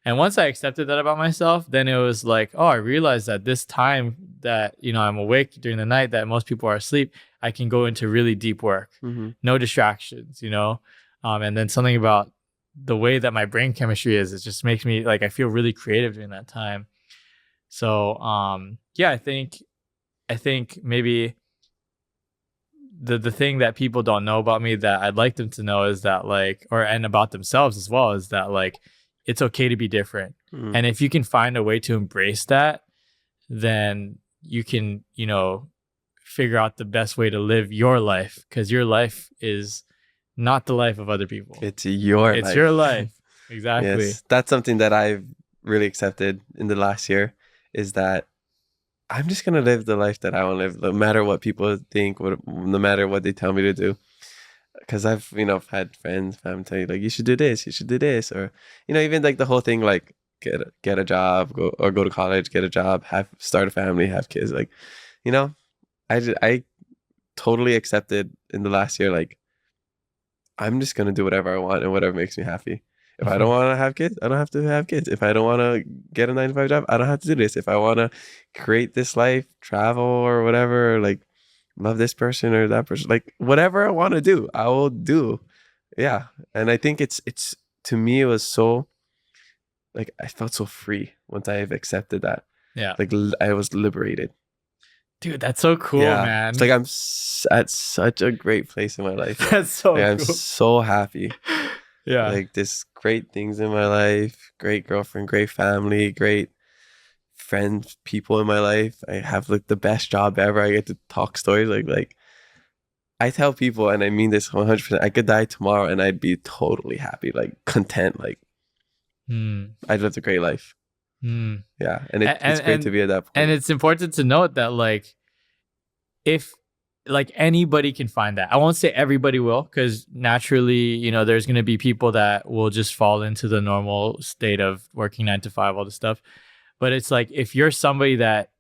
And once I accepted that about myself, then it was like, oh, I realized that this time that, you know, I'm awake during the night, that most people are asleep, I can go into really deep work, no distractions, you know? And then something about the way that my brain chemistry is, it just makes me like I feel really creative during that time. So yeah, I think maybe the thing that people don't know about me that I'd like them to know is that like, and about themselves as well, is that like it's okay to be different. And if you can find a way to embrace that, then you can, you know, figure out the best way to live your life, because your life is not the life of other people.
It's your life.
It's your life. Exactly.
Yes, that's something that I've really accepted in the last year, is that I'm just going to live the life that I want to live, no matter what people think, no matter what they tell me to do. Because I've, you know, had friends, family tell you, like, you should do this. Or, you know, even like the whole thing, like, get a job, go to college, get a job, start a family, have kids. Like, you know, I totally accepted in the last year, like, I'm just going to do whatever I want and whatever makes me happy. If I don't want to have kids, I don't have to have kids. If I don't want to get a 9-to-5 job, I don't have to do this. If I want to create this life, travel or whatever, or like love this person or that person, like whatever I want to do, I will do. Yeah. And I think it's to me, it was so, like, I felt so free once I've accepted that.
Yeah.
Like I was liberated.
Dude, that's so cool, man.
It's like I'm at such a great place in my life.
That's so
like,
cool.
I'm so happy.
Yeah.
Like there's great things in my life, great girlfriend, great family, great friends, people in my life. I have like the best job ever. I get to talk stories. Like I tell people, and I mean this 100%, I could die tomorrow and I'd be totally happy, like content. Like I'd lived a great life. Yeah. And it's great to be at that point.
And it's important to note that like, if like anybody can find that. I won't say everybody will, because naturally, you know, there's going to be people that will just fall into the normal state of working 9 to 5, all this stuff. But it's like, if you're somebody that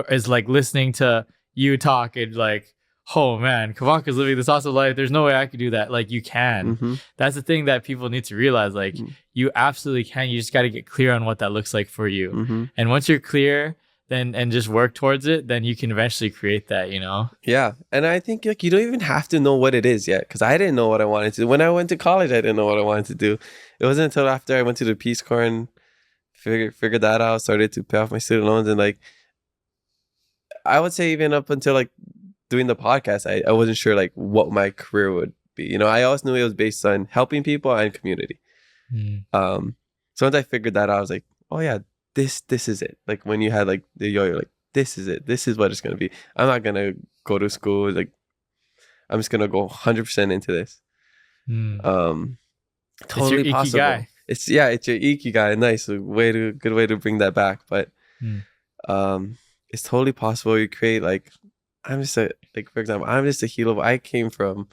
is like listening to you talk and like, oh man, Kavaka's living this awesome life, there's no way I could do that. Like you can. That's the thing that people need to realize. Like you absolutely can. You just got to get clear on what that looks like for you. And once you're clear, then and just work towards it, then you can eventually create that, you know?
Yeah. And I think like you don't even have to know what it is yet, because I didn't know what I wanted to do. When I went to college, I didn't know what I wanted to do. It wasn't until after I went to the Peace Corps and figured that out, started to pay off my student loans. And like, I would say even up until like doing the podcast, I wasn't sure like what my career would be. You know, I always knew it was based on helping people and community. So once I figured that out, I was like, oh yeah, this is it. Like when you had like the yo-yo, like this is it. This is what it's gonna be. I'm not gonna go to school. Like I'm just gonna go 100% into this. Totally
it's your
possible.
Ikigai.
It's your Ikigai. Nice, good way to bring that back. But it's totally possible. You create like, for example, I'm just a hilo. I came from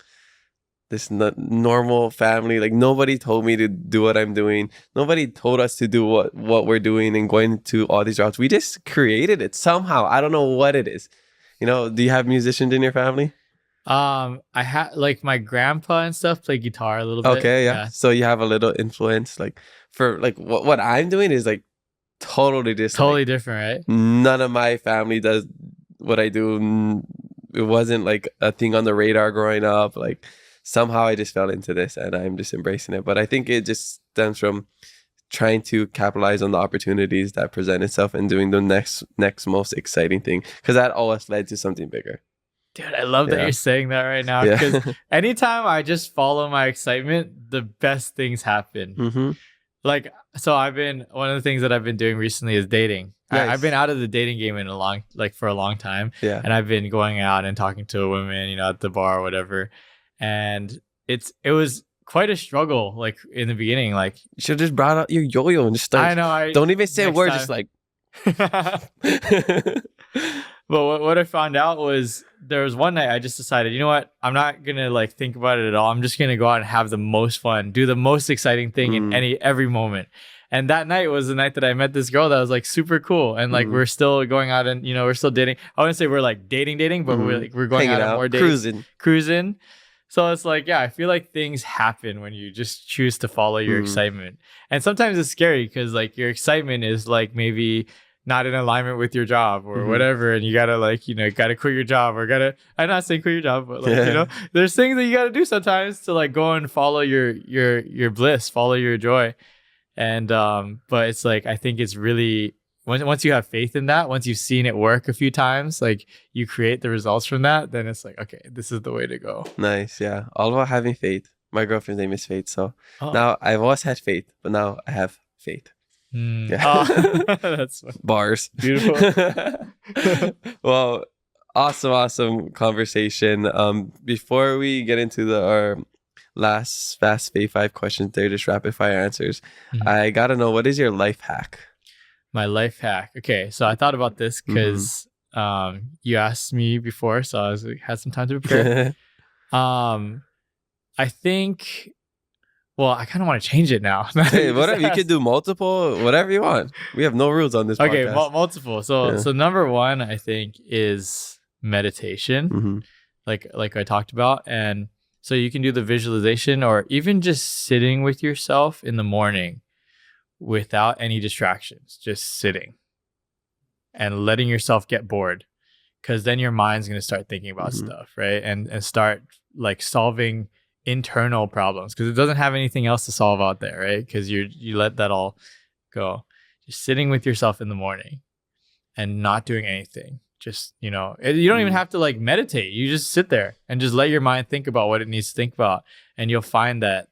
this normal family. Like nobody told me to do what I'm doing. Nobody told us to do what we're doing and going to all these routes. We just created it somehow. I don't know what it is. You know, do you have musicians in your family?
I had like my grandpa and stuff play guitar a little bit.
Okay, yeah. So you have a little influence. Like for like what I'm doing is like totally
different, right?
None of my family does what I do. It wasn't like a thing on the radar growing up. Like somehow I just fell into this and I'm just embracing it. But I think it just stems from trying to capitalize on the opportunities that present itself and doing the next most exciting thing, because that always led to something bigger.
Dude, I love that you're saying that right now, because anytime I just follow my excitement, the best things happen. Like, so one of the things that I've been doing recently is dating.
Nice.
I've been out of the dating game for a long time. Yeah. And I've been going out and talking to women, you know, at the bar or whatever. And it was quite a struggle, like in the beginning. Like
you should have just brought out your yo-yo and just start.
I know.
Don't even say a word, just like.
But what I found out was there was one night I just decided, you know what? I'm not going to like think about it at all. I'm just going to go out and have the most fun, do the most exciting thing in every moment. And that night was the night that I met this girl that was like super cool. And like, we're still going out and, you know, we're still dating. I wouldn't say we're like dating, but we're going out on more dates. Cruising. So it's like, yeah, I feel like things happen when you just choose to follow your excitement. And sometimes it's scary because like your excitement is like maybe not in alignment with your job or whatever, and you gotta like, you gotta quit your job or I'm not saying quit your job, but like, there's things that you gotta do sometimes to like go and follow your bliss, follow your joy. And but it's like, I think it's really, once you have faith in that, once you've seen it work a few times, like you create the results from that, then it's like, okay, this is the way to go.
Nice. Yeah. All about having faith. My girlfriend's name is Faith. So
Oh.
now I've always had faith, but now I have faith. Yeah.
Oh, that's fun.
Bars.
Beautiful.
Well, awesome conversation. Before we get into our last fast faith 5 questions, they're just rapid fire answers. I gotta know, what is your life hack?
My life hack. Okay, so I thought about this because you asked me before, so I had some time to prepare. I think, well, I kind of want to change it now.
Hey, whatever, you could do multiple, whatever you want. We have no rules on this podcast.
Okay, multiple. So number one, I think, is meditation, like I talked about. And so you can do the visualization or even just sitting with yourself in the morning without any distractions, just sitting and letting yourself get bored, because then your mind's going to start thinking about stuff, right? And start like solving internal problems, because it doesn't have anything else to solve out there, right? Because you let that all go. Just sitting with yourself in the morning and not doing anything. Just, you don't even have to like meditate. You just sit there and just let your mind think about what it needs to think about. And you'll find that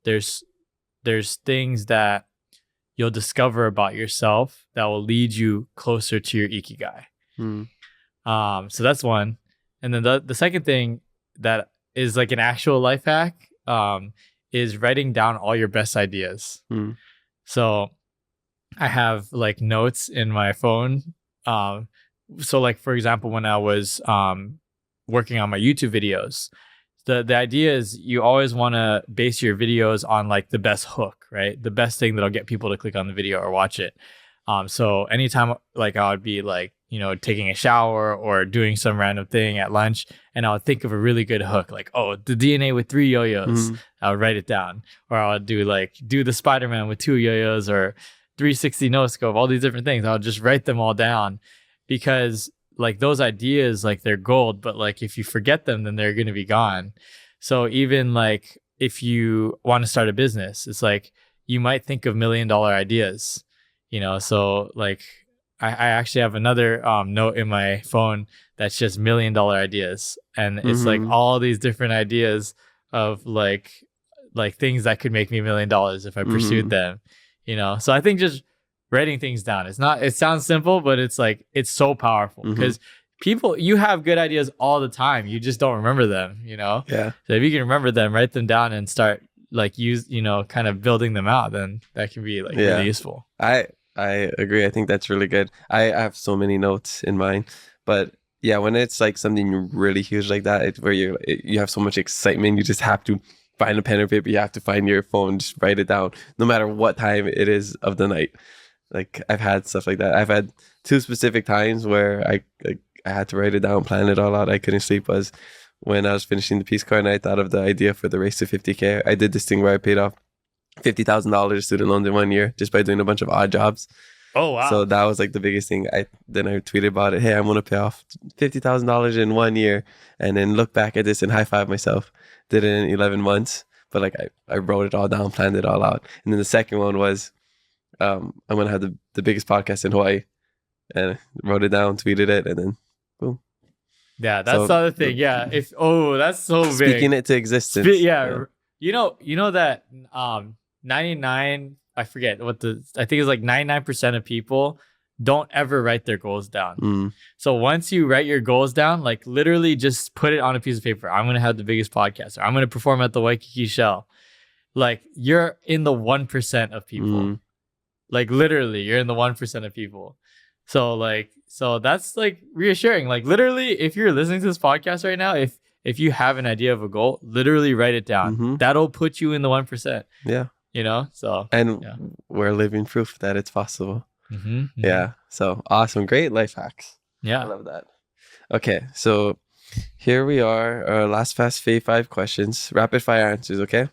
there's things that you'll discover about yourself that will lead you closer to your Ikigai. So that's one. And then the second thing that is like an actual life hack is writing down all your best ideas. So I have like notes in my phone. So like, for example, when I was working on my YouTube videos, the idea is you always want to base your videos on like the best hook, right? The best thing that'll get people to click on the video or watch it. So anytime like I would be like, taking a shower or doing some random thing at lunch, and I would think of a really good hook, like, oh, the DNA with 3 yo-yos. I would write it down. Or I would do the Spider-Man with 2 yo-yos, or 360 no scope, all these different things. I would just write them all down, because like those ideas, like they're gold, but like if you forget them, then they're going to be gone. So even like if you want to start a business, it's like you might think of $1 million ideas, so like I actually have another note in my phone that's just $1 million ideas, and it's like all these different ideas of like things that could make me $1 million if I pursued them, So I think just writing things down, it sounds simple, but it's like, it's so powerful, because you have good ideas all the time, you just don't remember them, So if you can remember them, write them down and start like kind of building them out, then that can be like really useful.
I agree. I think that's really good. I have so many notes in mine, but yeah, when it's like something really huge like that, it's where you have so much excitement, you just have to find a pen or paper, you have to find your phone, just write it down, no matter what time it is of the night. Like I've had stuff like that. I've had 2 specific times where I had to write it down, plan it all out. I couldn't sleep. Was when I was finishing the Peace Corps and I thought of the idea for the race to 50K. I did this thing where I paid off $50,000 student loans in 1 year just by doing a bunch of odd jobs.
Oh wow!
So that was like the biggest thing. Then I tweeted about it. Hey, I'm gonna pay off $50,000 in 1 year, and then look back at this and high five myself. Did it in 11 months, but like I wrote it all down, planned it all out. And then the second one was, I'm gonna have the biggest podcast in Hawaii, and I wrote it down, tweeted it, and then boom.
Yeah, that's the other thing. Yeah, that's so big.
Speaking it to existence.
You know that 99, I forget I think it's like 99% of people don't ever write their goals down. So once you write your goals down, like literally just put it on a piece of paper. I'm gonna have the biggest podcast, or I'm gonna perform at the Waikiki Shell. Like you're in the 1% of people. Like literally, you're in the 1% of people. So that's like reassuring. Like literally, if you're listening to this podcast right now, if you have an idea of a goal, literally write it down. That'll put you in the 1%. Yeah.
We're living proof that it's possible. Yeah. So awesome. Great life hacks.
Yeah.
I love that. Okay. So here we are. Our last fast 5 questions. Rapid fire answers. Okay.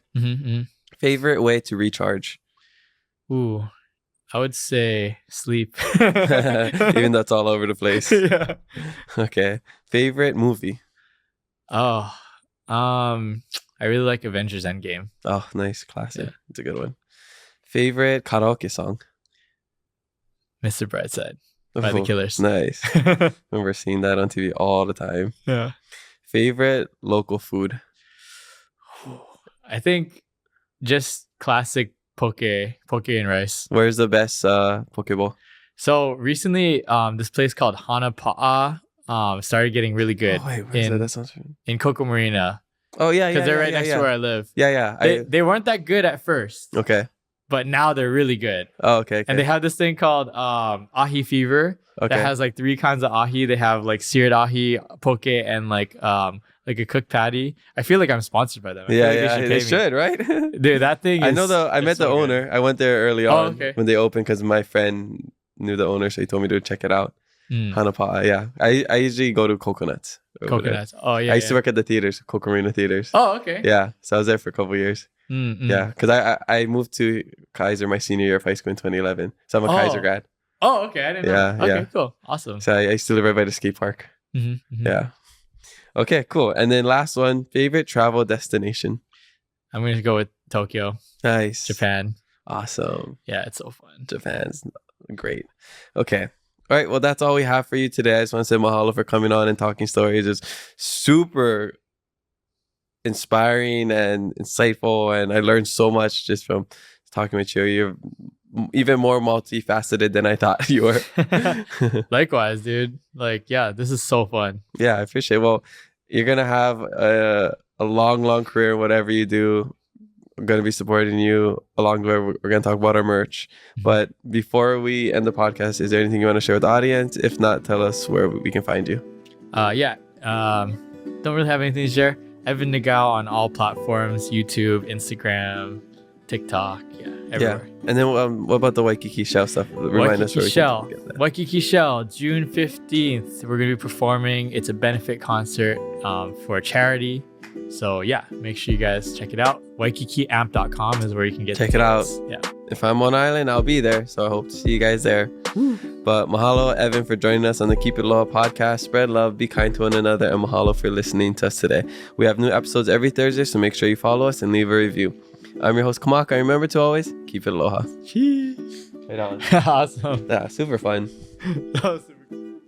Favorite way to recharge?
Ooh. I would say sleep.
Even though it's all over the place.
Yeah.
Okay. Favorite movie?
Oh, I really like Avengers Endgame.
Oh, nice. Classic.
Yeah.
It's a good one. Favorite karaoke song?
Mr. Brightside by the
Oh,
Killers.
Nice. Remember seeing that on TV all the time.
Yeah.
Favorite local food?
I think just classic poke and rice.
Where's the best Pokeball?
So recently, this place called Hanapa'a started getting really good
Oh, wait, where's that? That sounds
in Coco Marina
Oh, yeah, yeah.
because they're
yeah,
right
yeah,
next
yeah.
to where I live.
Yeah, yeah.
They weren't that good at first,
Okay.
but now they're really good.
Oh, okay.
And they have this thing called ahi fever
Okay.
that has like 3 kinds of ahi. They have like seared ahi, poke, and like a cooked patty. I feel like I'm sponsored by them. I feel
Yeah,
like
yeah.
pay
They
me.
should, right?
Dude, that thing is.
I know I met
it's
the
so good.
owner. I went there early
Oh,
on
okay.
when they opened because my friend knew the owner, so he told me to check it out.
Mm.
Hanapa, yeah. I usually go to Coconuts. over there.
Coconuts. Oh yeah.
I used to
yeah.
work at the theaters, Coco Marina theaters.
Oh okay.
Yeah, so I was there for a couple of years.
Mm-mm.
Yeah, because I moved to Kaiser my senior year of high school in 2011, so I'm a
Oh.
Kaiser grad.
Oh okay. I didn't know.
Yeah,
Okay.
yeah.
Cool. Awesome.
So I used to live right by the skate park.
Mhm, mhm.
Yeah. Okay, cool. And then last one, favorite travel destination.
I'm gonna go with Tokyo,
Nice.
Japan.
Awesome.
Yeah, it's so fun.
Japan's great. Okay. All right. Well, that's all we have for you today. I just want to say mahalo for coming on and talking stories. It's super inspiring and insightful. And I learned so much just from talking with you. You're even more multifaceted than I thought you were.
Likewise, dude. Like, yeah, this is so fun.
Yeah, I appreciate it. Well, you're going to have a long, long career in whatever you do. I'm going to be supporting you along the way. We're going to talk about our merch. But before we end the podcast, is there anything you want to share with the audience? If not, tell us where we can find you.
Yeah. Don't really have anything to share. Evan Nagao on all platforms: YouTube, Instagram, TikTok. Yeah, everywhere.
Yeah. And then what about the Waikiki Shell stuff? Remind us where we
Shell.
can get that.
Waikiki Shell, June 15th. We're going to be performing. It's a benefit concert for a charity. So yeah, make sure you guys check it out. WaikikiAmp.com is where you can get
Check it out.
tickets. Yeah.
If I'm on island, I'll be there. So I hope to see you guys there. But mahalo, Evan, for joining us on the Keep It Aloha podcast. Spread love, be kind to one another, and mahalo for listening to us today. We have new episodes every Thursday, so make sure you follow us and leave a review. I'm your host, Kamaka. And remember to always keep it aloha.
Cheers.
Right on.
Awesome.
Yeah, super fun.
That was super